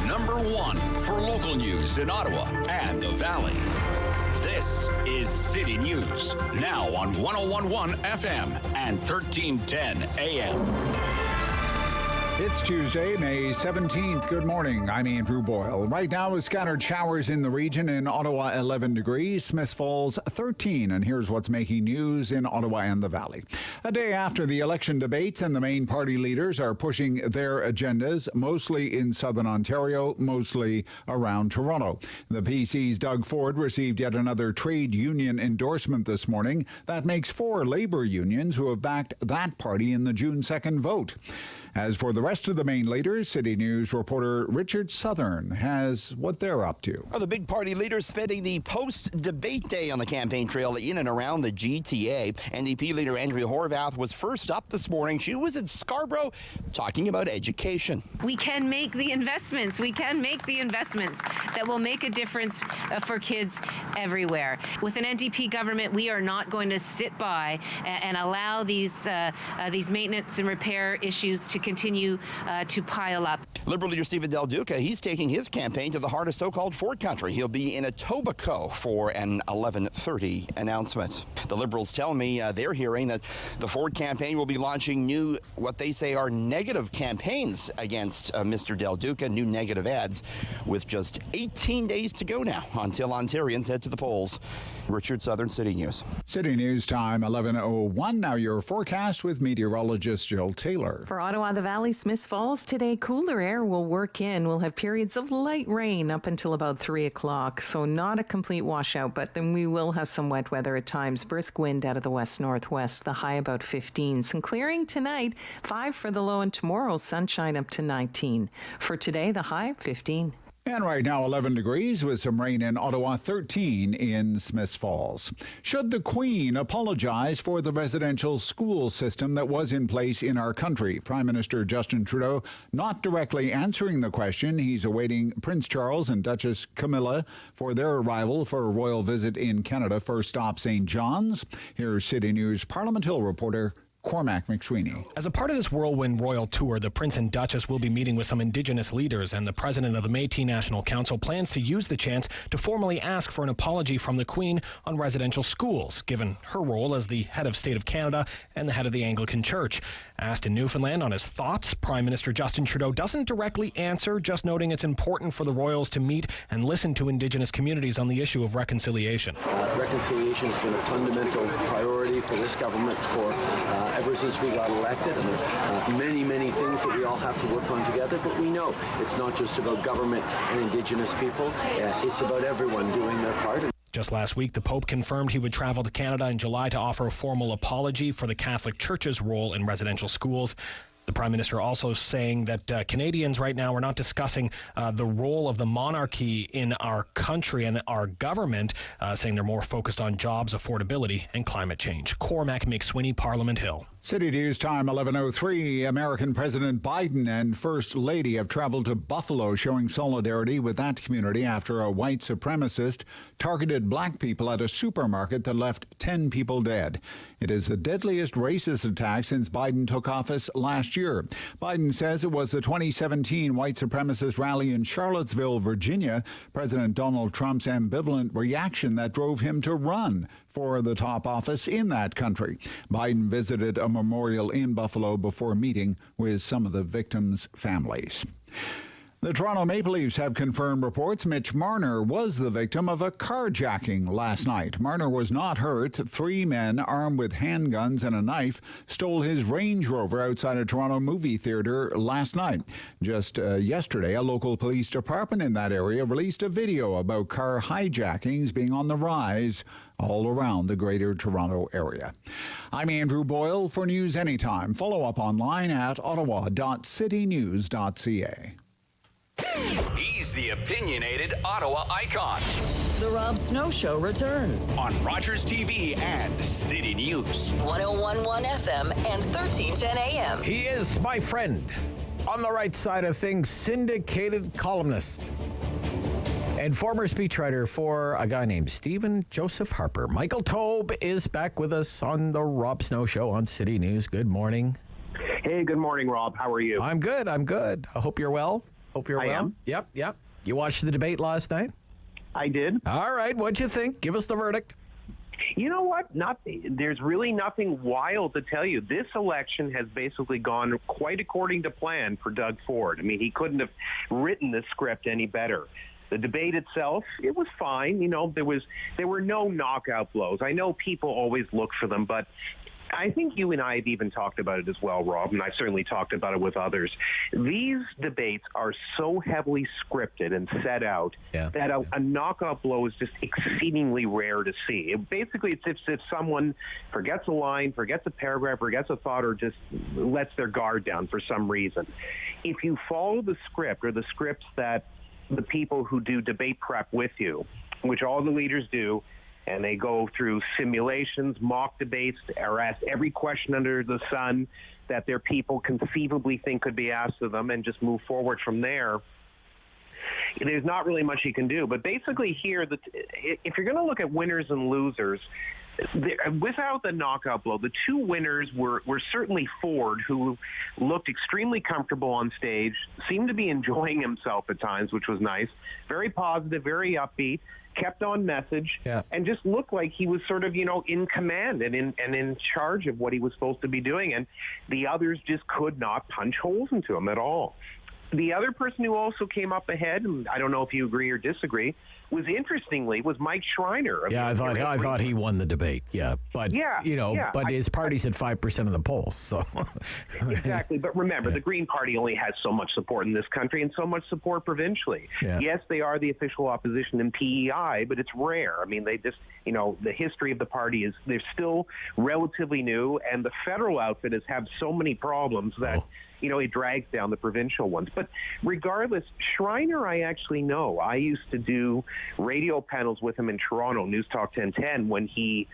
Number one for local news in Ottawa and the Valley. This is City News, now on 1011 FM and 1310 AM. It's Tuesday, May 17th. Good morning. I'm Andrew Boyle. Right now, scattered showers in the region. In Ottawa, 11 degrees. Smiths Falls, 13. And here's what's making news in Ottawa and the Valley. A day after the election debates, and the main party leaders are pushing their agendas, mostly in southern Ontario, mostly around Toronto. The PC's Doug Ford received yet another trade union endorsement this morning. That makes 4 labour unions who have backed that party in the June 2nd vote. As for the rest of the main leaders, City News reporter Richard Southern has what they're up to. Well, the big party leaders spending the post-debate day on the campaign trail in and around the GTA. NDP leader Andrea Horwath was first up this morning. She was in Scarborough talking about education. We can make the investments. We can make the investments that will make a difference for kids everywhere. With an NDP government, we are not going to sit by and allow these maintenance and repair issues to continue to pile up. Liberal leader Stephen Del Duca, he's taking his campaign to the heart of so-called Ford country. He'll be in Etobicoke for an 11:30 announcement. The Liberals tell me they're hearing that the Ford campaign will be launching new, what they say are negative campaigns against Mr. Del Duca, new negative ads, with just 18 days to go now until Ontarians head to the polls. Richard Southern, City News. City News time, 11:01. Now your forecast with meteorologist Jill Taylor. For Ottawa, the Valley, Smiths Falls, today cooler air will work in. We'll have periods of light rain up until about 3 o'clock. So not a complete washout, but then we will have some wet weather at times. Brisk wind out of the west-northwest, the high about 15. Some clearing tonight, 5 for the low, and tomorrow sunshine up to 19. For today, the high, 15. And right now, 11 degrees with some rain in Ottawa, 13 in Smiths Falls. Should the Queen apologize for the residential school system that was in place in our country? Prime Minister Justin Trudeau not directly answering the question. He's awaiting Prince Charles and Duchess Camilla for their arrival for a royal visit in Canada. First stop, St. John's. Here's City News Parliament Hill reporter Cormac McSweeney. As a part of this whirlwind royal tour, the Prince and Duchess will be meeting with some Indigenous leaders, and the president of the Métis National Council plans to use the chance to formally ask for an apology from the Queen on residential schools, given her role as the head of state of Canada and the head of the Anglican Church. Asked in Newfoundland on his thoughts, Prime Minister Justin Trudeau doesn't directly answer, just noting it's important for the royals to meet and listen to Indigenous communities on the issue of reconciliation. Reconciliation has been a fundamental priority for this government for ever since we got elected, and there are many things that we all have to work on together, but we know it's not just about government and Indigenous people, it's about everyone doing their part. Just last week, the Pope confirmed he would travel to Canada in July to offer a formal apology for the Catholic Church's role in residential schools. The Prime Minister also saying that Canadians right now are not discussing the role of the monarchy in our country and our government, saying they're more focused on jobs, affordability, and climate change. Cormac McSweeney, Parliament Hill. City News time 11:03. American President Biden and First Lady have traveled to Buffalo, showing solidarity with that community after a white supremacist targeted black people at a supermarket that left 10 people dead. It is the deadliest racist attack since Biden took office last year. Biden says it was the 2017 white supremacist rally in Charlottesville, Virginia, President Donald Trump's ambivalent reaction that drove him to run for the top office in that country. Biden visited a memorial in Buffalo before meeting with some of the victims' families. The Toronto Maple Leafs have confirmed reports Mitch Marner was the victim of a carjacking last night. Marner was not hurt. 3 men armed with handguns and a knife stole his Range Rover outside a Toronto movie theater last night. Just yesterday, a local police department in that area released a video about car hijackings being on the rise all around the Greater Toronto Area. I'm Andrew Boyle for News Anytime. Follow up online at ottawa.citynews.ca. He's the opinionated Ottawa icon. The Rob Snow Show returns on Rogers TV and City News. 101.1 FM and 1310 AM. He is my friend. On the right side of things, syndicated columnist and former speechwriter for a guy named Stephen Joseph Harper. Michael Taube is back with us on the Rob Snow Show on City News. Good morning. Hey, good morning, Rob. How are you? I'm good. I hope you're well. Hope you're well. Am. Yep. You watched the debate last night? I did. All right. What'd you think? Give us the verdict. You know what? There's really nothing wild to tell you. This election has basically gone quite according to plan for Doug Ford. I mean, he couldn't have written the script any better. The debate itself, it was fine. You know, there were no knockout blows. I know people always look for them, but I think you and I have even talked about it as well, Rob, and I've certainly talked about it with others. These debates are so heavily scripted and set out that a knockout blow is just exceedingly rare to see. Basically, it's if someone forgets a line, forgets a paragraph, forgets a thought, or just lets their guard down for some reason. If you follow the script or the scripts that the people who do debate prep with you, which all the leaders do, and they go through simulations, mock debates, or ask every question under the sun that their people conceivably think could be asked of them and just move forward from there. There's not really much you can do. But basically here, if you're going to look at winners and losers, without the knockout blow, the two winners were certainly Ford, who looked extremely comfortable on stage, seemed to be enjoying himself at times, which was nice, very positive, very upbeat, kept on message, and just looked like he was sort of, in command and in charge of what he was supposed to be doing. And the others just could not punch holes into him at all. The other person who also came up ahead, and I don't know if you agree or disagree, was Mike Schreiner. I thought he won the debate. But his party's at 5% of the polls. So exactly. But remember, the Green Party only has so much support in this country and so much support provincially. Yes, they are the official opposition in PEI, but it's rare. I mean, they just, the history of the party is they're still relatively new, and the federal outfit has had so many problems that. It drags down the provincial ones. But regardless, Schreiner, I actually know. I used to do radio panels with him in Toronto, News Talk 1010, when he,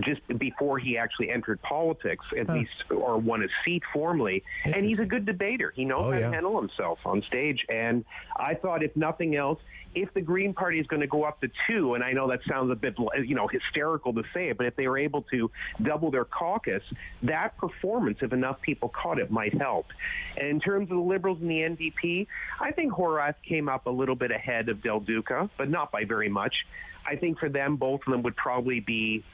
just before he actually entered politics, at least, or won a seat formally. And he's a good debater. He knows how to handle himself on stage. And I thought, if nothing else, if the Green Party is going to go up to 2, and I know that sounds a bit, hysterical to say it, but if they were able to double their caucus, that performance, if enough people caught it, might help. And in terms of the Liberals and the NDP, I think Horace came up a little bit ahead of Del Duca, but not by very much. I think for them, both of them would probably be,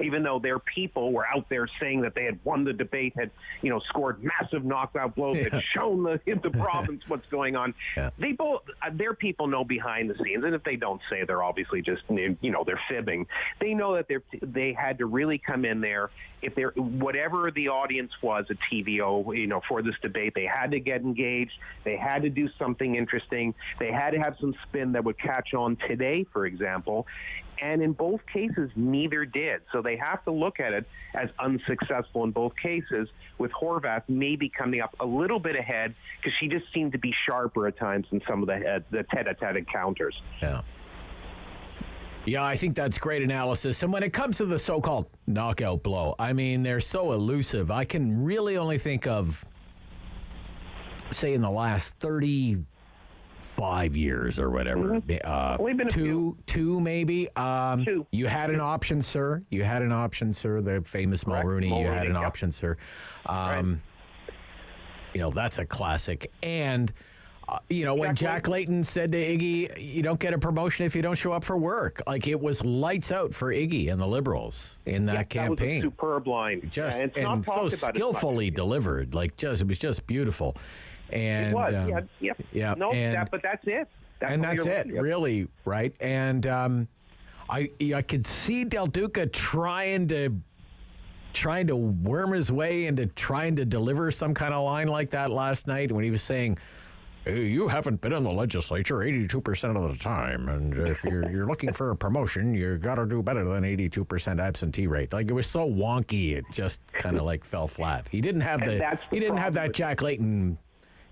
even though their people were out there saying that they had won the debate, had scored massive knockout blows, had shown the province what's going on. They both, their people know behind the scenes, and if they don't say, they're obviously just they're fibbing. They know that they had to really come in there. If they're whatever the audience was at TVO, for this debate, they had to get engaged. They had to do something interesting. They had to have some spin that would catch on today, for example. And in both cases, neither did. So they have to look at it as unsuccessful in both cases, with Horwath maybe coming up a little bit ahead because she just seemed to be sharper at times in some of the tete-a-tete encounters. Yeah. Yeah, I think that's great analysis. And when it comes to the so-called knockout blow, I mean, they're so elusive. I can really only think of, say, in the last 35 years or whatever. Two maybe. Two. You had an option, sir. The famous Mulrooney. You had an option, sir. You know, that's a classic. And when Jack Layton said to Iggy, you don't get a promotion if you don't show up for work. Like, it was lights out for Iggy and the Liberals in that campaign. That was a superb line. And so skillfully delivered. Like, it was just beautiful. And, it was, yeah. But that's it. That's it, really, right? And I could see Del Duca trying to worm his way into trying to deliver some kind of line like that last night when he was saying, you haven't been in the legislature 82% of the time, and if you're looking for a promotion, you got to do better than 82% absentee rate. Like, it was so wonky, it just kind of like fell flat. He didn't have that Jack Layton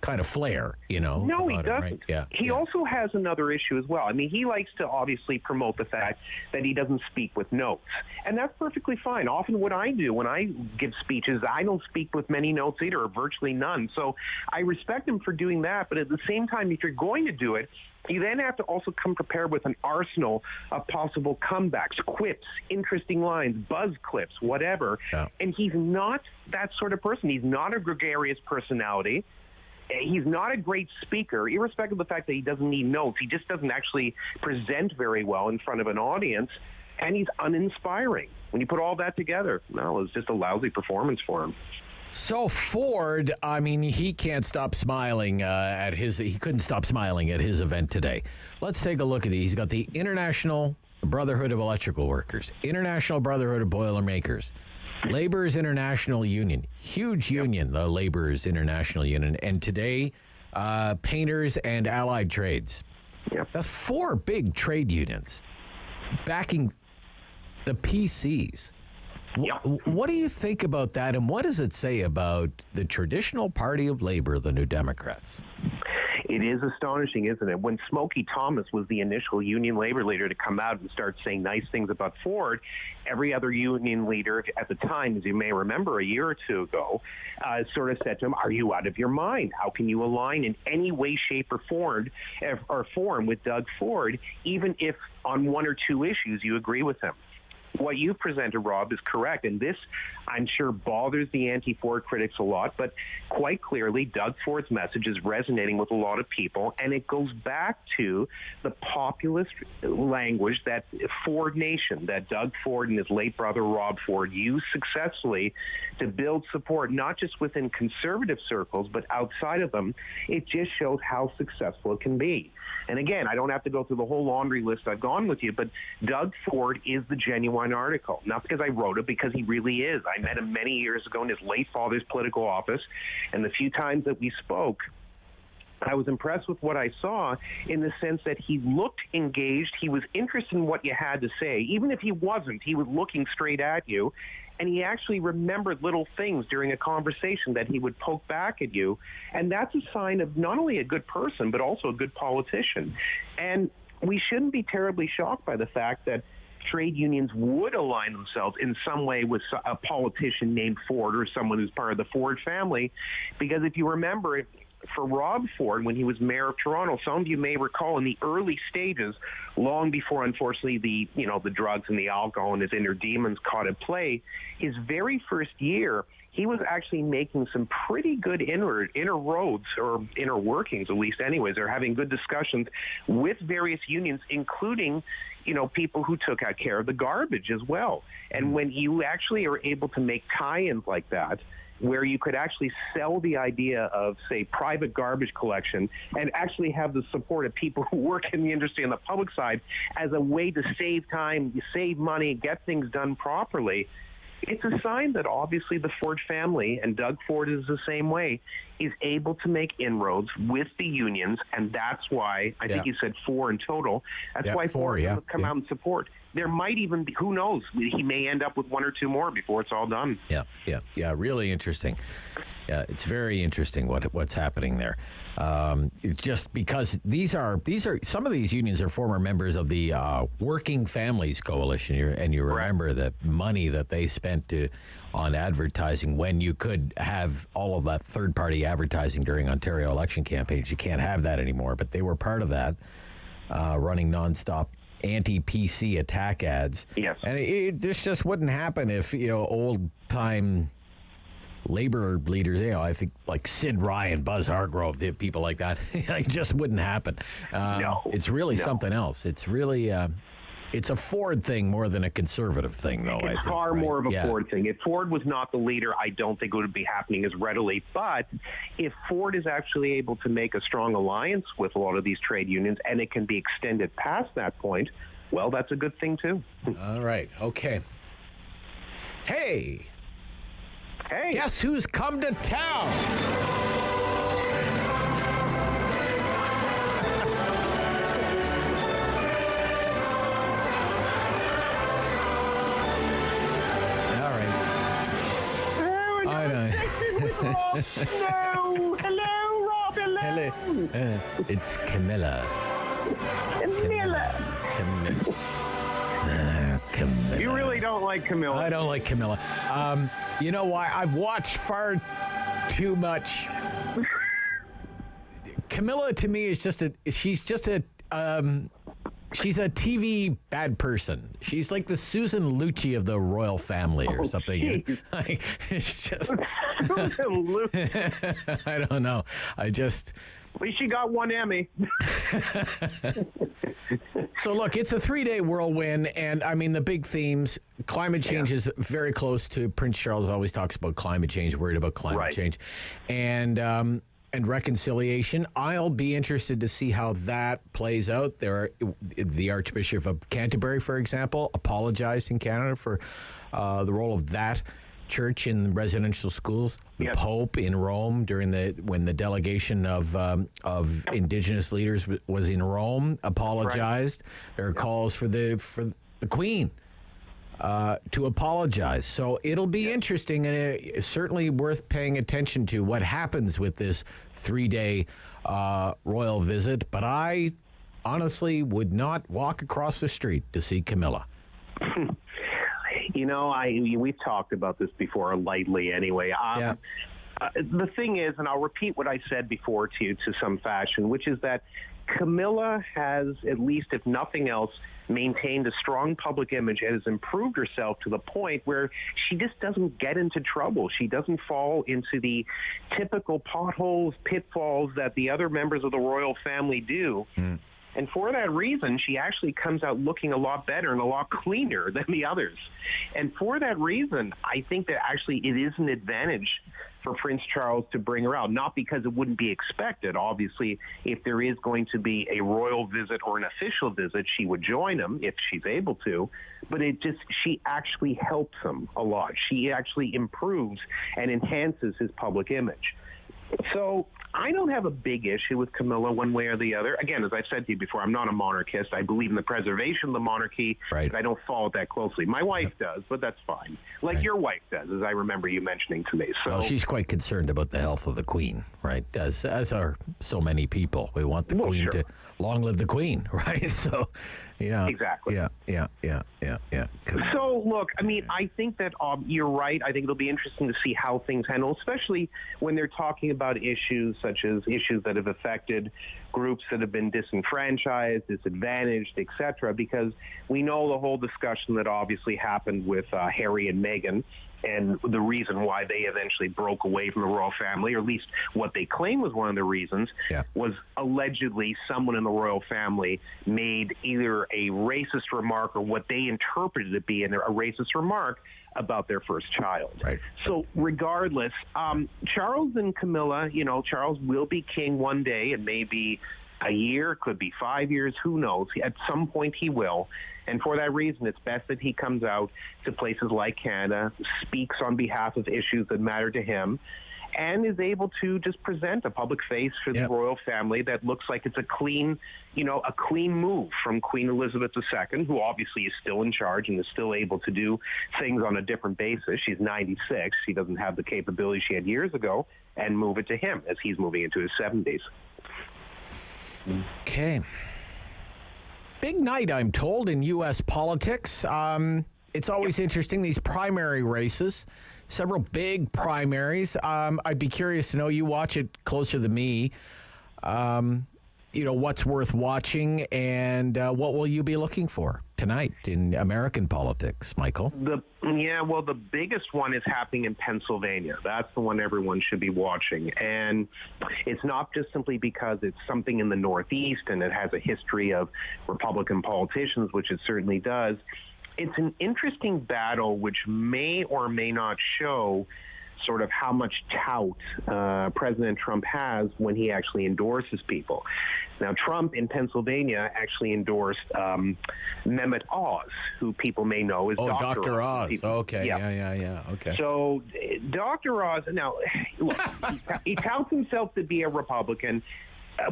kind of flair, No, he doesn't. Right? Yeah. He also has another issue as well. I mean, he likes to obviously promote the fact that he doesn't speak with notes, and that's perfectly fine. Often what I do when I give speeches, I don't speak with many notes either, or virtually none. So I respect him for doing that, but at the same time, if you're going to do it, you then have to also come prepared with an arsenal of possible comebacks, quips, interesting lines, buzz clips, whatever. Yeah. And he's not that sort of person. He's not a gregarious personality. He's not a great speaker, irrespective of the fact that he doesn't need notes. He just doesn't actually present very well in front of an audience, and he's uninspiring. When you put all that together, it's just a lousy performance for him. So Ford, I mean, he can't stop smiling he couldn't stop smiling at his event today. Let's take a look at these. He's got the International Brotherhood of Electrical Workers, International Brotherhood of Boilermakers, Laborers International Union, huge union, the Laborers International Union, and today, Painters and Allied Trades. Yep. That's 4 big trade unions backing the PCs. Yep. What do you think about that, and what does it say about the traditional party of labor, the New Democrats? It is astonishing, isn't it? When Smokey Thomas was the initial union labor leader to come out and start saying nice things about Ford, every other union leader at the time, as you may remember a year or two ago, sort of said to him, are you out of your mind? How can you align in any way, shape, or form with Doug Ford, even if on 1 or 2 issues you agree with him? What you presented, Rob, is correct, and this, I'm sure, bothers the anti-Ford critics a lot, but quite clearly, Doug Ford's message is resonating with a lot of people, and it goes back to the populist language that Ford Nation, that Doug Ford and his late brother Rob Ford used successfully to build support, not just within conservative circles, but outside of them. It just shows how successful it can be. And again, I don't have to go through the whole laundry list I've gone with you, but Doug Ford is the genuine article. Not because I wrote it, because he really is. I met him many years ago in his late father's political office, and the few times that we spoke, I was impressed with what I saw in the sense that he looked engaged. He was interested in what you had to say. Even if he wasn't, he was looking straight at you. And he actually remembered little things during a conversation that he would poke back at you. And that's a sign of not only a good person, but also a good politician. And we shouldn't be terribly shocked by the fact that trade unions would align themselves in some way with a politician named Ford or someone who's part of the Ford family. Because if you remember, for Rob Ford, when he was mayor of Toronto, some of you may recall in the early stages, long before, unfortunately, the drugs and the alcohol and his inner demons caught at play, his very first year, he was actually making some pretty good inner roads, or inner workings, at least anyways, or having good discussions with various unions, including, people who took care of the garbage as well. And when you actually are able to make tie-ins like that, where you could actually sell the idea of, say, private garbage collection and actually have the support of people who work in the industry on the public side as a way to save time, save money, get things done properly, It's a sign that obviously the Ford family, and Doug Ford is the same way, is able to make inroads with the unions, and that's why, I think you said 4 in total, that's why Ford will come out and support. There might even be, who knows, he may end up with 1 or 2 more before it's all done. Yeah, really interesting. Yeah, it's very interesting what's happening there. Just because these are some of these unions are former members of the Working Families Coalition, and you remember the money that they spent on advertising when you could have all of that third-party advertising during Ontario election campaigns. You can't have that anymore, but they were part of that, running nonstop anti-PC attack ads. Yes, and this just wouldn't happen if old-time labor leaders, I think like Sid Ryan, Buzz Hargrove, people like that, it just wouldn't happen. It's really something else. It's really, it's a Ford thing more than a conservative thing, though. It's far more of a Ford thing. If Ford was not the leader, I don't think it would be happening as readily. But if Ford is actually able to make a strong alliance with a lot of these trade unions, and it can be extended past that point, well, that's a good thing, too. All right. Okay. Hey, guess who's come to town? All right. I know. Hello, Rob. Hello. It's Camilla. Camilla. Camilla. You really don't like Camilla. I don't like Camilla. You know why? I've watched far too much. Camilla to me is she's a TV bad person. She's like the Susan Lucci of the royal family or something. It's just Susan Lucci. I don't know. At least she got 1 Emmy. So look, it's a 3-day whirlwind, and I mean the big themes. Climate change is very close to. Prince Charles always talks about climate change, worried about climate change, and reconciliation. I'll be interested to see how that plays out. The Archbishop of Canterbury, for example, apologized in Canada for the role of that church in residential schools. The Pope in Rome when the delegation of Indigenous leaders was in Rome apologized. There are calls for the Queen to apologize. So it'll be interesting, and it's certainly worth paying attention to what happens with this 3-day royal visit. But I honestly would not walk across the street to see Camilla. We've talked about this before lightly anyway. The thing is, and I'll repeat what I said before to you to some fashion, which is that Camilla has, at least if nothing else, maintained a strong public image and has improved herself to the point where she just doesn't get into trouble. She doesn't fall into the typical potholes, pitfalls that the other members of the royal family do. And for that reason, she actually comes out looking a lot better and a lot cleaner than the others. And for that reason, I think that actually it is an advantage for Prince Charles to bring her out, not because it wouldn't be expected. Obviously, if there is going to be a royal visit or an official visit, she would join him if she's able to. But she actually helps him a lot. She actually improves and enhances his public image. So I don't have a big issue with Camilla one way or the other. Again, as I've said to you before, I'm not a monarchist. I believe in the preservation of the monarchy, but I don't follow it that closely. My wife does, but that's fine. Like your wife does, as I remember you mentioning to me. So well, she's quite concerned about the health of the Queen, right? As are so many people. We want the Queen to long live the Queen, right? So, yeah. Exactly. Yeah. So, look, I mean, I think that you're right. I think it'll be interesting to see how things handle, especially when they're talking about issues such as issues that have affected groups that have been disenfranchised, disadvantaged, etc., because we know the whole discussion that obviously happened with Harry and Meghan, and the reason why they eventually broke away from the royal family, or at least what they claim was one of the reasons, was allegedly someone in the royal family made either a racist remark or what they interpreted to be a racist remark about their first child. Right. So regardless, Charles and Camilla, Charles will be king one day and maybe a year, could be 5 years, who knows? At some point he will. And for that reason, it's best that he comes out to places like Canada, speaks on behalf of issues that matter to him, and is able to just present a public face for the royal family that looks like it's a clean move from Queen Elizabeth II, who obviously is still in charge and is still able to do things on a different basis. She's 96. She doesn't have the capability she had years ago, and move it to him as he's moving into his 70s. Okay. Big night, I'm told, in U.S. politics. It's always interesting, these primary races, several big primaries. I'd be curious to know, you watch it closer than me, what's worth watching, and what will you be looking for tonight in American politics, Michael? The biggest one is happening in Pennsylvania. That's the one everyone should be watching. And it's not just simply because it's something in the Northeast and it has a history of Republican politicians, which it certainly does. It's an interesting battle which may or may not show sort of how much tout President Trump has when he actually endorses people. Now, Trump in Pennsylvania actually endorsed Mehmet Oz, who people may know as Dr. Oz. People, okay, yeah. Okay. So Dr. Oz, now, look, he touts himself to be a Republican.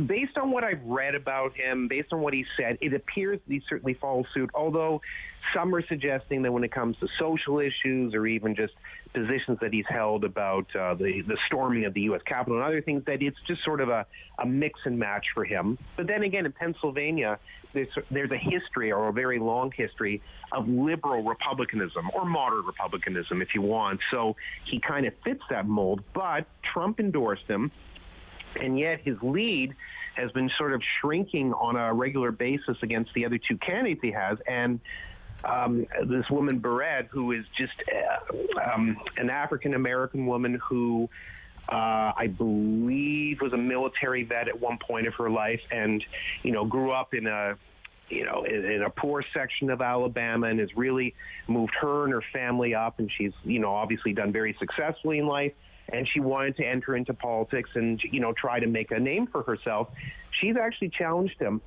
Based on what I've read about him, based on what he said, it appears that he certainly follows suit, although some are suggesting that when it comes to social issues or even just positions that he's held about the storming of the U.S. Capitol and other things, that it's just sort of a mix and match for him. But then again, in Pennsylvania, there's a history, or a very long history, of liberal republicanism, or moderate republicanism, if you want. So he kind of fits that mold, but Trump endorsed him. And yet his lead has been sort of shrinking on a regular basis against the other two candidates he has. And this woman, Barrett, who is just an African-American woman who I believe was a military vet at one point of her life and, grew up in a poor section of Alabama and has really moved her and her family up. And she's, obviously done very successfully in life. And she wanted to enter into politics and, try to make a name for herself. She's actually challenged him,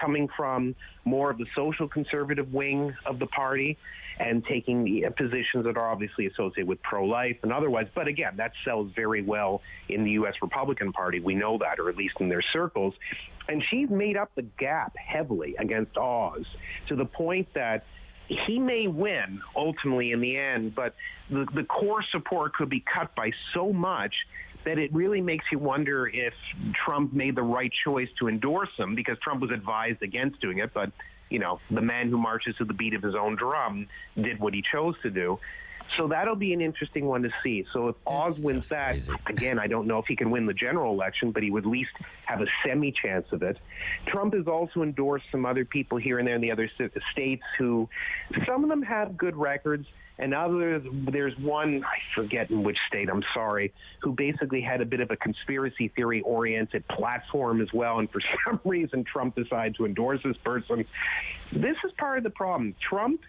coming from more of the social conservative wing of the party and taking positions that are obviously associated with pro-life and otherwise. But again, that sells very well in the U.S. Republican Party. We know that, or at least in their circles. And she's made up the gap heavily against Oz to the point that he may win ultimately in the end, but the core support could be cut by so much that it really makes you wonder if Trump made the right choice to endorse him, because Trump was advised against doing it. But, the man who marches to the beat of his own drum did what he chose to do. So that'll be an interesting one to see. So if Oz wins that, crazy. Again, I don't know if he can win the general election, but he would at least have a semi-chance of it. Trump has also endorsed some other people here and there in the other states who, some of them have good records, and others, there's one, I forget in which state, I'm sorry, who basically had a bit of a conspiracy theory-oriented platform as well, and for some reason Trump decided to endorse this person. This is part of the problem. Trump,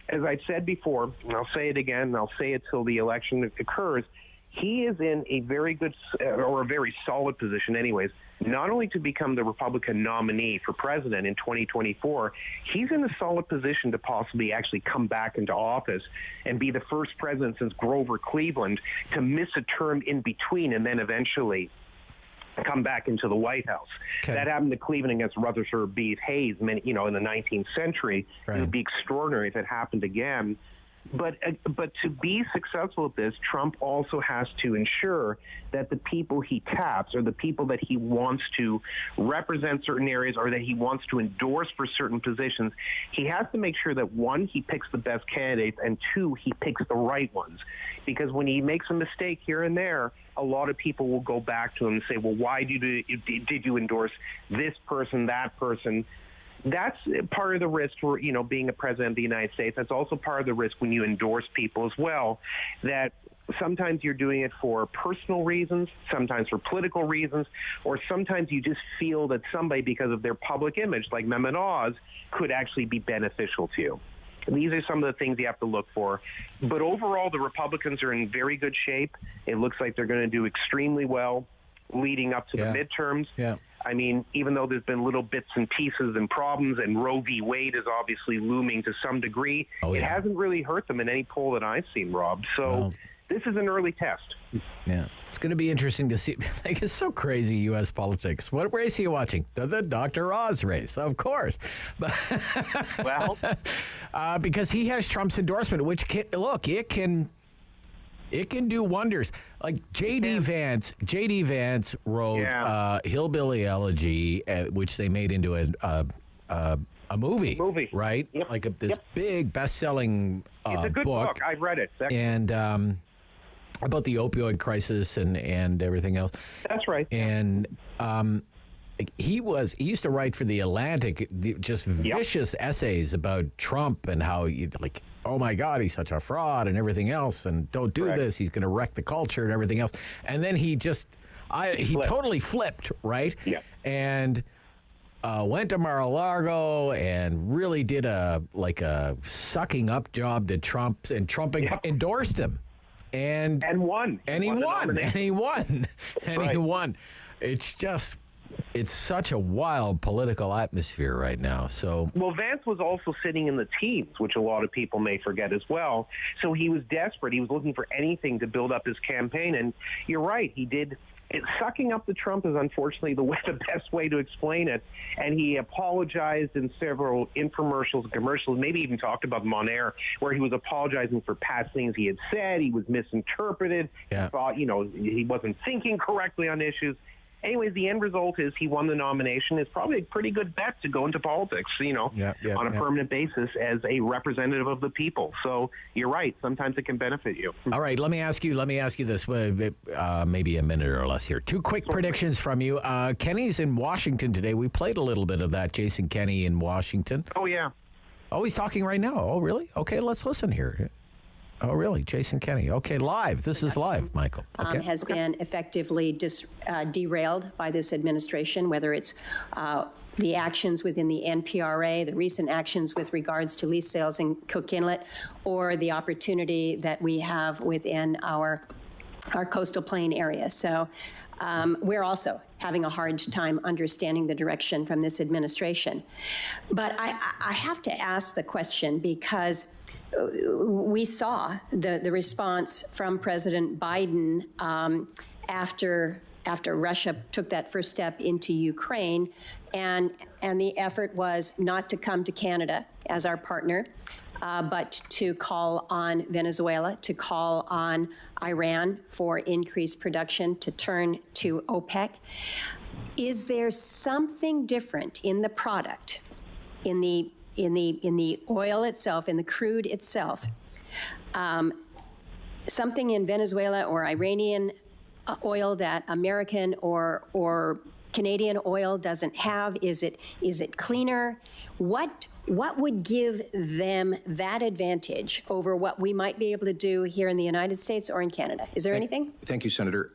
as I've said before, and I'll say it again, and I'll say it till the election occurs, he is in a very good, or a very solid position anyways, not only to become the Republican nominee for president in 2024, he's in a solid position to possibly actually come back into office and be the first president since Grover Cleveland to miss a term in between and then eventually come back into the White House. Okay. That happened to Cleveland against Rutherford B. Hayes, in the 19th century. Right. It would be extraordinary if it happened again. But to be successful at this, Trump also has to ensure that the people he taps, or the people that he wants to represent certain areas, or that he wants to endorse for certain positions, he has to make sure that, one, he picks the best candidates, and two, he picks the right ones. Because when he makes a mistake here and there, a lot of people will go back to him and say, well, why did you endorse this person, that person? That's part of the risk for, being a president of the United States. That's also part of the risk when you endorse people as well, that sometimes you're doing it for personal reasons, sometimes for political reasons, or sometimes you just feel that somebody, because of their public image, like Mehmet Oz, could actually be beneficial to you. These are some of the things you have to look for. But overall, the Republicans are in very good shape. It looks like they're going to do extremely well leading up to the midterms. Yeah. I mean, even though there's been little bits and pieces and problems, and Roe v. Wade is obviously looming to some degree, it hasn't really hurt them in any poll that I've seen, Rob. So this is an early test. Yeah. It's going to be interesting to see. Like, it's so crazy, U.S. politics. What race are you watching? The Dr. Oz race, of course. Well, because he has Trump's endorsement, which it can do wonders. Like J.D. Vance wrote Hillbilly Elegy, which they made into a movie, right? Yep. Like this big best-selling it's a good book. I've read it. And about the opioid crisis and everything else. That's right. And he used to write for The Atlantic, just vicious essays about Trump and how oh my God, he's such a fraud and everything else, and don't do this. He's going to wreck the culture and everything else. And then he totally flipped, right? Yeah. And went to Mar-a-Lago and really did a sucking up job to Trump, and Trump endorsed him. And won. And he won. It's such a wild political atmosphere right now. So, well, Vance was also sitting in the teens, which a lot of people may forget as well. So he was desperate. He was looking for anything to build up his campaign. And you're right, he did. Sucking up to Trump is unfortunately the best way to explain it. And he apologized in several infomercials and commercials, maybe even talked about them on air, where he was apologizing for past things he had said. He was misinterpreted. Yeah. He thought, he wasn't thinking correctly on issues. Anyways, the end result is he won the nomination. It's probably a pretty good bet to go into politics, on a permanent basis as a representative of the people. So you're right. Sometimes it can benefit you. All right. Let me ask you this, maybe a minute or less here. Two quick predictions from you. Kenny's in Washington today. We played a little bit of that. Jason Kenney in Washington. Oh, yeah. Oh, he's talking right now. Oh, really? Okay, let's listen here. Oh, really? Jason Kenney. Okay, live. This is live, Michael. Okay. Has been effectively derailed by this administration, whether it's the actions within the NPRA, the recent actions with regards to lease sales in Cook Inlet, or the opportunity that we have within our coastal plain area. So we're also having a hard time understanding the direction from this administration. But I have to ask the question, because we saw the response from President Biden after Russia took that first step into Ukraine, and the effort was not to come to Canada as our partner, but to call on Venezuela, to call on Iran for increased production, to turn to OPEC. Is there something different in the product, in the oil itself, in the crude itself, something in Venezuela or Iranian oil that American or Canadian oil doesn't have? Is it cleaner? What would give them that advantage over what we might be able to do here in the United States or in Canada? Is there anything? Thank you, Senator.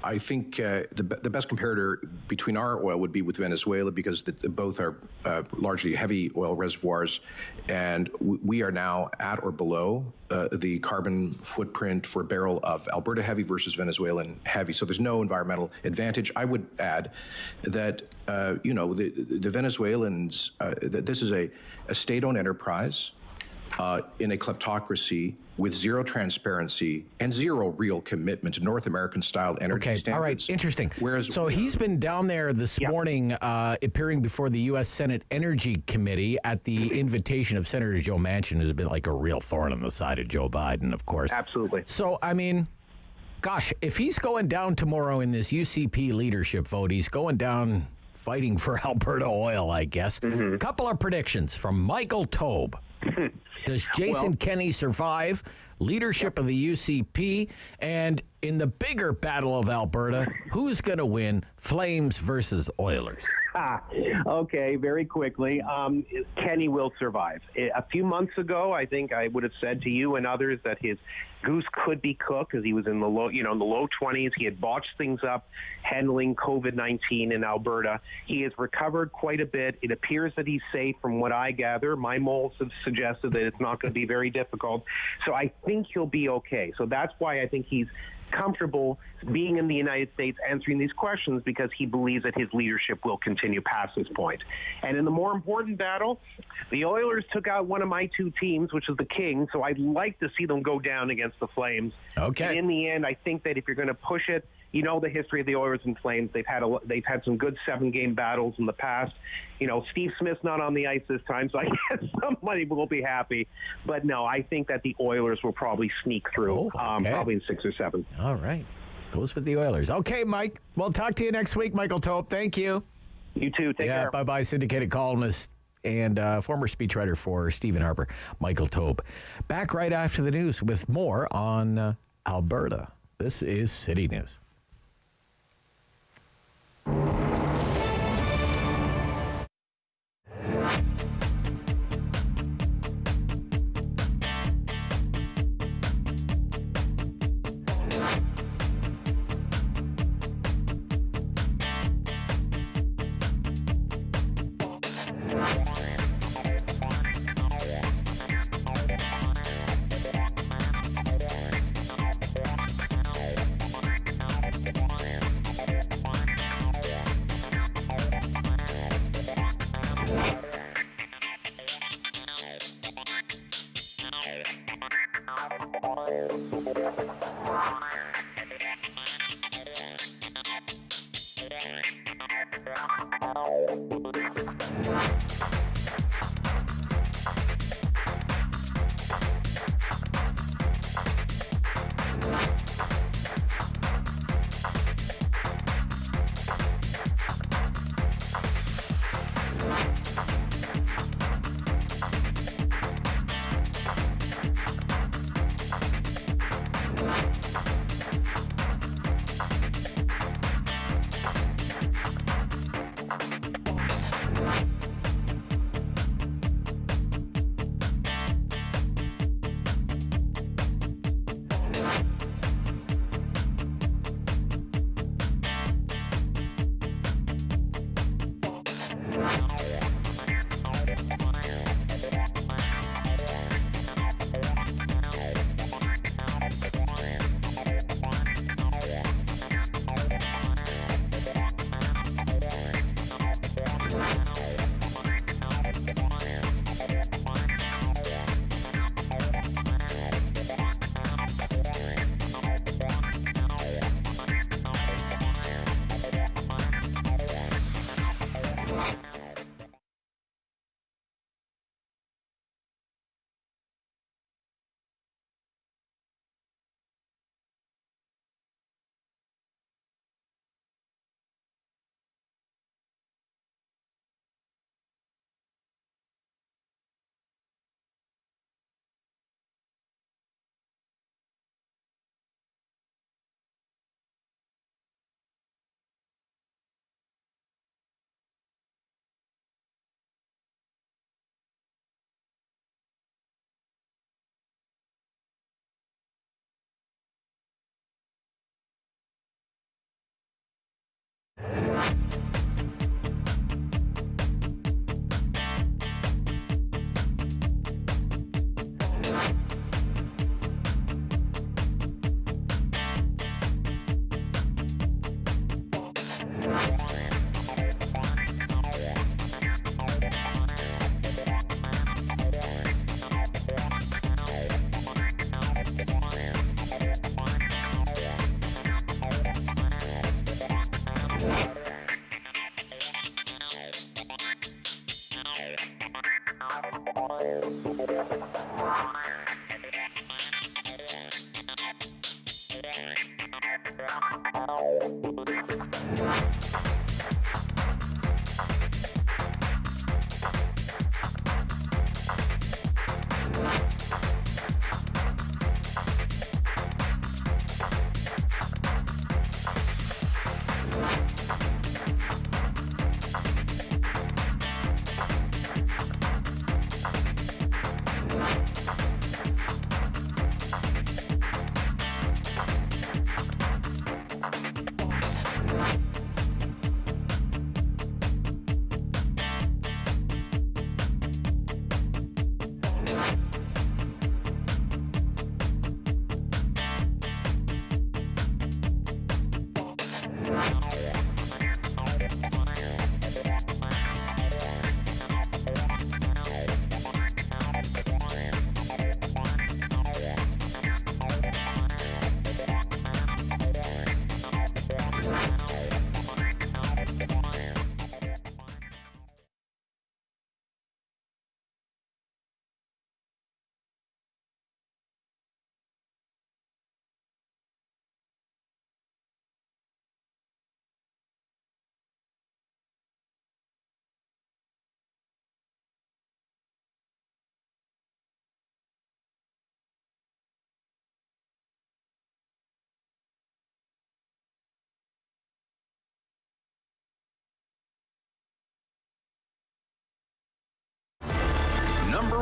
I think the best comparator between our oil would be with Venezuela, because both are largely heavy oil reservoirs, and we are now at or below the carbon footprint for a barrel of Alberta heavy versus Venezuelan heavy. So there's no environmental advantage. I would add that the Venezuelans, this is a state-owned enterprise in a kleptocracy with zero transparency and zero real commitment to North American-style energy standards. All right, interesting. So he's been down there this morning appearing before the U.S. Senate Energy Committee at the invitation of Senator Joe Manchin, who's been like a real thorn on the side of Joe Biden, of course. Absolutely. So, I mean, gosh, if he's going down tomorrow in this UCP leadership vote, he's going down fighting for Alberta oil, I guess. A couple of predictions from Michael Taube. Does Jason Kenney survive leadership of the UCP? And in the bigger battle of Alberta, who's going to win, Flames versus Oilers? Okay, very quickly. Kenney will survive. A few months ago, I think I would have said to you and others that his goose could be cooked because he was in the low 20s. He had botched things up handling COVID-19 in Alberta. He has recovered quite a bit. It appears that he's safe from what I gather. My moles have suggested that it's not going to be very difficult. So I think he'll be okay. So that's why I think he's comfortable being in the United States answering these questions because he believes that his leadership will continue past this point. And in the more important battle, the Oilers took out one of my two teams, which is the Kings, so I'd like to see them go down against the Flames. Okay. And in the end, I think that if you're going to push it, you know the history of the Oilers and Flames. They've had some good 7-game battles in the past. You know, Steve Smith's not on the ice this time, so I guess somebody will be happy. But no, I think that the Oilers will probably sneak through, probably in 6 or 7. All right. Goes with the Oilers. Okay, Mike. We'll talk to you next week, Michael Tope. Thank you. You too. Take care. Bye-bye, syndicated columnist and former speechwriter for Stephen Harper, Michael Tope. Back right after the news with more on Alberta. This is City News.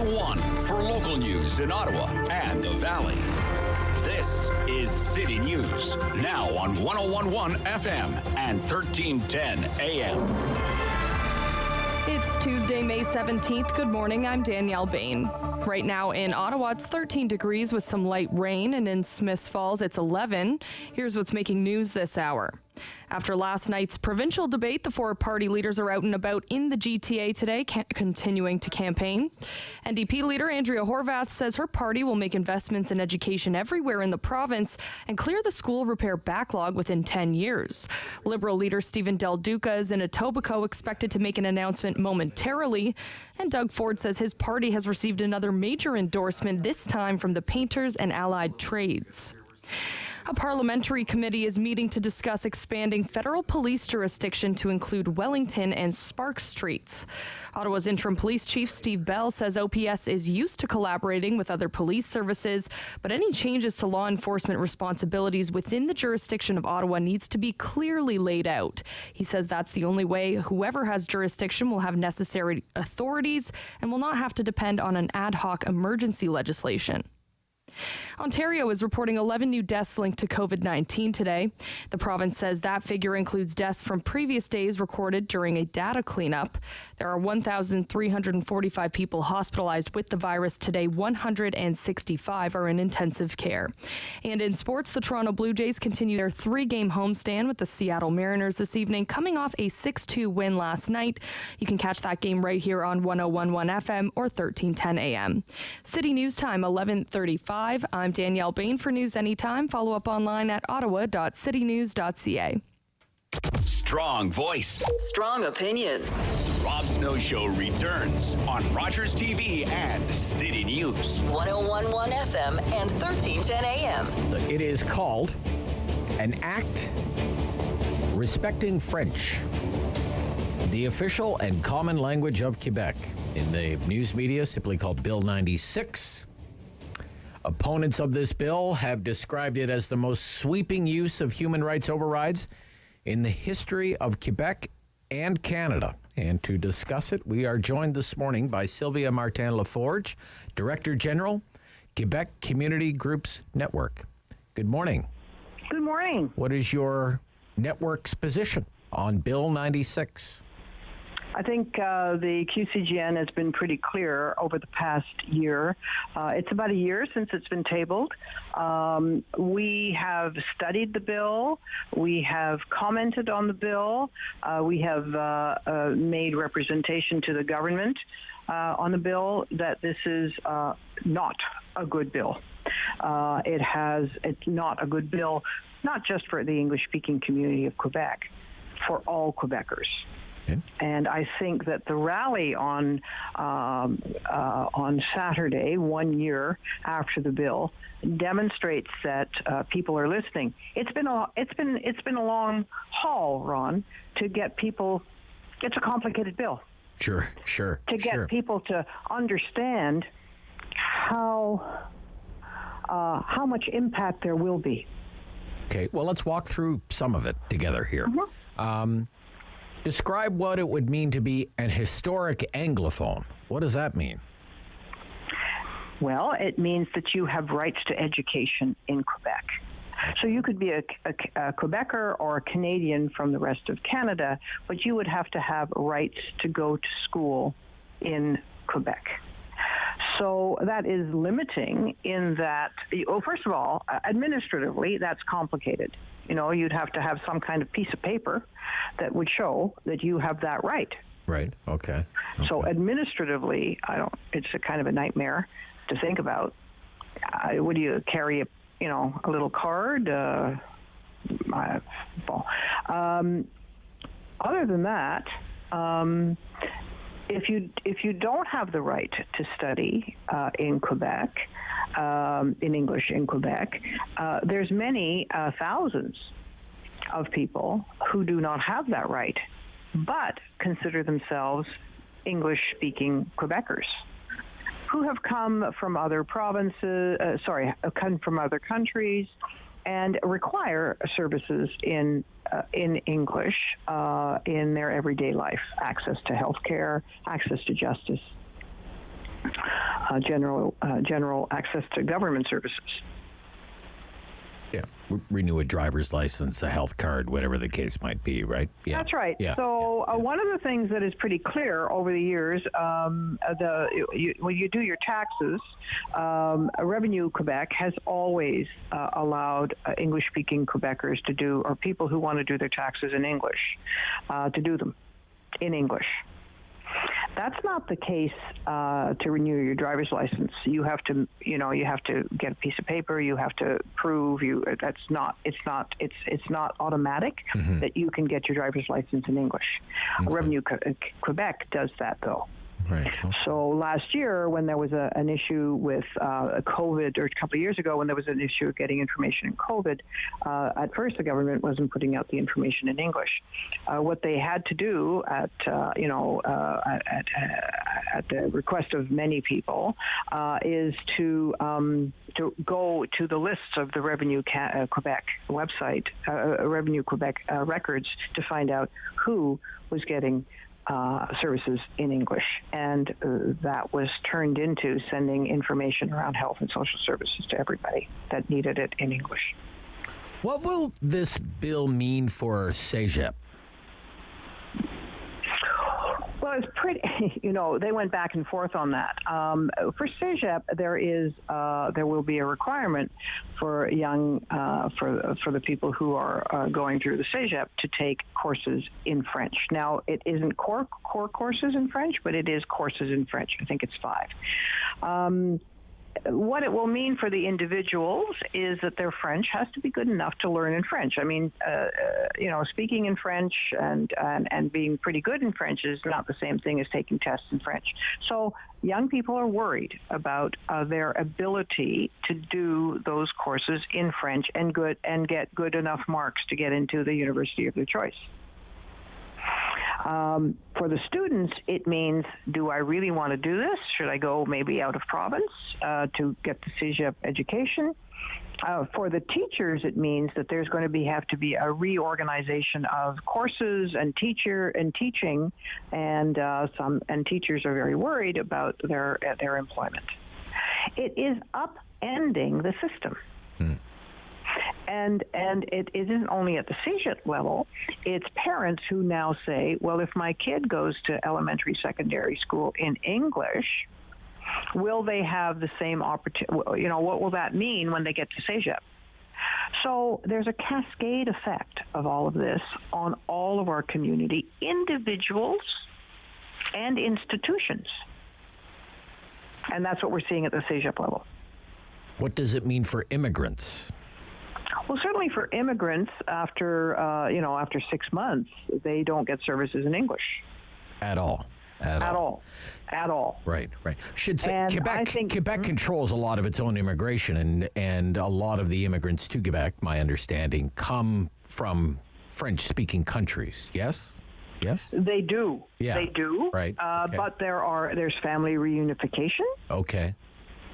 one for local news in Ottawa and the Valley. This is City News, now on 101.1 FM and 1310 AM. It's Tuesday, May 17th. Good morning. I'm Danielle Bain. Right now in Ottawa, it's 13 degrees with some light rain, and in Smiths Falls, it's 11. Here's what's making news this hour. After last night's provincial debate, the four party leaders are out and about in the GTA today, continuing to campaign. NDP leader Andrea Horwath says her party will make investments in education everywhere in the province and clear the school repair backlog within 10 years. Liberal leader Stephen Del Duca is in Etobicoke, expected to make an announcement momentarily. And Doug Ford says his party has received another major endorsement, this time from the painters and allied trades. A parliamentary committee is meeting to discuss expanding federal police jurisdiction to include Wellington and Sparks Streets. Ottawa's interim police chief, Steve Bell, says OPS is used to collaborating with other police services, but any changes to law enforcement responsibilities within the jurisdiction of Ottawa needs to be clearly laid out. He says that's the only way whoever has jurisdiction will have necessary authorities and will not have to depend on an ad hoc emergency legislation. Ontario is reporting 11 new deaths linked to COVID-19 today. The province says that figure includes deaths from previous days recorded during a data cleanup. There are 1,345 people hospitalized with the virus today. 165 are in intensive care. And in sports, the Toronto Blue Jays continue their 3-game homestand with the Seattle Mariners this evening, coming off a 6-2 win last night. You can catch that game right here on 101.1 FM or 1310 AM. City News Time, 11:35. I'm Danielle Bain for News Anytime. Follow up online at ottawa.citynews.ca. Strong voice. Strong opinions. The Rob Snow Show returns on Rogers TV and City News. 101.1 FM and 1310 AM. It is called an Act Respecting French, the official and common language of Quebec. In the news media, simply called Bill 96. Opponents of this bill have described it as the most sweeping use of human rights overrides in the history of Quebec and Canada. And to discuss it, we are joined this morning by Sylvia Martin-Laforge, Director General, Quebec Community Groups Network. Good morning. Good morning. What is your network's position on Bill 96? I think the QCGN has been pretty clear over the past year. It's about a year since it's been tabled. We have studied the bill. We have commented on the bill. We have made representation to the government on the bill that this is not a good bill. It's not a good bill, not just for the English-speaking community of Quebec, for all Quebecers. Okay. And I think that the rally on Saturday, 1 year after the bill, demonstrates that people are listening. It's been a long haul, Ron, to get people. It's a complicated bill. Sure. To get people to understand how much impact there will be. Okay. Well, let's walk through some of it together here. Mm-hmm. Describe what it would mean to be an historic Anglophone. What does that mean? Well, it means that you have rights to education in Quebec. So you could be a Quebecer or a Canadian from the rest of Canada, but you would have to have rights to go to school in Quebec. So that is limiting in that, first of all, administratively, that's complicated. You'd have to have some kind of piece of paper that would show that you have that right. Right. Okay. So administratively, it's a kind of a nightmare to think about. Would you carry a little card? Other than that, if you don't have the right to study in Quebec, in English in Quebec, there's many thousands of people who do not have that right, but consider themselves English-speaking Quebecers, who have come from other provinces, come from other countries, and require services in English in their everyday life, access to health care, access to justice. general access to government services. Yeah, renew a driver's license, a health card, whatever the case might be, right? Yeah, that's right. Yeah. So one of the things that is pretty clear over the years, when you do your taxes, Revenue Quebec has always allowed English-speaking Quebecers to do, or people who want to do their taxes in English, to do them in English. That's not the case to renew your driver's license. You have to get a piece of paper. You have to prove it's not automatic that you can get your driver's license in English. Okay. Revenue Quebec does that though. Right. So last year, when there was an issue with COVID, or a couple of years ago, when there was an issue of getting information in COVID, at first the government wasn't putting out the information in English. What they had to do at the request of many people is to go to the lists of the Revenue Quebec website, Revenue Quebec records, to find out who was getting services in English, and that was turned into sending information around health and social services to everybody that needed it in English. What will this bill mean for CEGEP? Well, it's pretty. They went back and forth on that. For CEGEP, there will be a requirement for for the people who are going through the CEGEP to take courses in French. Now, it isn't core courses in French, but it is courses in French. I think it's 5. What it will mean for the individuals is that their French has to be good enough to learn in French. I mean, speaking in French and being pretty good in French is not the same thing as taking tests in French. So young people are worried about their ability to do those courses in French and get good enough marks to get into the university of their choice. For the students, it means, do I really want to do this? Should I go maybe out of province to get the CEGEP education? For the teachers, it means that there's going to have to be a reorganization of courses and teaching, and teachers are very worried about their employment. It is upending the system. And it isn't only at the CEGEP level, it's parents who now say, well, if my kid goes to elementary, secondary school in English, will they have the same opportunity? What will that mean when they get to CEGEP? So there's a cascade effect of all of this on all of our community, individuals and institutions. And that's what we're seeing at the CEGEP level. What does it mean for immigrants? Well, certainly for immigrants, after 6 months, they don't get services in English. At all. Right. Should say Quebec controls a lot of its own immigration, and a lot of the immigrants to Quebec, my understanding, come from French-speaking countries. Yes? They do. Yeah. They do. Right. Okay. But there's family reunification. Okay.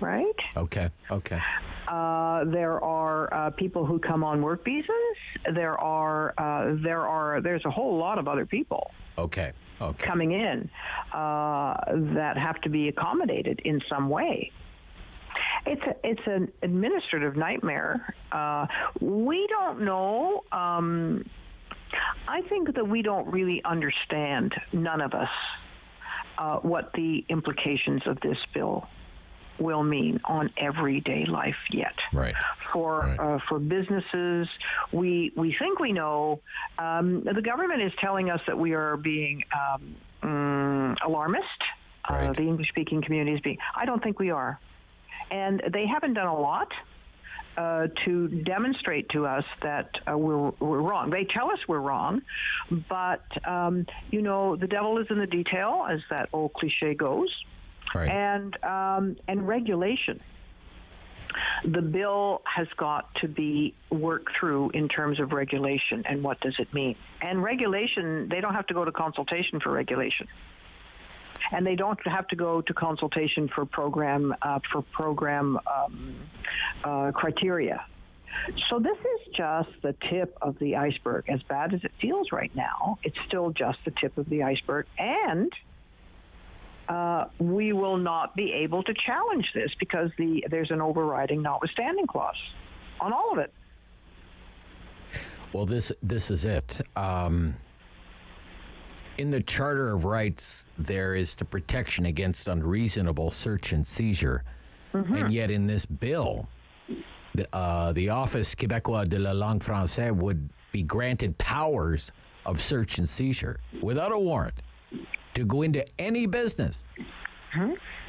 Right? Okay. There are people who come on work visas. There's a whole lot of other people. Okay. Coming in that have to be accommodated in some way. It's an administrative nightmare. We don't know. I think that we don't really understand, none of us, what the implications of this bill will mean on everyday life yet. Right. For businesses, we think we know. The government is telling us that we are being alarmist. Right. The English-speaking community is being. I don't think we are, and they haven't done a lot to demonstrate to us that we're wrong. They tell us we're wrong, but the devil is in the detail, as that old cliche goes. Right. And regulation. The bill has got to be worked through in terms of regulation and what does it mean. And regulation, they don't have to go to consultation for regulation. And they don't have to go to consultation for program criteria. So this is just the tip of the iceberg. As bad as it feels right now, it's still just the tip of the iceberg. And we will not be able to challenge this because there's an overriding notwithstanding clause on all of it. Well, this is it. In the Charter of Rights, there is the protection against unreasonable search and seizure. And yet in this bill, the Office Québécois de la langue française would be granted powers of search and seizure without a warrant to go into any business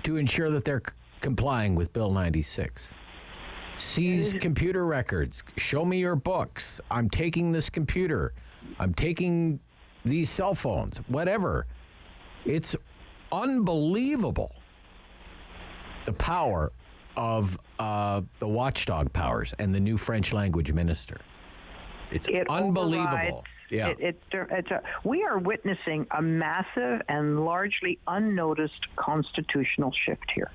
to ensure that they're complying with Bill 96. Seize computer records. Show me your books. I'm taking this computer. I'm taking these cell phones, whatever. It's unbelievable, the power of the watchdog powers and the new French language minister. It's unbelievable. Yeah. We are witnessing a massive and largely unnoticed constitutional shift here.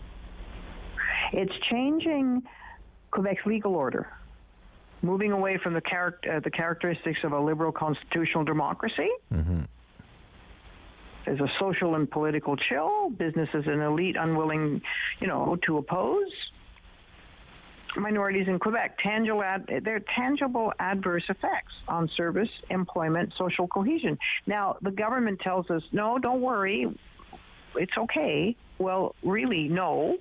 It's changing Quebec's legal order, moving away from the characteristics of a liberal constitutional democracy. There's a social and political chill. Business is an elite unwilling, to oppose. Minorities in Quebec, there are tangible adverse effects on service, employment, social cohesion. Now, the government tells us, no, don't worry, it's okay. Well, really, no.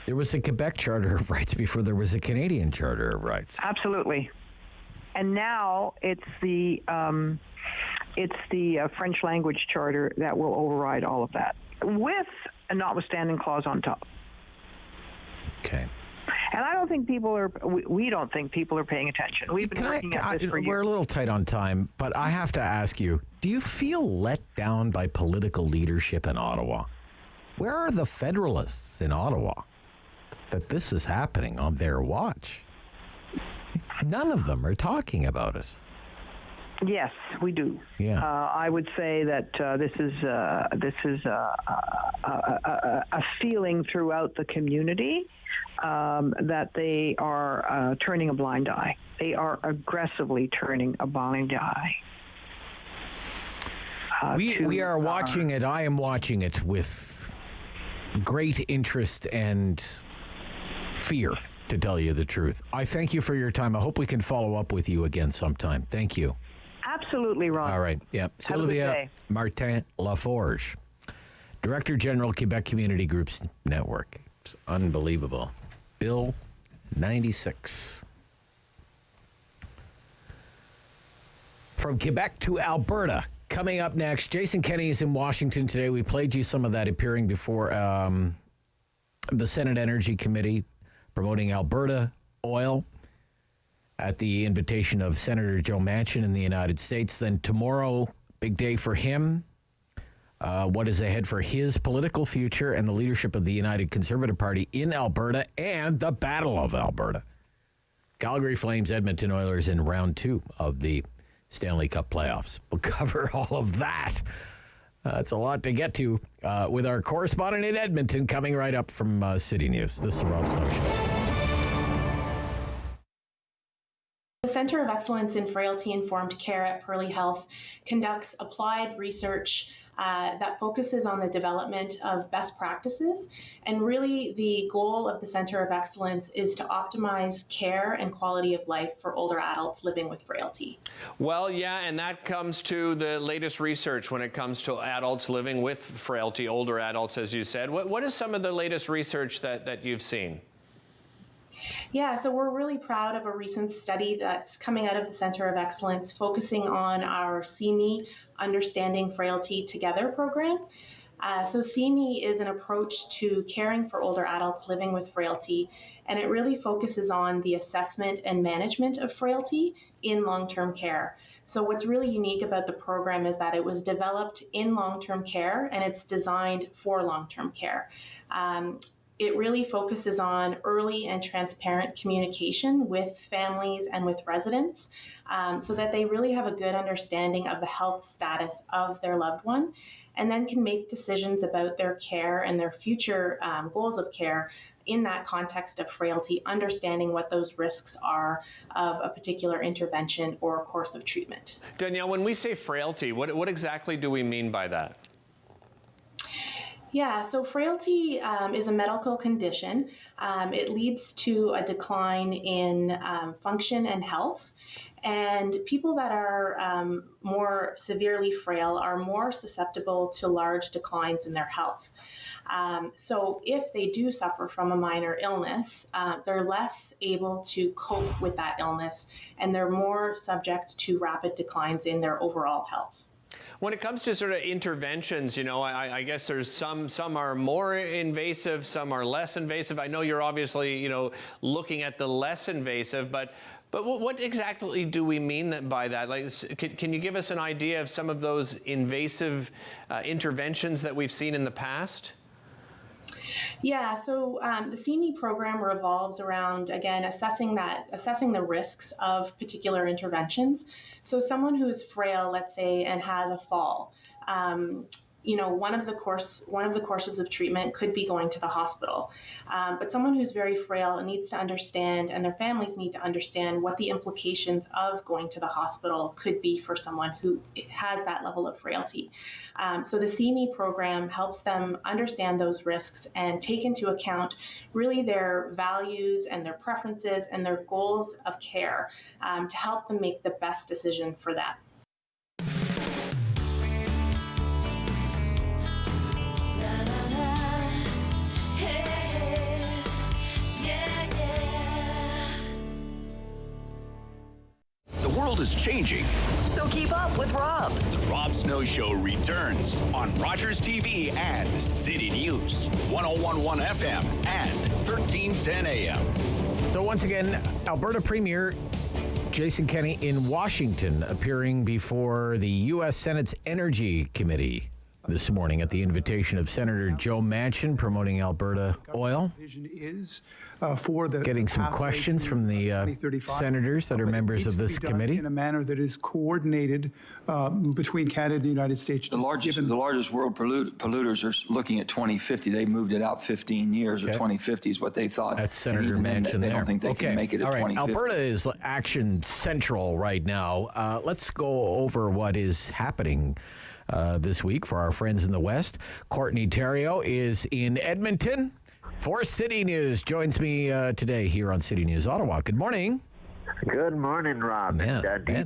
There was a Quebec Charter of Rights before there was a Canadian Charter of Rights. Absolutely. And now it's the French language charter that will override all of that, with a notwithstanding clause on top. Okay. And I don't think we don't think people are paying attention. We've been working at this for years. We're a little tight on time, but I have to ask you, do you feel let down by political leadership in Ottawa? Where are the Federalists in Ottawa that this is happening on their watch? None of them are talking about it. Yes, we do. Yeah. I would say that this is a feeling throughout the community that they are turning a blind eye. They are aggressively turning a blind eye. We are watching it. I am watching it with great interest and fear, to tell you the truth. I thank you for your time. I hope we can follow up with you again sometime. Thank you. Absolutely, Ron. All right. Yeah. Sylvia Martin Laforge, Director General, Quebec Community Groups Network. It's unbelievable. Bill 96. From Quebec to Alberta. Coming up next, Jason Kenney is in Washington today. We played you some of that appearing before the Senate Energy Committee promoting Alberta oil at the invitation of Senator Joe Manchin in the United States. Then tomorrow, big day for him. What is ahead for his political future and the leadership of the United Conservative Party in Alberta and the Battle of Alberta. Calgary Flames, Edmonton Oilers in round 2 of the Stanley Cup playoffs. We'll cover all of that. It's a lot to get to with our correspondent in Edmonton coming right up from City News. This is the Rob Snow Show. The Center of Excellence in Frailty-Informed Care at Pearly Health conducts applied research that focuses on the development of best practices. And really, the goal of the Center of Excellence is to optimize care and quality of life for older adults living with frailty. Well, yeah, and that comes to the latest research when it comes to adults living with frailty, older adults, as you said. What is some of the latest research that you've seen? Yeah, so we're really proud of a recent study that's coming out of the Center of Excellence focusing on our CME Understanding Frailty Together program. So CME is an approach to caring for older adults living with frailty, and it really focuses on the assessment and management of frailty in long-term care. So what's really unique about the program is that it was developed in long-term care and it's designed for long-term care. It really focuses on early and transparent communication with families and with residents so that they really have a good understanding of the health status of their loved one and then can make decisions about their care and their future goals of care in that context of frailty, understanding what those risks are of a particular intervention or course of treatment. Danielle, when we say frailty, what exactly do we mean by that? Yeah, so frailty is a medical condition. It leads to a decline in function and health. And people that are more severely frail are more susceptible to large declines in their health. So if they do suffer from a minor illness, they're less able to cope with that illness, and they're more subject to rapid declines in their overall health. When it comes to sort of interventions, I guess there's some are more invasive, some are less invasive. I know you're obviously, looking at the less invasive, but what exactly do we mean by that? Like, can you give us an idea of some of those invasive interventions that we've seen in the past? Yeah, so the CME program revolves around, again, assessing the risks of particular interventions. So someone who is frail, let's say, and has a fall, one of the courses of treatment could be going to the hospital. But someone who's very frail needs to understand, and their families need to understand, what the implications of going to the hospital could be for someone who has that level of frailty. So the CME program helps them understand those risks and take into account really their values and their preferences and their goals of care to help them make the best decision for them. The world is changing. So keep up with Rob. The Rob Snow Show returns on Rogers TV and City News, 101.1 FM and 1310 AM. So once again, Alberta Premier Jason Kenney in Washington, appearing before the U.S. Senate's Energy Committee this morning at the invitation of Senator Joe Manchin, promoting Alberta oil. Getting some questions from the senators that are members of this committee. In a manner that is coordinated between Canada and the United States. The largest world polluters are looking at 2050. They moved it out 15 years, or 2050 is what they thought. That's Senator Manchin. They don't think they can make it at 2050. Alberta is action central right now. Let's go over what is happening this week for our friends in the West. Courtney Theriault is in Edmonton for City News. Joins me today here on City News Ottawa. Good morning. Good morning, Rob. Do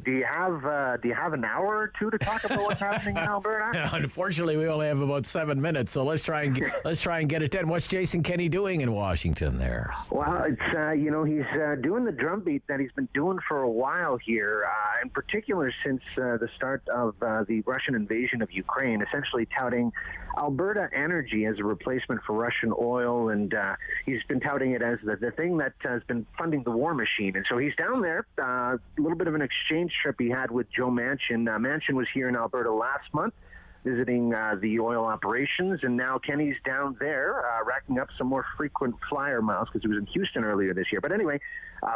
you have an hour or two to talk about what's happening in Alberta? Unfortunately, we only have about 7 minutes, so let's try and get it done. What's Jason Kenney doing in Washington there? Well, it's he's doing the drumbeat that he's been doing for a while here, in particular since the start of the Russian invasion of Ukraine, essentially touting Alberta energy as a replacement for Russian oil, and he's been touting it as the thing that has been funding the war machine. And so he's down there, a little bit of an exchange trip he had with Joe Manchin. Manchin was here in Alberta last month visiting the oil operations, and now Kenny's down there racking up some more frequent flyer miles because he was in Houston earlier this year. But anyway,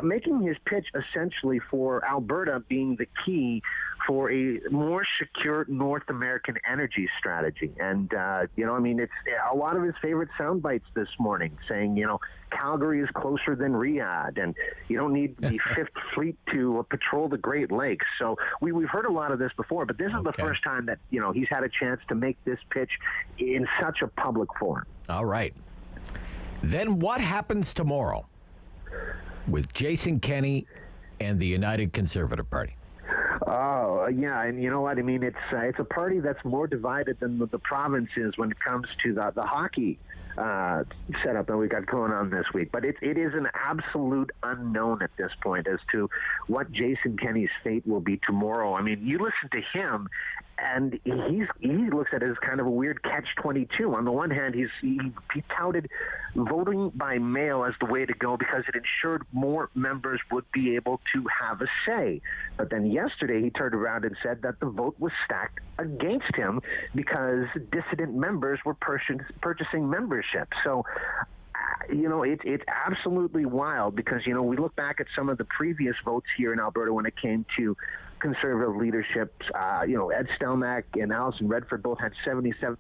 making his pitch essentially for Alberta being the key for a more secure North American energy strategy. And, it's a lot of his favorite sound bites this morning saying, Calgary is closer than Riyadh, and you don't need the Fifth Fleet to patrol the Great Lakes. So we've heard a lot of this before, but this is the first time that, he's had a chance to make this pitch in such a public forum. All right. Then what happens tomorrow with Jason Kenney and the United Conservative Party? Oh, yeah, and you know what? I mean, it's a party that's more divided than the province is when it comes to the hockey setup that we got going on this week. But it is an absolute unknown at this point as to what Jason Kenney's fate will be tomorrow. I mean, you listen to him, and he looks at it as kind of a weird catch-22. On the one hand, he touted voting by mail as the way to go because it ensured more members would be able to have a say. But then yesterday he turned around and said that the vote was stacked against him because dissident members were purchasing membership. So it's absolutely wild because, we look back at some of the previous votes here in Alberta when it came to conservative leaderships. Ed Stelmach and Alison Redford both had 77%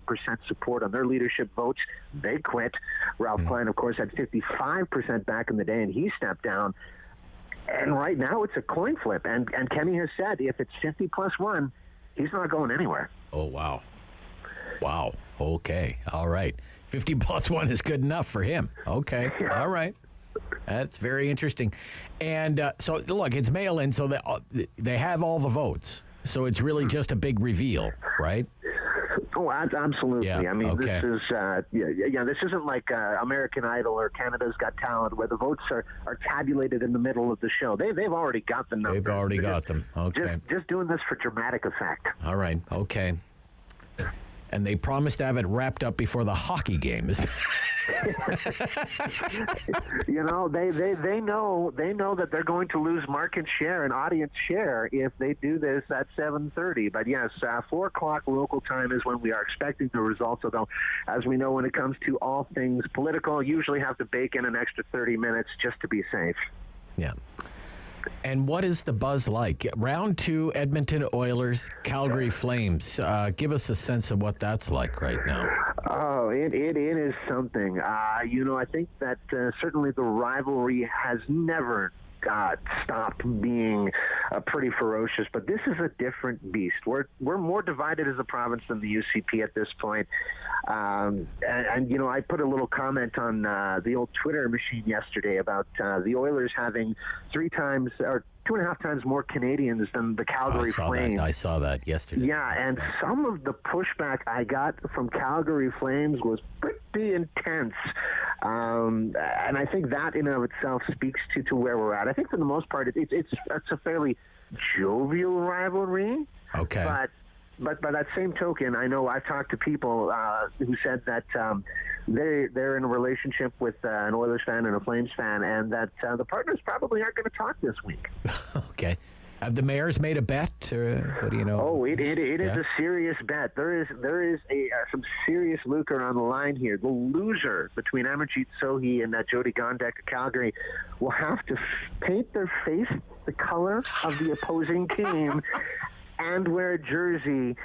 support on their leadership votes. They quit. Ralph Klein, of course, had 55% back in the day, and he stepped down. And right now it's a coin flip. And Kenney has said if it's 50+1, he's not going anywhere. Oh, wow. Wow. Okay. All right. 50 plus 1 is good enough for him. Okay. All right. That's very interesting. And so, look, it's mail-in, so they have all the votes. So it's really just a big reveal, right? Oh, absolutely. Yeah, I mean, okay. this is this isn't like American Idol or Canada's Got Talent, where the votes are tabulated in the middle of the show. They've already got the numbers. They've already got them. Okay. Just doing this for dramatic effect. All right. Okay. And they promised to have it wrapped up before the hockey game. You know, they know that they're going to lose market share and audience share if they do this at 7:30. But yes, 4 o'clock local time is when we are expecting the results. Although, as we know, when it comes to all things political, you usually have to bake in an extra 30 minutes just to be safe. Yeah. And what is the buzz like? Round 2, Edmonton Oilers, Calgary Flames. Give us a sense of what that's like right now. Oh, it is something. You know, I think that certainly the rivalry has never stopped being pretty ferocious, but this is a different beast. We're more divided as a province than the UCP at this point. And you know, I put a little comment on the old Twitter machine yesterday about the Oilers having 3 times or 2.5 times more Canadians than the Calgary Flames. I saw that yesterday. Yeah, and some of the pushback I got from Calgary Flames was pretty intense. And I think that in and of itself speaks to where we're at. I think for the most part, it's a fairly jovial rivalry. Okay. But by that same token, I know I've talked to people who said that they're in a relationship with an Oilers fan and a Flames fan, and that the partners probably aren't going to talk this week. Okay. Have the mayors made a bet, or what do you know? Oh, it is a serious bet. There is some serious lucre on the line here. The loser between Amarjeet Sohi and Jody Gondek of Calgary will have to paint their face the color of the opposing team and wear a jersey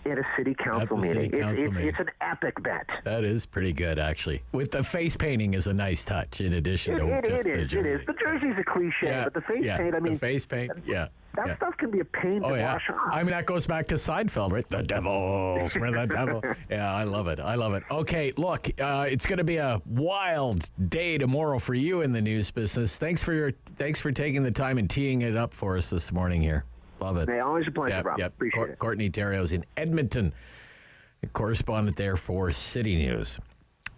at a city council meeting. It's an epic bet. That is pretty good, actually. With the face painting is a nice touch in addition to just the jersey. It is. The jersey's a cliche, but the face paint, I mean... The face paint, That stuff can be a pain to wash off. I mean, that goes back to Seinfeld, right? The Devils. Remember that devil? Yeah, I love it. Okay, look, it's going to be a wild day tomorrow for you in the news business. Thanks for taking the time and teeing it up for us this morning here. Love it. Hey, always a pleasure, Rob. Appreciate it. Courtney Terrio's in Edmonton, correspondent there for City News.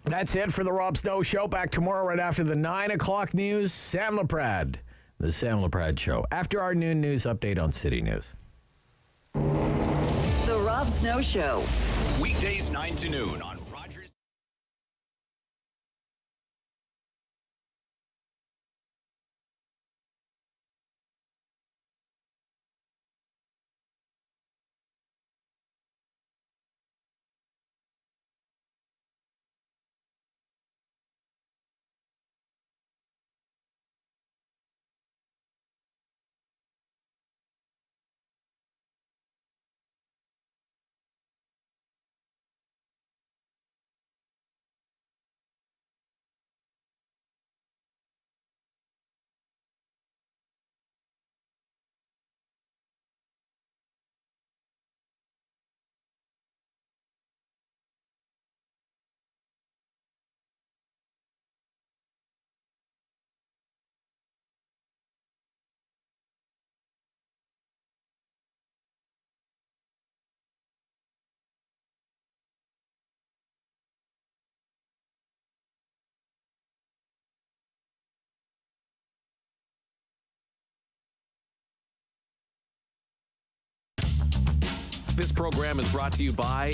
That's it for the Rob Snow Show. Back tomorrow right after the 9 o'clock news. Sam Laprade, the Sam Laprade Show. After our noon news update on City News. The Rob Snow Show. Weekdays 9 to noon on Rogers. This program is brought to you by